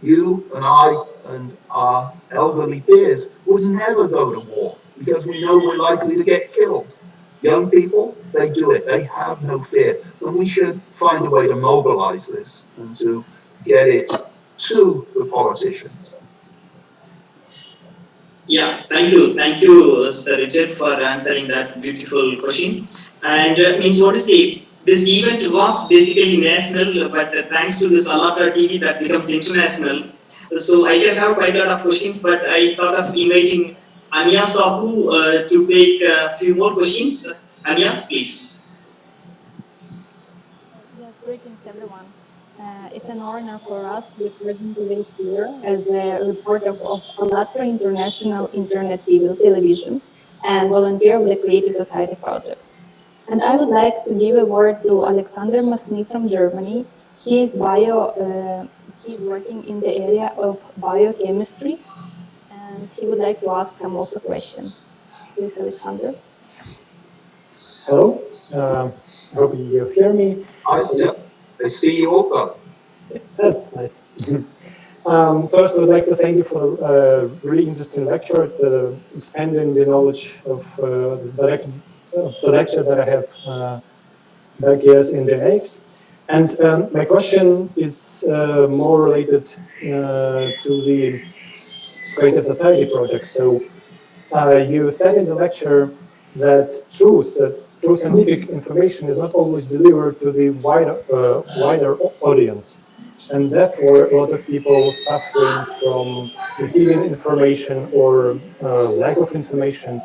You and I and our elderly peers would never go to war because we know we're likely to get killed. Young people, they do it. They have no fear. And we should find a way to mobilize this and to get it to the politicians. Yeah, thank you, Sir Richard, for answering that beautiful question. And means what to say, this event was basically national, but thanks to this Alata TV, that becomes international. So I can have quite a lot of questions, but I thought of inviting Anya Sahu to take a few more questions. Anya, please. Yes, greetings everyone. It's an honor for us to be present today here as a reporter of ALLATRA International Internet Television and volunteer with the Creative Society projects. And I would like to give a word to Alexander Masny from Germany. He is working in the area of biochemistry, and he would like to ask some also question. Please, Alexander. Hello, hope you hear me. I see you also. That's nice. First, I would like to thank you for a really interesting lecture, expanding the knowledge of the lecture that I have back years in genetics. And my question is more related to the Creative Society project. So you said in the lecture that true scientific information is not always delivered to the wider audience, and therefore a lot of people suffering from receiving information or lack of information.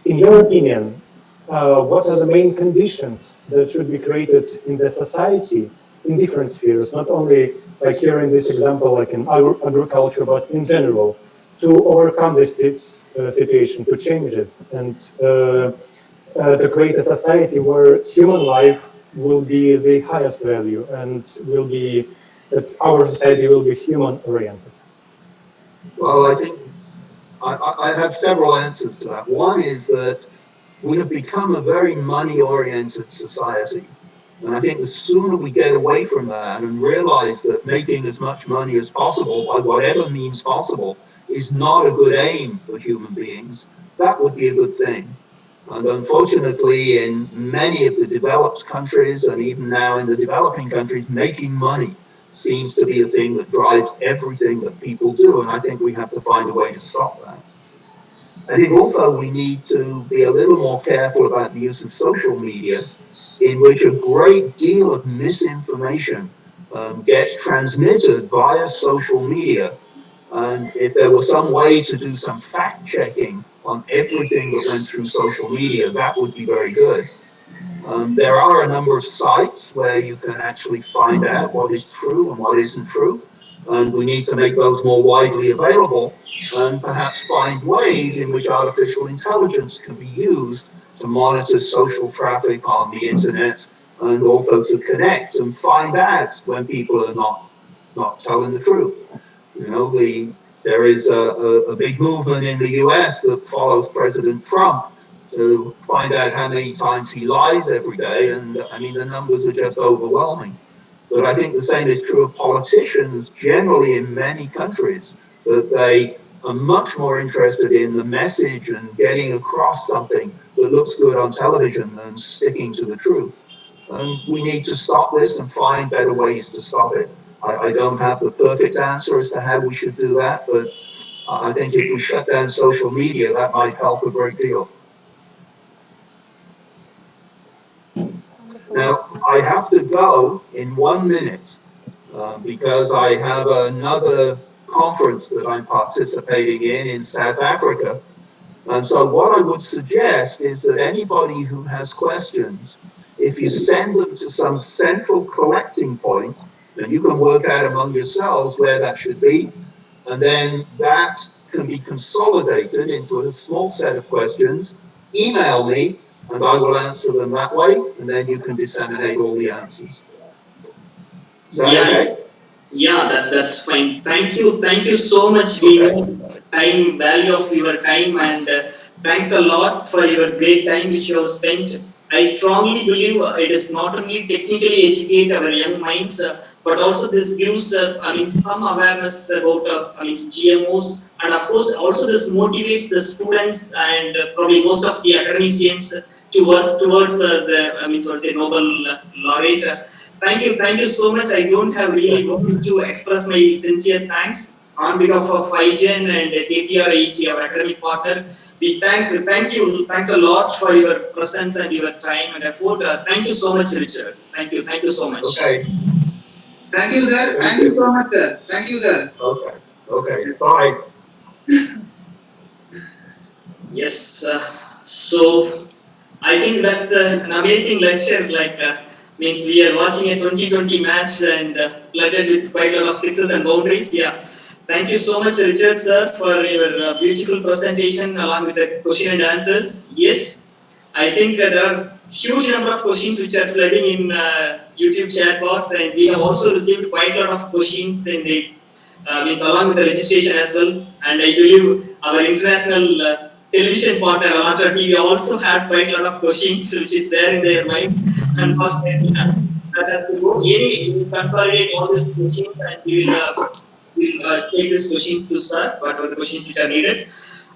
In your opinion, what are the main conditions that should be created in the society in different spheres, not only like here in this example, like in agriculture, but in general, to overcome this situation, to change it, and to create a society where human life will be the highest value and will be that our society will be human oriented? Well, I think I have several answers to that. One is that we have become a very money-oriented society. And I think the sooner we get away from that and realize that making as much money as possible by whatever means possible is not a good aim for human beings, that would be a good thing. And unfortunately, in many of the developed countries and even now in the developing countries, making money seems to be a thing that drives everything that people do. And I think we have to find a way to stop that. I think also we need to be a little more careful about the use of social media, in which a great deal of misinformation gets transmitted via social media. And if there was some way to do some fact checking on everything that went through social media, that would be very good. There are a number of sites where you can actually find out what is true and what isn't true. And we need to make those more widely available and perhaps find ways in which artificial intelligence can be used to monitor social traffic on the internet and also to connect and find out when people are not telling the truth. You know, there is a big movement in the US that follows President Trump to find out how many times he lies every day. And I mean, the numbers are just overwhelming. But I think the same is true of politicians generally in many countries, that they are much more interested in the message and getting across something that looks good on television than sticking to the truth. And we need to stop this and find better ways to stop it. I don't have the perfect answer as to how we should do that, but I think if we shut down social media, that might help a great deal. have to go in 1 minute because I have another conference that I'm participating in South Africa. And so what I would suggest is that anybody who has questions, if you send them to some central collecting point, and you can work out among yourselves where that should be, and then that can be consolidated into a small set of questions, email me, and I will answer them that way, and then you can disseminate all the answers. Is that Yeah, okay? yeah, that's fine. Thank you so much. We know time value of your time, and thanks a lot for your great time which you have spent. I strongly believe it is not only technically educate our young minds, but also this gives I mean some awareness about I mean GMOs, and of course also this motivates the students and probably most of the academicians to work towards the I mean so to say Nobel laureate. Thank you so much. I don't have really words to express my sincere thanks on behalf of IGEN and KPRIT, our academic partner. Thanks a lot for your presence and your time and effort. Thank you so much, Richard. Thank you so much. Okay. Thank you, sir. Thank you so much, sir. Thank you, sir. Okay. Okay. Bye. Yes. So I think that's an amazing lecture. Like means we are watching a 2020 match and flooded with quite a lot of sixes and boundaries. Yeah. Thank you so much, Richard, sir, for your beautiful presentation along with the question and answers. Yes, I think there are huge number of questions which are flooding in YouTube chat box, and we have also received quite a lot of questions in the means along with the registration as well. And I believe our international television partner, Laureate TV, also had quite a lot of questions which is there in their mind. Unfortunately, that has to go. Anyway, we will consolidate all these questions and we will take this question to sir, whatever the questions which are needed.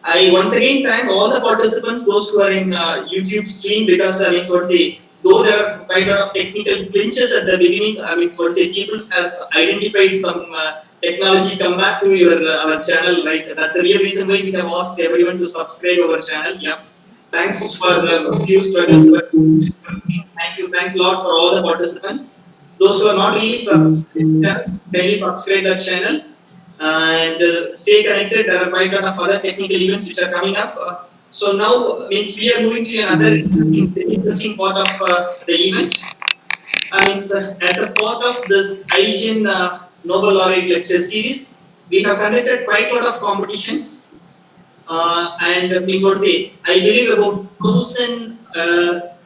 I once again thank all the participants, those who are in YouTube stream, because I mean, sort of say, though there are quite a lot of technical glitches at the beginning, I mean, sort of say, people has identified some technology come back to your our channel, right? That's the real reason why we have asked everyone to subscribe our channel. Yeah, thanks for few struggles, but thanks a lot for all the participants. Those who are not really subscribed, kindly subscribe that channel and stay connected. There are quite a lot of other technical events which are coming up. So now means we are moving to another interesting part of the event. Means as a part of this IGEN Nobel Laureate lecture series, we have conducted quite a lot of competitions and means what to say, I believe about 1,000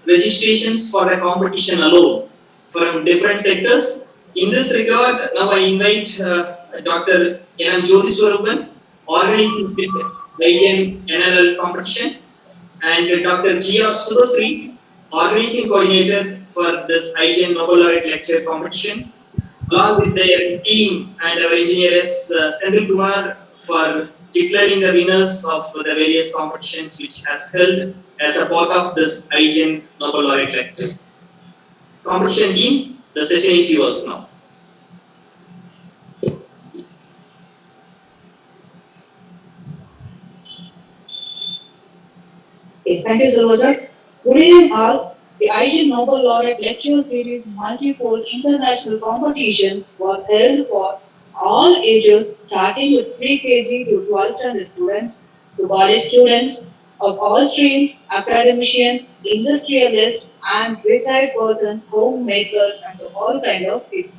registrations for the competition alone from different sectors. In this regard, now I invite Dr. N. M. Jyoti Swarupan, organizing the IGN NLL competition, and Dr. G. R. Subasri, organizing coordinator for this IGN Nobel Laureate lecture competition, along with their team and our engineers Senthil Kumar for declaring the winners of the various competitions which has held as a part of this IGEN Nobel Laureate lecture. Competition team, the session is yours now. Okay, thank you, Sir. Good evening, all. The IGEN Nobel Laureate Lecture Series multiple international competitions was held for all ages, starting with pre-KG to 12th standard students, to college students of all streams, academicians, industrialists, and retired persons, homemakers, and to all kind of people.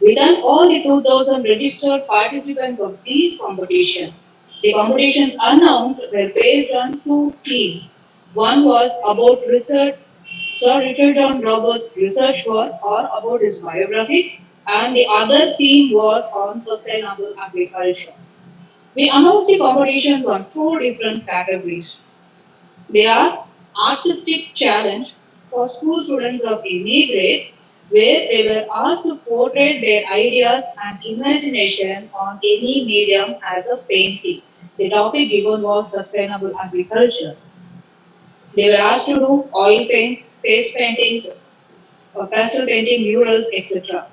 We thank all the 2,000 registered participants of these competitions. The competitions announced were based on two themes. One was about research, Sir Richard John Roberts' research work or about his biography, and the other theme was on sustainable agriculture. We announced the competitions on four different categories. They are artistic challenge for school students of any grades, where they were asked to portray their ideas and imagination on any medium as a painting. The topic given was sustainable agriculture. They were asked to do oil paints, face painting, pastel painting, murals, etc.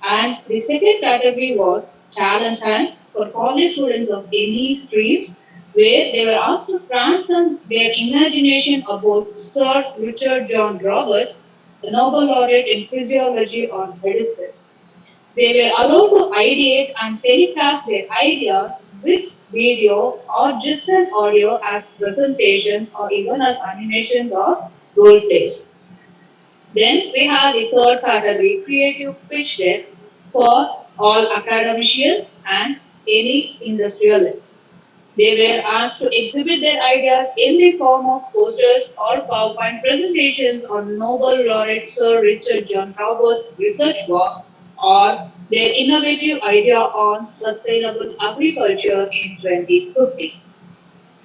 And the second category was talent hunt for college students of any streams, where they were asked to transcend their imagination about Sir Richard John Roberts, the Nobel Laureate in Physiology or Medicine. They were allowed to ideate and telecast their ideas with video or just an audio as presentations or even as animations or role plays. Then we have the third category, creative pitch deck for all academicians and any industrialists. They were asked to exhibit their ideas in the form of posters or PowerPoint presentations on Nobel laureate Sir Richard John Roberts' research work or their innovative idea on sustainable agriculture in 2050.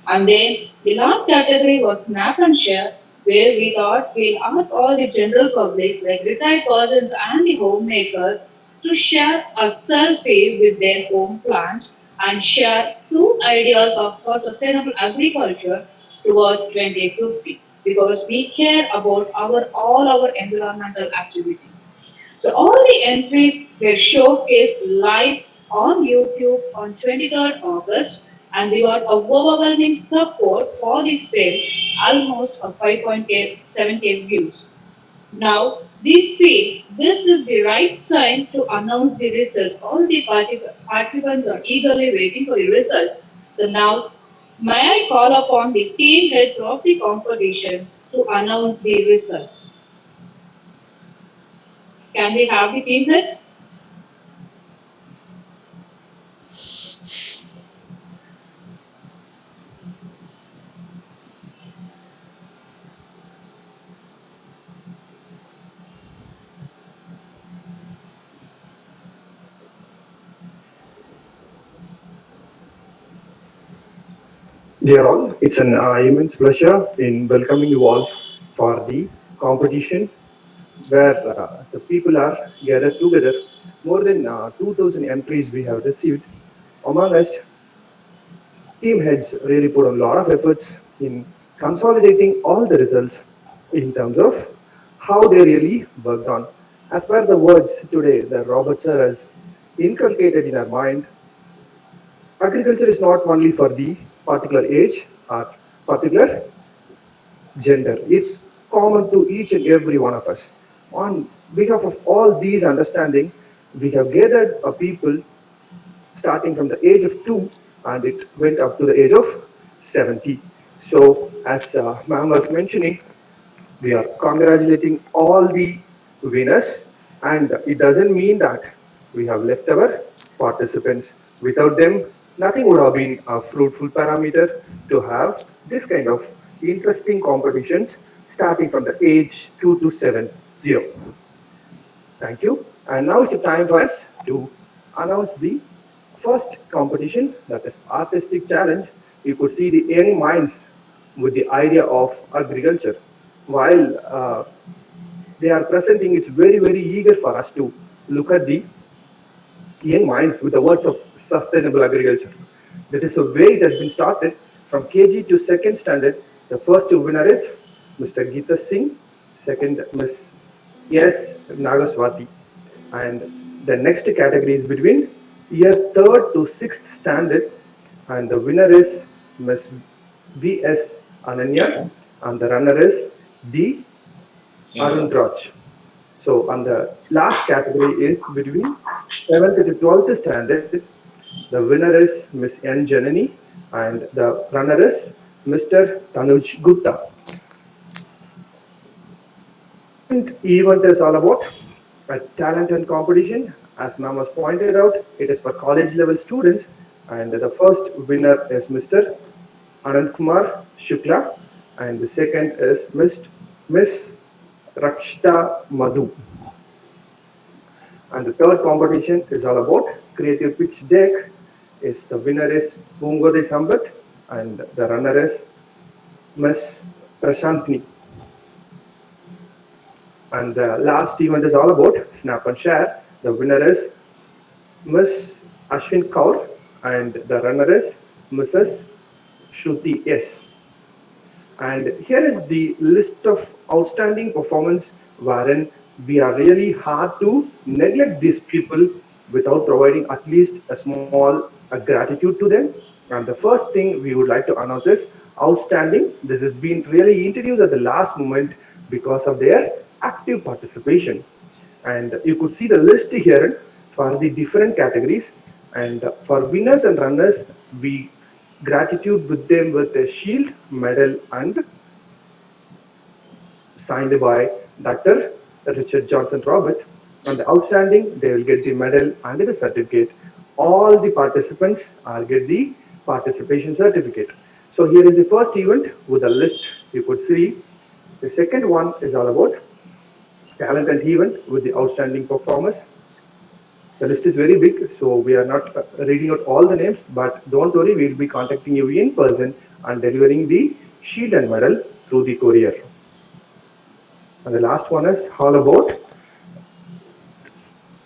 And then the last category was snap and share, where we thought we'll ask all the general publics, like retired persons and the homemakers, to share a selfie with their home plants and share two ideas of for sustainable agriculture towards 2050 because we care about our all our environmental activities. So all the entries were showcased live on YouTube on 23rd August and we got a overwhelming support for this sale, almost a 5.7K views. Now, we feel this is the right time to announce the results. All the participants are eagerly waiting for the results. So now, may I call upon the team heads of the competitions to announce the results? Can we have the team heads? Dear all, it's an immense pleasure in welcoming you all for the competition where the people are gathered together. More than 2,000 entries we have received. Among us, team heads really put a lot of efforts in consolidating all the results in terms of how they really worked on. As per the words today that Robert Sir has inculcated in our mind, agriculture is not only for the particular age or particular gender. It's common to each and every one of us. On behalf of all these understanding, we have gathered a people starting from the age of 2 and it went up to the age of 70. So as ma'am was mentioning, we are congratulating all the winners and it doesn't mean that we have left our participants. Without them, nothing would have been a fruitful parameter to have this kind of interesting competitions starting from the age 2 to 70. Thank you. And now it's time for us to announce the first competition, that is artistic challenge. You could see the young minds with the idea of agriculture. While they are presenting, it's very, very eager for us to look at the young minds with the words of sustainable agriculture. That is the way it has been started from KG to second standard. The first winner is Mr. Geeta Singh, second Ms. S. Nagaswati. And the next category is between year third to sixth standard, and the winner is Ms. V.S. Ananya, and the runner is D. Arun Raj. So, and the last category is between 7th to 12th standard. The winner is Ms. N. Janani, and the runner is Mr. Tanuj Gupta. Event is all about a talent and competition. As ma'am was pointed out, it is for college level students, and the first winner is Mr. Anand Kumar Shukla, and the second is Miss Rakshita Madhu. And the third competition is all about creative pitch deck. The winner is Bungode Sambat, and the runner is Miss Prashantini. And the last event is all about snap and share. The winner is Miss Ashwin Kaur, and the runner is Mrs. Shruti S. And here is the list of outstanding performance wherein we are really hard to neglect these people without providing at least a small gratitude to them. And the first thing we would like to announce is outstanding. This has been really introduced at the last moment because of their active participation. And you could see the list here for the different categories. And for winners and runners, we gratitude with them with a shield, medal, and signed by Dr. Richard Johnson Robert. On the outstanding, they will get the medal and the certificate. All the participants are get the participation certificate. So here is the first event with a list you could see. The second one is all about talent and event with the outstanding performers. The list is very big, so we are not reading out all the names, but don't worry, we will be contacting you in person and delivering the shield and medal through the courier. And the last one is all about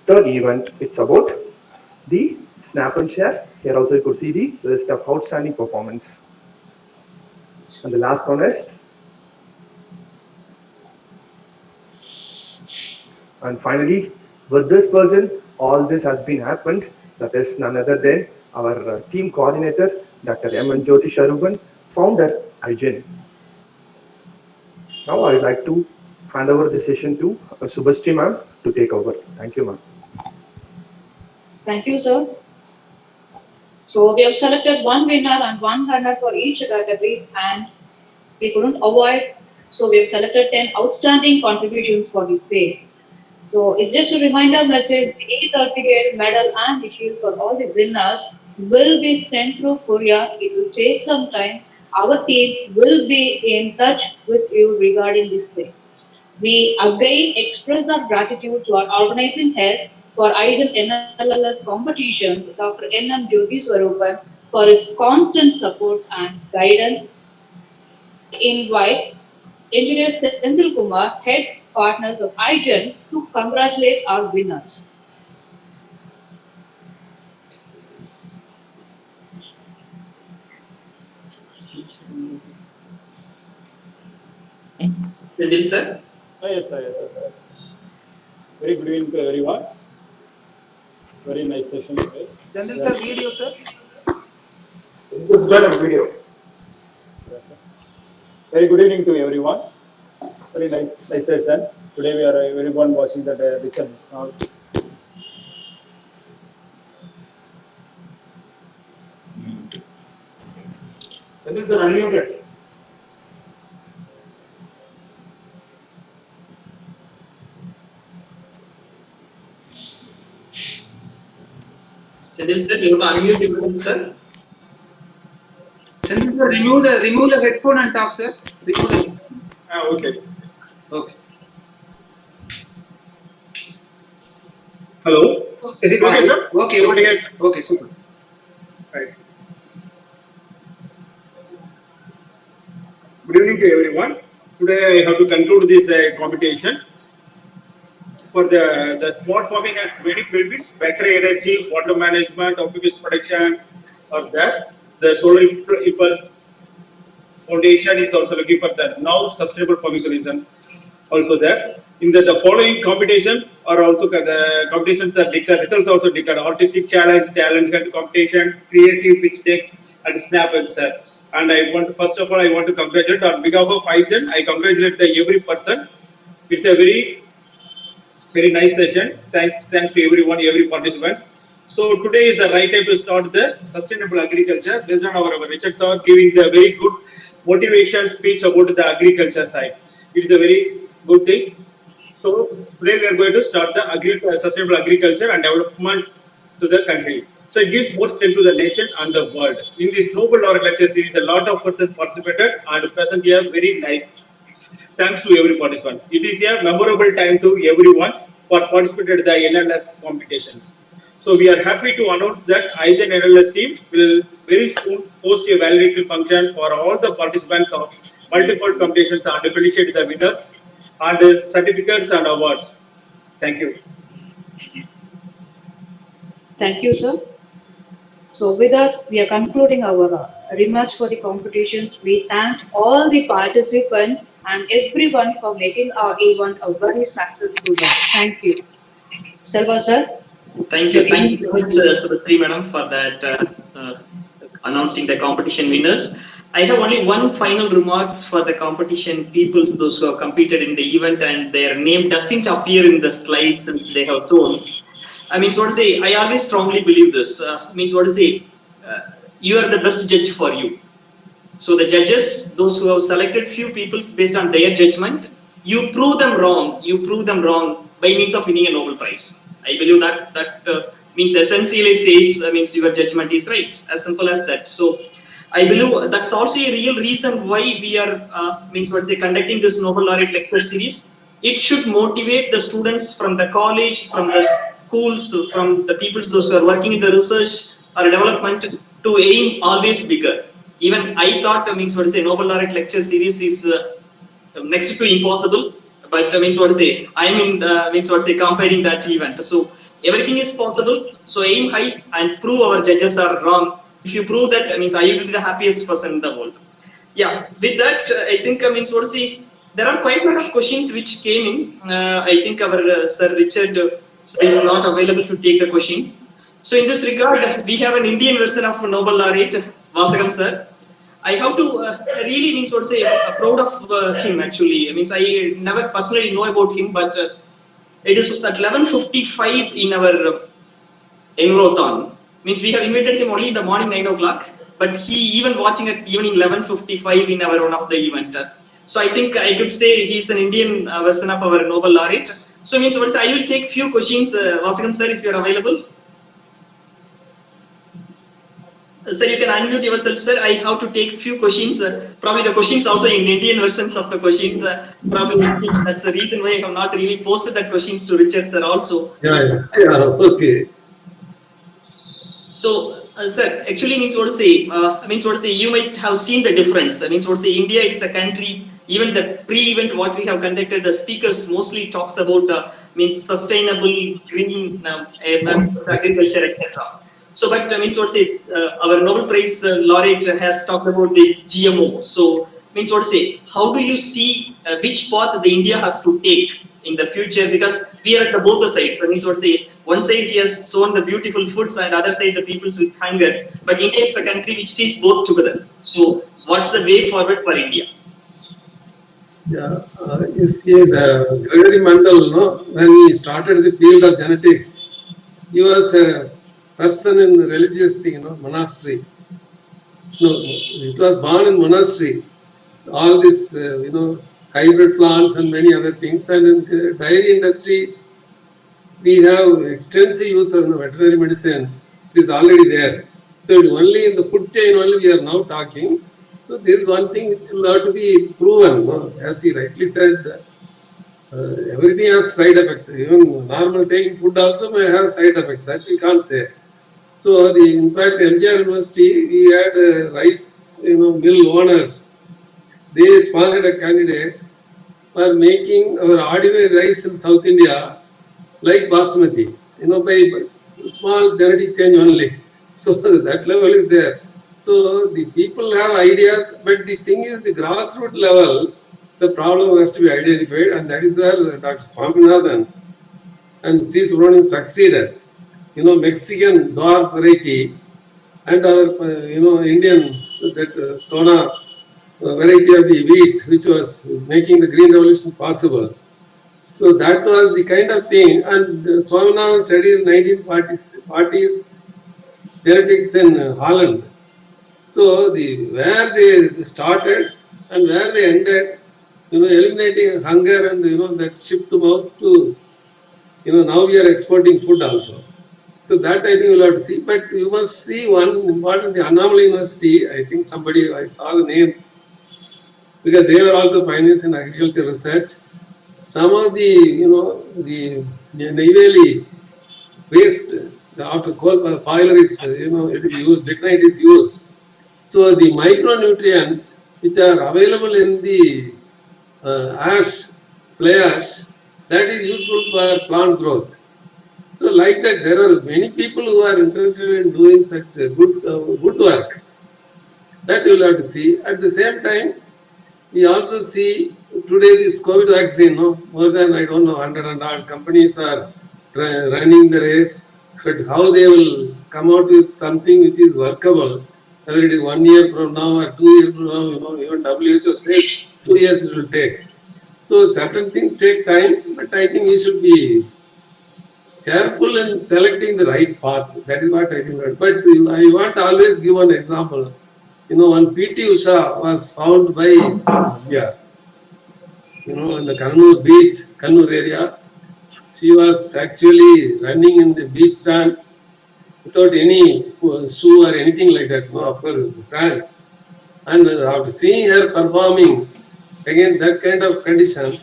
third event. It's about the snap and share. Here also you could see the list of outstanding performance. And the last one is, and finally, with this person, all this has been happened. That is none other than our team coordinator, Dr. M. N. Jyoti Sharuban, founder, IGEN. Now I would like to hand over the session to Subhashri ma'am to take over. Thank you, ma'am. Thank you, sir. So we have selected one winner and one runner for each category, and we couldn't avoid. So we have selected 10 outstanding contributions for the same. So it's just a reminder message, the e-certificate, medal and the shield for all the winners will be sent through courier. It will take some time. Our team will be in touch with you regarding this same. We again express our gratitude to our organizing head for IGEN NLS competitions, Dr. N.M. Jyoti Swarupan, for his constant support and guidance. I invite Engineer Senthil Kumar, head partners of IGEN, to congratulate our winners. Senthil sir. Yes, sir. Yes, sir. Very good evening to everyone. Very nice session today. Senthil sir, video sir. Video. Yes, sir. Very good evening to everyone. Very nice session. Today we are everyone watching that Richard. This is the unmuted. Senthil sir, you have to unmute yourself, sir. Senthil sir, remove the headphone and talk, sir. Remove the. Okay. Okay. Hello. Is it okay, sir? Okay, super. Right. Good evening to everyone. Today I have to conclude this competition. For the smart farming has many benefits: better energy, water management, occupational protection, or that. The solar impulse foundation is also looking for that now sustainable farming solutions. Also there. In the following competitions are also the competitions are declared, results also declared: artistic challenge, talent hunt competition, creative pitch deck, and snap answer. And I want to, first of all, I want to congratulate on behalf of IGEN. I congratulate every person. It's a very nice session. Thanks to everyone, every participant. So today is the right time to start the sustainable agriculture based on our Richard sir giving the very good motivation speech about the agriculture side. It's a very good thing. So today we are going to start the sustainable agriculture and development to the country. So it gives more strength to the nation and the world. In this Nobel Laureate lecture series, a lot of persons participated and present here very nice. Thanks to every participant. It is a memorable time to everyone for participating in the NLS competitions. So we are happy to announce that IGEN NLS team will very soon host a validatory function for all the participants of multiple competitions and felicitate the winners and certificates and awards. Thank you. Thank you, sir. So with that, we are concluding our remarks for the competitions. We thank all the participants and everyone for making our event a very successful one. Thank you. Selva sir. Thank you so much, Subhashri madam, for that announcing the competition winners. I have only one final remarks for the competition peoples, those who have competed in the event and their name doesn't appear in the slide that they have shown. I mean, so to say, I always strongly believe this. Means what to say, you are the best judge for you. So the judges, those who have selected few people based on their judgment, you prove them wrong. You prove them wrong by means of winning a Nobel Prize. I believe that means essentially says means your judgment is right. As simple as that. So I believe that's also a real reason why we are means what say conducting this Nobel Laureate lecture series. It should motivate the students from the college, from the schools, from the people those who are working in the research or development to aim always bigger. Even I thought means what to say Nobel Laureate lecture series is next to impossible, but means what to say I am in means what to say comparing that event. So everything is possible. So aim high and prove our judges are wrong. If you prove that, means I will be the happiest person in the world. Yeah, with that, I think means what to say there are quite a lot of questions which came in. I think our Sir Richard is not available to take the questions. So in this regard, we have an Indian version of Nobel Laureate, Vasagam sir. I have to really means what to say proud of him actually. Means I never personally know about him, but it is at 11:55 in our Enrothon. Means we have invited him only in the morning 9 o'clock, but he even watching at evening 11:55 in our one of the event. So I think I could say he's an Indian version of our Nobel Laureate. So means what I will take few questions, Vasagam sir, if you are available. Sir, you can unmute yourself, sir. I have to take few questions. Probably the questions also in Indian versions of the questions. Probably that's the reason why I have not really posted the questions to Richard, sir, also. Okay. So, sir, actually means what to say. Means what to say. You might have seen the difference. Means what to say. India is the country. Even the pre-event what we have conducted, the speakers mostly talks about means sustainable green agriculture, etc. So, but means what to say. Our Nobel Prize laureate has talked about the GMO. So, means what to say. How do you see which path the India has to take in the future? Because we are at the both the sides. That means what to say. One side he has sown the beautiful foods, and other side the peoples with hunger. But India is the country which sees both together. So, what's the way forward for India? Yeah, you see, the Gregory Mendel, no, when he started the field of genetics, he was a person in religious thing, monastery. No, it was born in monastery. All this, hybrid plants and many other things. And in the dairy industry, we have extensive use of veterinary medicine. It is already there. So it's only in the food chain only we are now talking. So this is one thing which will have to be proven. As he rightly said, everything has side effect. Even normal taking food also may have side effect. That we can't say. So in fact, MGR University, we had rice, mill owners. They sponsored a candidate for making our ordinary rice in South India like basmati, by small genetic change only. So that level is there. So the people have ideas, but the thing is, the grassroots level, the problem has to be identified, and that is where Dr. Swaminathan and C. Subramanian succeeded. Mexican dwarf variety and our, Indian that Stona variety of the wheat, which was making the green revolution possible. So that was the kind of thing, and Swaminathan studied in 1940s genetics in Holland. So where they started and where they ended, eliminating hunger and that shift to mouth to, now we are exporting food also. So that I think you'll have to see. But you must see one important, the Annamalai University. I think I saw the names because they were also pioneers in agriculture research. Some of the, the Neyveli waste after coal boiler is, it is used, lignite is used. So the micronutrients which are available in the ash, fly ash, that is useful for plant growth. So like that, there are many people who are interested in doing such good work. That you will have to see. At the same time, we also see today this COVID vaccine, more than, I don't know, 100 and odd companies are running the race, but how they will come out with something which is workable, whether it is 1 year from now or 2 years from now, even WHO says 2 years it will take. So certain things take time, but I think we should be careful in selecting the right path. That is what I think. But I want to always give an example. When P.T. Usha was found by Nambiar, in the Kannur beach, Kannur area, she was actually running in the beach sand without any shoe or anything like that, of course, sand. And after seeing her performing again that kind of condition,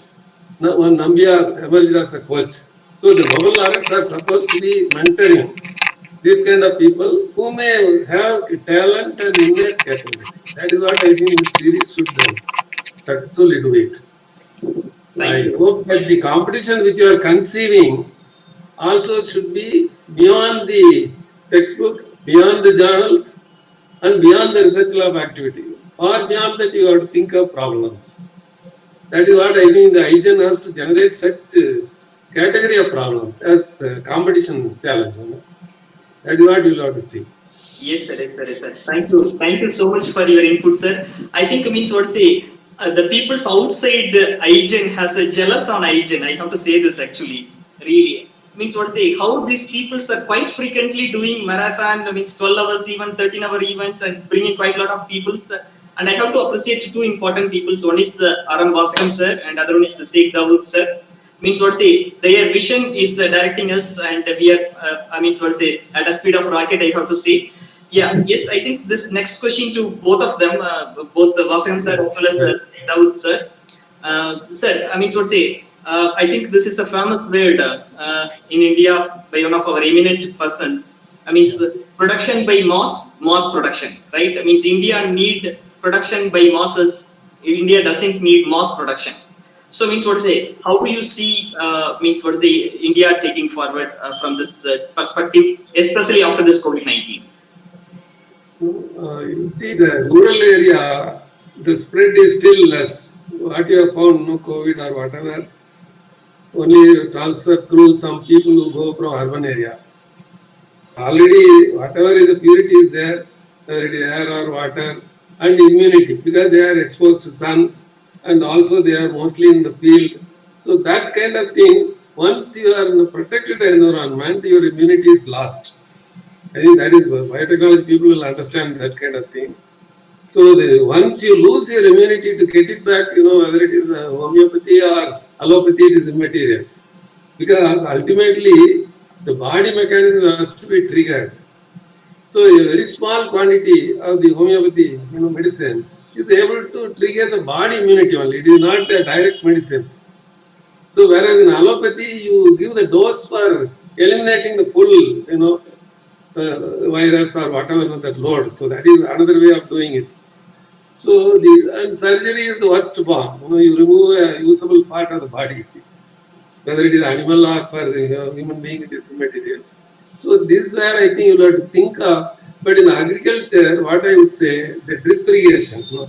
one Nambiar emerged as a coach. So the Nobel laureates are supposed to be mentoring these kind of people who may have talent and innate capability. That is what I think this series should successfully do it. So Thank I you. hope that the competition which you are conceiving also should be beyond the textbook, beyond the journals, and beyond the research lab activity. Or beyond that, you have to think of problems. That is what I think the IGEN has to generate such category of problems as the competition challenge. That is what you will have to see. Yes, sir. Yes, sir. Yes, sir. Thank you. Thank you so much for your input, sir. I think means what say the people's outside IGEN has a jealous on IGEN. I have to say this actually, really means what say how these peoples are quite frequently doing marathon means 12 hours even 13-hour events and bringing quite a lot of peoples. And I have to appreciate two important peoples. One is Aram Vaskam sir, and other one is Sheikh Dawood sir. Means what say their vision is directing us, and we are. I mean what say at the speed of rocket. I have to say. Yeah, yes, I think this next question to both of them, both the Vasan sir as well as Dawood sir. Sir, I mean, so say, I think this is a famous word in India by one of our eminent person. I mean, production by mass production, right? I mean, India need production by masses. India doesn't need mass production. So means what to say? How do you see means what to say India taking forward from this perspective, especially after this COVID-19? You see the rural area, the spread is still less. What you have found, no COVID or whatever, only transfer through some people who go from urban area. Already, whatever is the purity is there, whether it is air or water, and immunity, because they are exposed to sun, and also they are mostly in the field. So that kind of thing, once you are in a protected environment, your immunity is lost. I think that is biotechnology people will understand that kind of thing. So once you lose your immunity to get it back, whether it is homeopathy or allopathy, it is immaterial. Because ultimately the body mechanism has to be triggered. So a very small quantity of the homeopathy, medicine is able to trigger the body immunity only. It is not a direct medicine. So whereas in allopathy, you give the dose for eliminating the full, virus or whatever that load. So that is another way of doing it. So and surgery is the worst form. You remove a usable part of the body, whether it is animal or for the human being, it is immaterial. So this is where I think you have to think of. But in agriculture, what I would say, the drip irrigation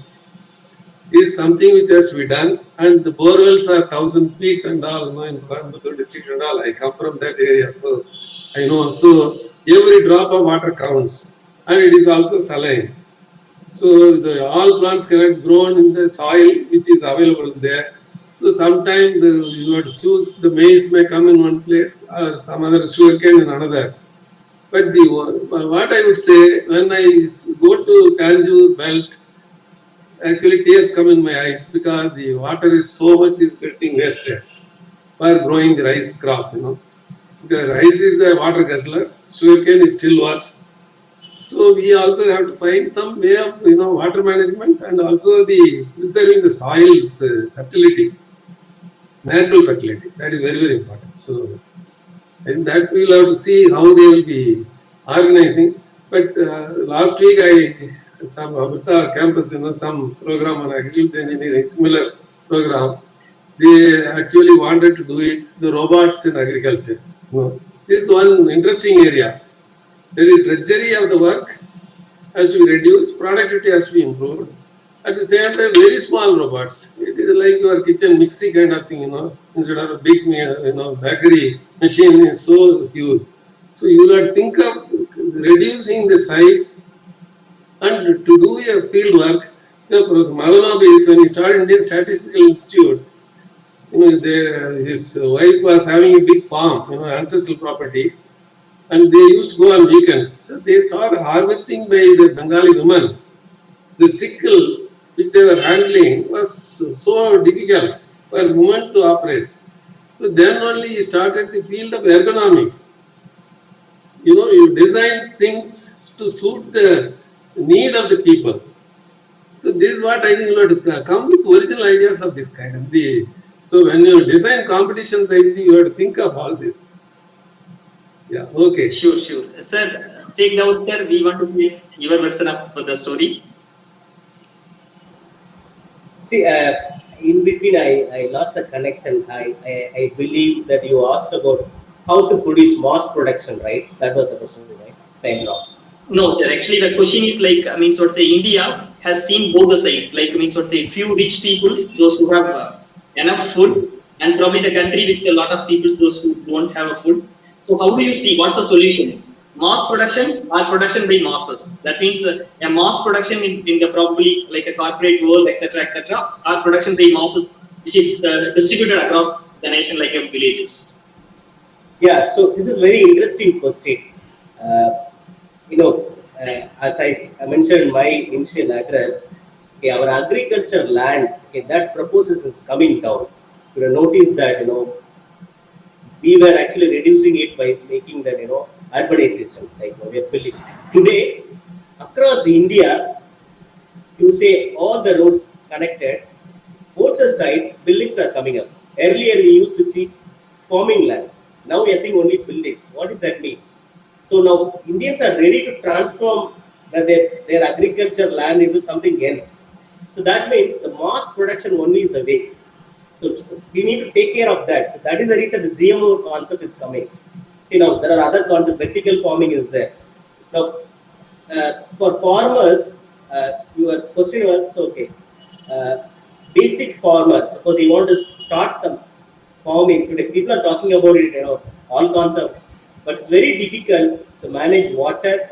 is something which has to be done. And the borewells are 1,000 feet and all, in Coimbatore district and all. I come from that area, so I know. So every drop of water counts, and it is also saline. So all plants cannot grow in the soil which is available there. So sometimes you have to choose the maize may come in one place or some other sugarcane in another. But what I would say when I go to Tanjore belt, actually tears come in my eyes because the water is so much is getting wasted for growing the rice crop. The rice is a water guzzler, sugarcane is still worse. So we also have to find some way of water management and also the preserving the soil's fertility, natural fertility. That is very, very important. So and that we will have to see how they will be organizing. But last week some Amrita campus, some program on agriculture engineering, similar program. They actually wanted to do it, the robots in agriculture. This is one interesting area. There is drudgery of the work has to be reduced, productivity has to be improved. At the same time, very small robots. It is like your kitchen mixie kind of thing, instead of a big, bakery machine is so huge. So you will think of reducing the size And to do a field work, Professor Madanabis, when he started Indian Statistical Institute, his wife was having a big farm, ancestral property, and they used to go on weekends. So they saw the harvesting by the Bengali women. The sickle which they were handling was so difficult for women to operate. So then only he started the field of ergonomics. You design things to suit the need of the people. So this is what I think you have to come with original ideas of this kind. So when you design competitions, I think you have to think of all this. Yeah, okay. Sure, sure. Sir, take the out there. We want to hear your version of the story. See, in between, I lost the connection. I believe that you asked about how to produce mass production, right? That was the question, right? Time wrong. No, sir. Actually, the question is like, India has seen both the sides. Like, few rich peoples, those who have enough food, and probably the country with a lot of peoples, those who don't have a food. So, how do you see? What's the solution? Mass production or production by masses? That means a mass production in the probably like a corporate world, etc., or production by masses, which is distributed across the nation like a villages. Yeah, so this is very interesting question. Uh, as I mentioned in my initial address, okay, our agriculture land, okay, that proposes is coming down. You know, notice that we were actually reducing it by making that urbanization. Like we are building today across India, you say all the roads connected, both the sides buildings are coming up. Earlier we used to see farming land. Now we are seeing only buildings. What does that mean? So now Indians are ready to transform their agriculture land into something else. So that means the mass production only is the way. So we need to take care of that. So that is the reason the GMO concept is coming. There are other concepts. Vertical farming is there. Now, for farmers, your question was okay. Uh, Basic farmer. Suppose you want to start some farming today. People are talking about it. All concepts, but it's very difficult to manage water.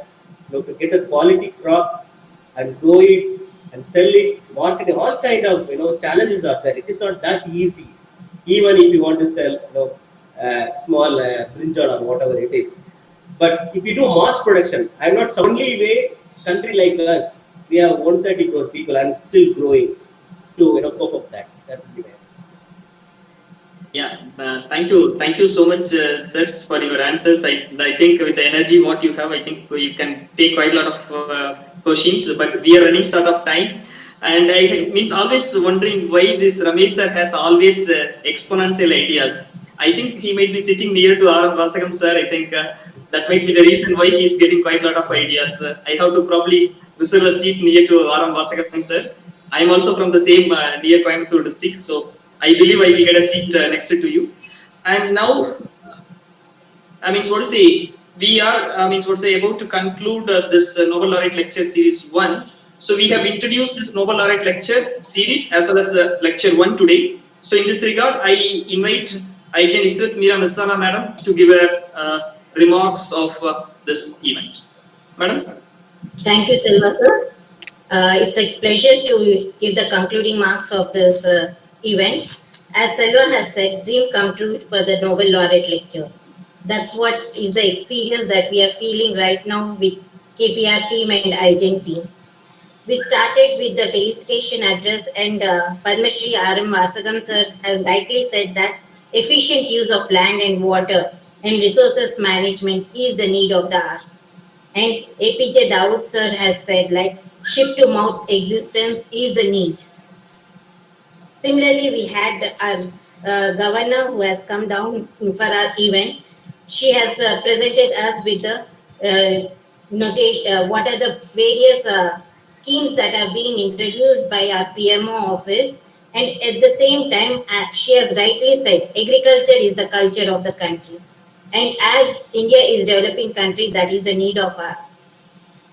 To get a quality crop and grow it and sell it, marketing, all kind of challenges are there. It is not that easy, even if you want to sell small brinjal or whatever it is. But if you do mass production, I'm not only way country like us, we have 130 crore people and still growing to cope up that. That would be there. Yeah, thank you so much, sirs, for your answers. I think with the energy what you have, I think you can take quite a lot of questions. But we are running short of time, and I means always wondering why this Ramesh sir has always exponential ideas. I think he might be sitting near to R. Vasagam sir. I think that might be the reason why he is getting quite a lot of ideas. I have to probably reserve a seat near to R. Vasagam sir. I am also from the same near Coimbatore district, so I believe I will get a seat next to you. And now, what to say? We are, what to say, about to conclude this Nobel Laureate Lecture Series 1. So we have introduced this Nobel Laureate Lecture Series as well as the Lecture 1 today. So in this regard, I invite IGEN Israt Meera Misana Madam to give her remarks of this event. Madam? Thank you, Silva sir. It's a pleasure to give the concluding marks of this event. As Selva has said, dream come true for the Nobel Laureate lecture. That's what is the experience that we are feeling right now with KPR team and IGEN team. We started with the felicitation address, and Padma Shri R.M. Vasagam sir has rightly said that efficient use of land and water and resources management is the need of the hour. And APJ Dawood sir has said like ship to mouth existence is the need. Similarly, we had our governor who has come down for our event. She has presented us with the notation, what are the various schemes that are being introduced by our PMO office. And at the same time, she has rightly said, agriculture is the culture of the country. And as India is developing country, that is the need of our.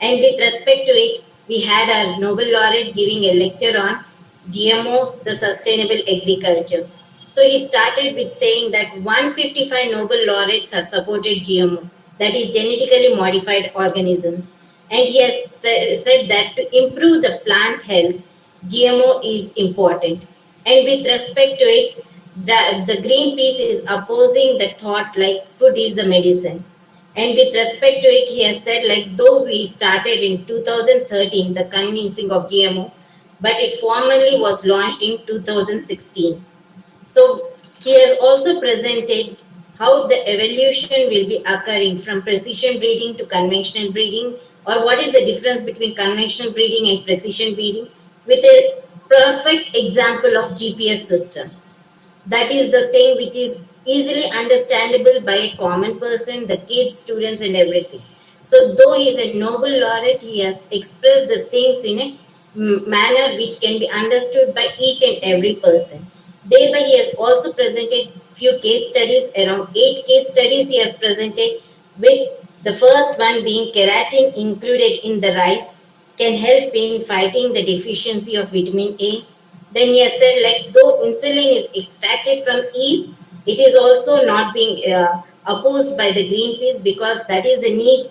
And with respect to it, we had our Nobel laureate giving a lecture on GMO, the sustainable agriculture. So he started with saying that 155 Nobel laureates have supported GMO, that is genetically modified organisms. And he has said that to improve the plant health, GMO is important. And with respect to it, the Greenpeace is opposing the thought like food is the medicine. And with respect to it, he has said like though we started in 2013 the convincing of GMO, but it formally was launched in 2016. So he has also presented how the evolution will be occurring from precision breeding to conventional breeding, or what is the difference between conventional breeding and precision breeding, with a perfect example of GPS system. That is the thing which is easily understandable by a common person, the kids, students, and everything. So, though he is a Nobel laureate, he has expressed the things in a manner which can be understood by each and every person. Thereby, he has also presented few case studies, around 8 case studies he has presented, with the first one being keratin included in the rice can help in fighting the deficiency of vitamin A. Then he has said, like, though insulin is extracted from yeast, it is also not being opposed by the Greenpeace because that is the need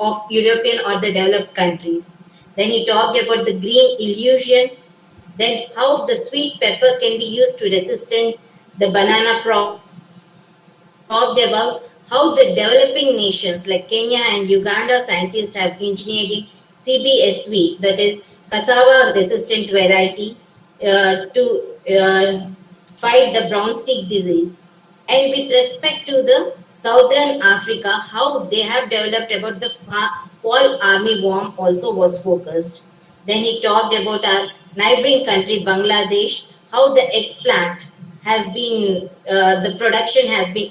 of European or the developed countries. Then he talked about the green illusion, then how the sweet pepper can be used to resistant the banana problem. Then he talked about how the developing nations like Kenya and Uganda scientists have engineered CBSV, that is cassava resistant variety, to fight the brown stick disease. And with respect to the southern Africa, how they have developed about the fall army worm also was focused. Then he talked about our neighboring country Bangladesh, how the eggplant has been, the production has been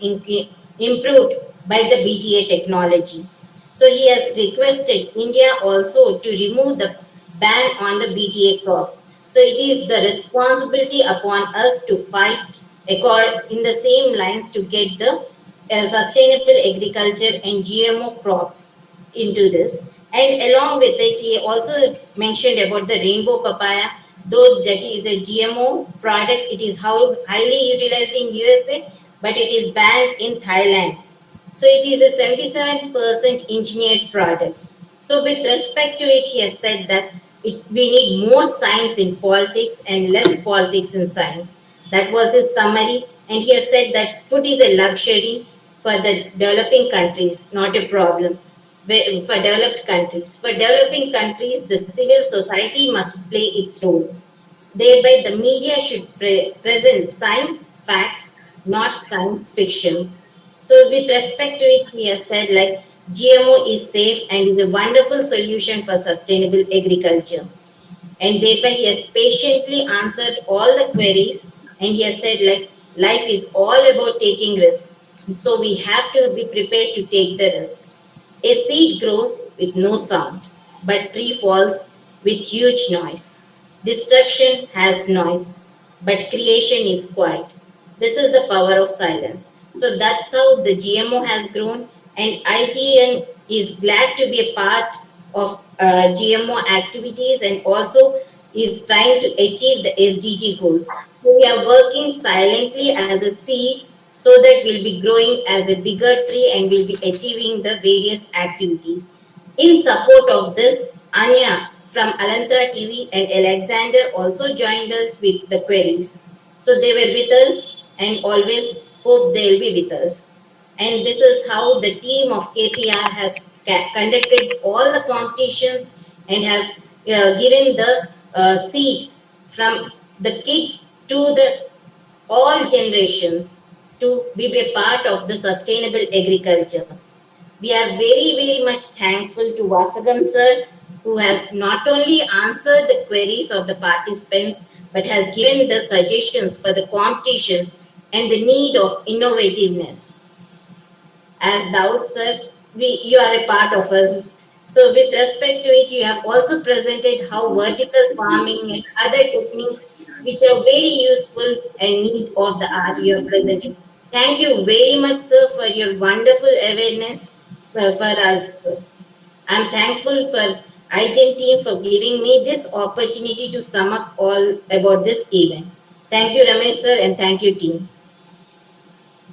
improved by the BTA technology. So he has requested India also to remove the ban on the BTA crops. So it is the responsibility upon us to fight in the same lines to get the sustainable agriculture and GMO crops into this. And along with it, he also mentioned about the rainbow papaya. Though that is a GMO product, it is highly utilized in USA, but it is banned in Thailand. So it is a 77% engineered product. So with respect to it, he has said that we need more science in politics and less politics in science. That was his summary. And he has said that food is a luxury for the developing countries, not a problem. For developed countries. For developing countries, the civil society must play its role. Thereby, the media should present science facts, not science fictions. So, with respect to it, he has said like GMO is safe and is a wonderful solution for sustainable agriculture. And thereby, he has patiently answered all the queries, and he has said like life is all about taking risks. So we have to be prepared to take the risk. A seed grows with no sound, but tree falls with huge noise. Destruction has noise, but creation is quiet. This is the power of silence. So that's how the GMO has grown, and IGN is glad to be a part of GMO activities and also is trying to achieve the SDG goals. So we are working silently as a seed so that we'll be growing as a bigger tree and we'll be achieving the various activities. In support of this, Anya from Alantra TV and Alexander also joined us with the queries. So they were with us and always hope they'll be with us. And this is how the team of KPR has conducted all the competitions and have given the seed from the kids to the all generations to be a part of the sustainable agriculture. We are very, very much thankful to Vasagam sir, who has not only answered the queries of the participants, but has given the suggestions for the competitions and the need of innovativeness. As Daud sir, you are a part of us. So with respect to it, you have also presented how vertical farming and other techniques which are very useful and need of the art you have presented. Thank you very much, sir, for your wonderful awareness for us. I'm thankful for IGEN team for giving me this opportunity to sum up all about this event. Thank you, Ramesh sir, and thank you, team.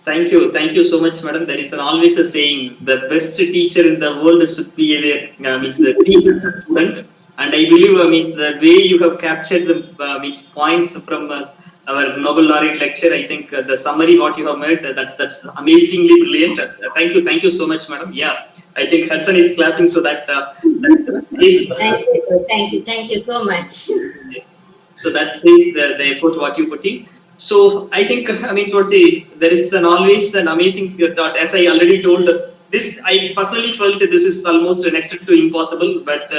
Thank you so much, madam. There is always a saying: the best teacher in the world should be the means the best student. And I believe means the way you have captured the means points from our Nobel laureate lecture. I think the summary what you have made that's amazingly brilliant. Thank you so much, madam. Yeah, I think Hudson is clapping so that is. Thank you, sir. Thank you so much. So that says the effort what you put in. So I think I mean so say there is an always an amazing thought as I already told this I personally felt this is almost next to impossible, but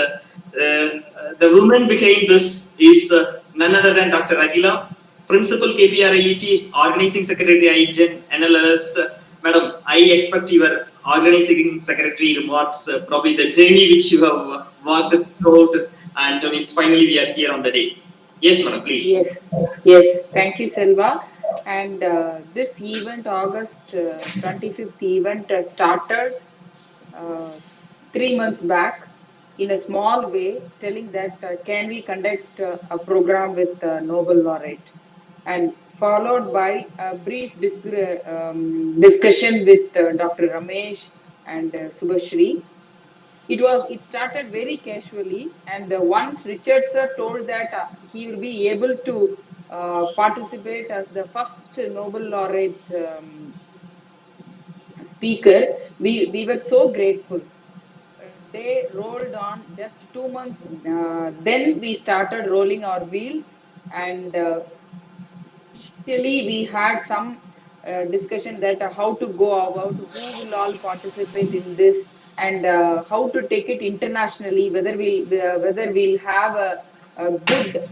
the woman behind this is none other than Dr. Aguila, Principal KPRIET, Organizing Secretary IGEN, NLS. Madam, I expect your organizing secretary remarks, probably the journey which you have walked throughout, and means finally we are here on the day. Yes, madam, please. Yes, yes. Thank you, Selva. And this event, August 25th event, started uh, 3 months back in a small way, telling that can we conduct a program with Nobel laureate, and followed by a brief discussion with Dr. Ramesh and Subhashri. It started very casually, and once Richard sir told that he will be able to participate as the first Nobel laureate speaker, we were so grateful. They rolled on just 2 months. Then we started rolling our wheels, and initially we had some discussion that how to go about, who will all participate in this, and how to take it internationally. Whether we'll have a good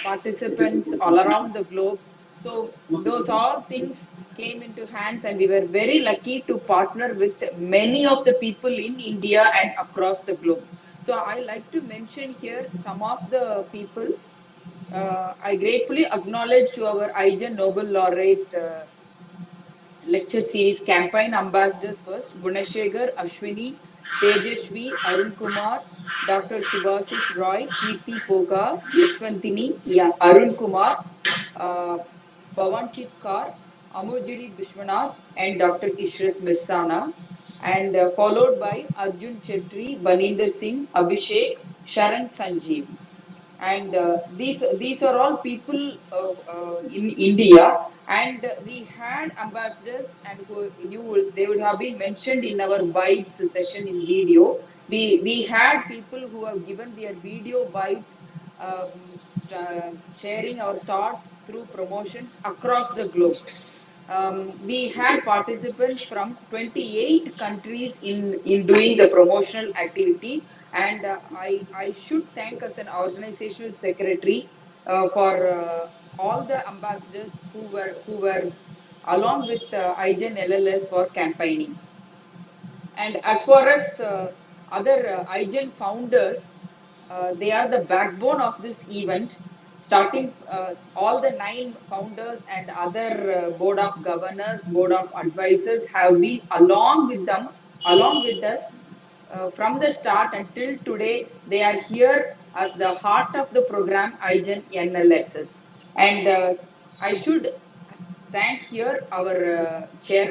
participants all around the globe. So those all things came into hands, and we were very lucky to partner with many of the people in India and across the globe. So I like to mention here some of the people. I gratefully acknowledge to our IGEN Nobel laureate lecture series campaign ambassadors first: Gunashekar, Ashwini, Tejashvi, Arun Kumar, Dr. Subhasish Roy, Kirti Poga, Yashwantini, yeah, Arun Kumar, uh, Pawanchit Kar, Amujiri Bishwanath, and Dr. Ishrat Mirsana, and followed by Arjun Chetri, Baninder Singh, Abhishek, Sharan Sanjeev. And these are all people in India, and we had ambassadors, and who they would have been mentioned in our bites session in video. We had people who have given their video bites, sharing our thoughts through promotions across the globe. We had participants from 28 countries in doing the promotional activity, and I should thank as an organizational secretary for all the ambassadors who were along with IGEN LLS for campaigning. And as far as other IGEN founders, they are the backbone of this event. Starting all the 9 founders and other board of governors, board of advisors have been along with them, along with us from the start until today. They are here as the heart of the program IGEN NLSS. And I should thank here our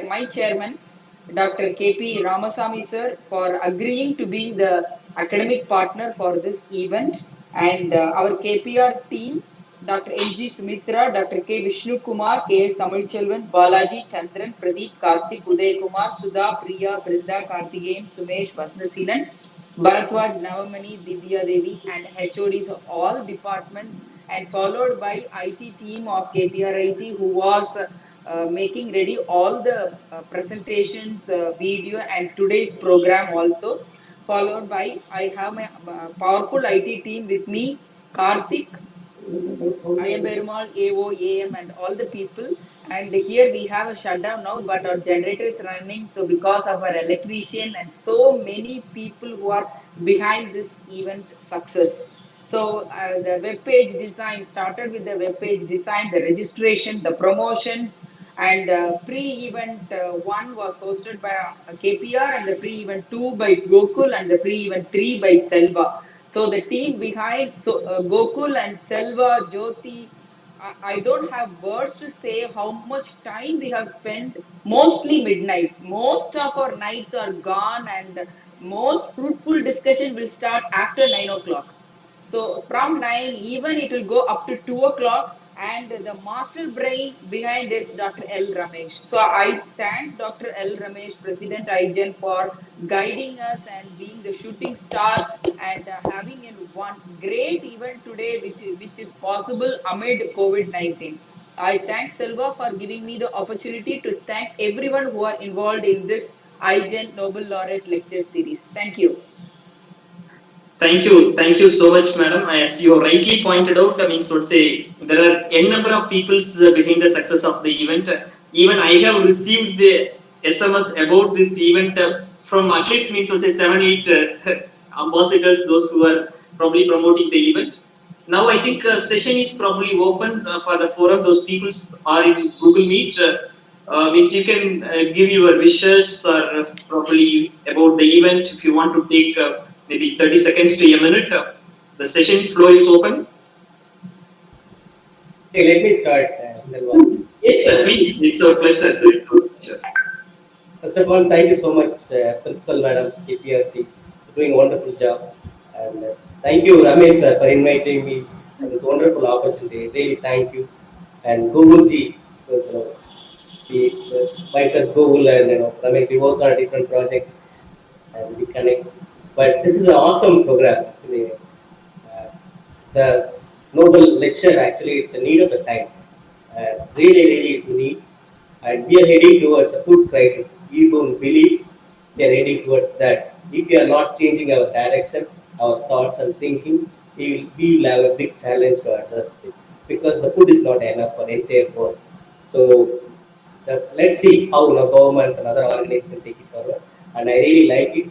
my chairman, Dr. KP Ramasamy sir, for agreeing to be the academic partner for this event, and our KPR team, Dr. NG Sumitra, Dr. K. Vishnu Kumar, KS Tamilchelvan, Balaji Chandran, Pradeep Karthik, Uday Kumar, Sudha Priya, Prisda Karthikeyan, Sumesh Vasnasilan, Bharatwaj Navamani, Divya Devi, and HODs of all departments, and followed by IT team of KPRIT, who was making ready all the presentations, video, and today's program also. Followed by, I have my powerful IT team with me: Karthik, I am Perumal, AO, AM, and all the people. And here we have a shutdown now, but our generator is running. So because of our electrician and so many people who are behind this event success. So the web page design started with the web page design, the registration, the promotions, and pre-event 1 was hosted by KPR, and the pre-event 2 by Gokul, and the pre-event 3 by Selva. So the team behind Gokul and Selva, Jyoti, I don't have words to say how much time we have spent, mostly midnights. Most of our nights are gone, and most fruitful discussion will start after 9 o'clock. So from 9, even it will go up to 2 o'clock. And the master brain behind is Dr. L. Ramesh. So I thank Dr. L. Ramesh, President IGEN, for guiding us and being the shooting star and having in one great event today, which is possible amid COVID-19. I thank Selva for giving me the opportunity to thank everyone who are involved in this IGEN Nobel Laureate Lecture Series. Thank you. Thank you so much, madam. As you rightly pointed out, I mean, so to say, there are n number of peoples behind the success of the event. Even I have received the SMS about this event from at least means to say 7, 8 ambassadors, those who are probably promoting the event. Now I think session is probably open for the forum. Those peoples are in Google Meet. Means you can give your wishes or probably about the event if you want to take maybe 30 seconds to a minute. The session floor is open. Hey, let me start, Selva. Yes, sir, please. It's our pleasure, sir. It's our pleasure. First of all, thank you so much, Principal Madam KPRT, for doing a wonderful job. And thank you, Ramesh, sir, for inviting me for this wonderful opportunity. Really, thank you. And Google Ji, because myself, Google, and Ramesh, we work on different projects and we connect. But this is an awesome program, actually. The Nobel lecture, actually, it's a need of the time. Really, it's a need. And we are heading towards a food crisis. We don't believe we are heading towards that. If we are not changing our direction, our thoughts and thinking, we will have a big challenge to address it because the food is not enough for entire world. So let's see how governments and other organizations take it forward. And I really like it,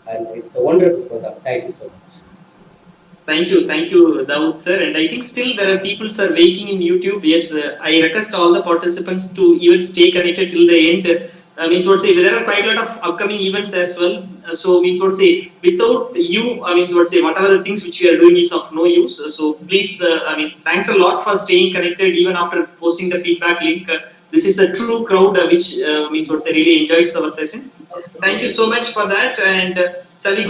and it's a wonderful program. Thank you so much. Thank you, Dawood sir. And I think still there are people who are waiting in YouTube. Yes, I request all the participants to even stay connected till the end. Means what say there are quite a lot of upcoming events as well. So means what say without you, I mean what say whatever the things which we are doing is of no use. So please, I mean thanks a lot for staying connected even after posting the feedback link. This is a true crowd which means what they really enjoys our session. Thank you so much for that. And shall we go?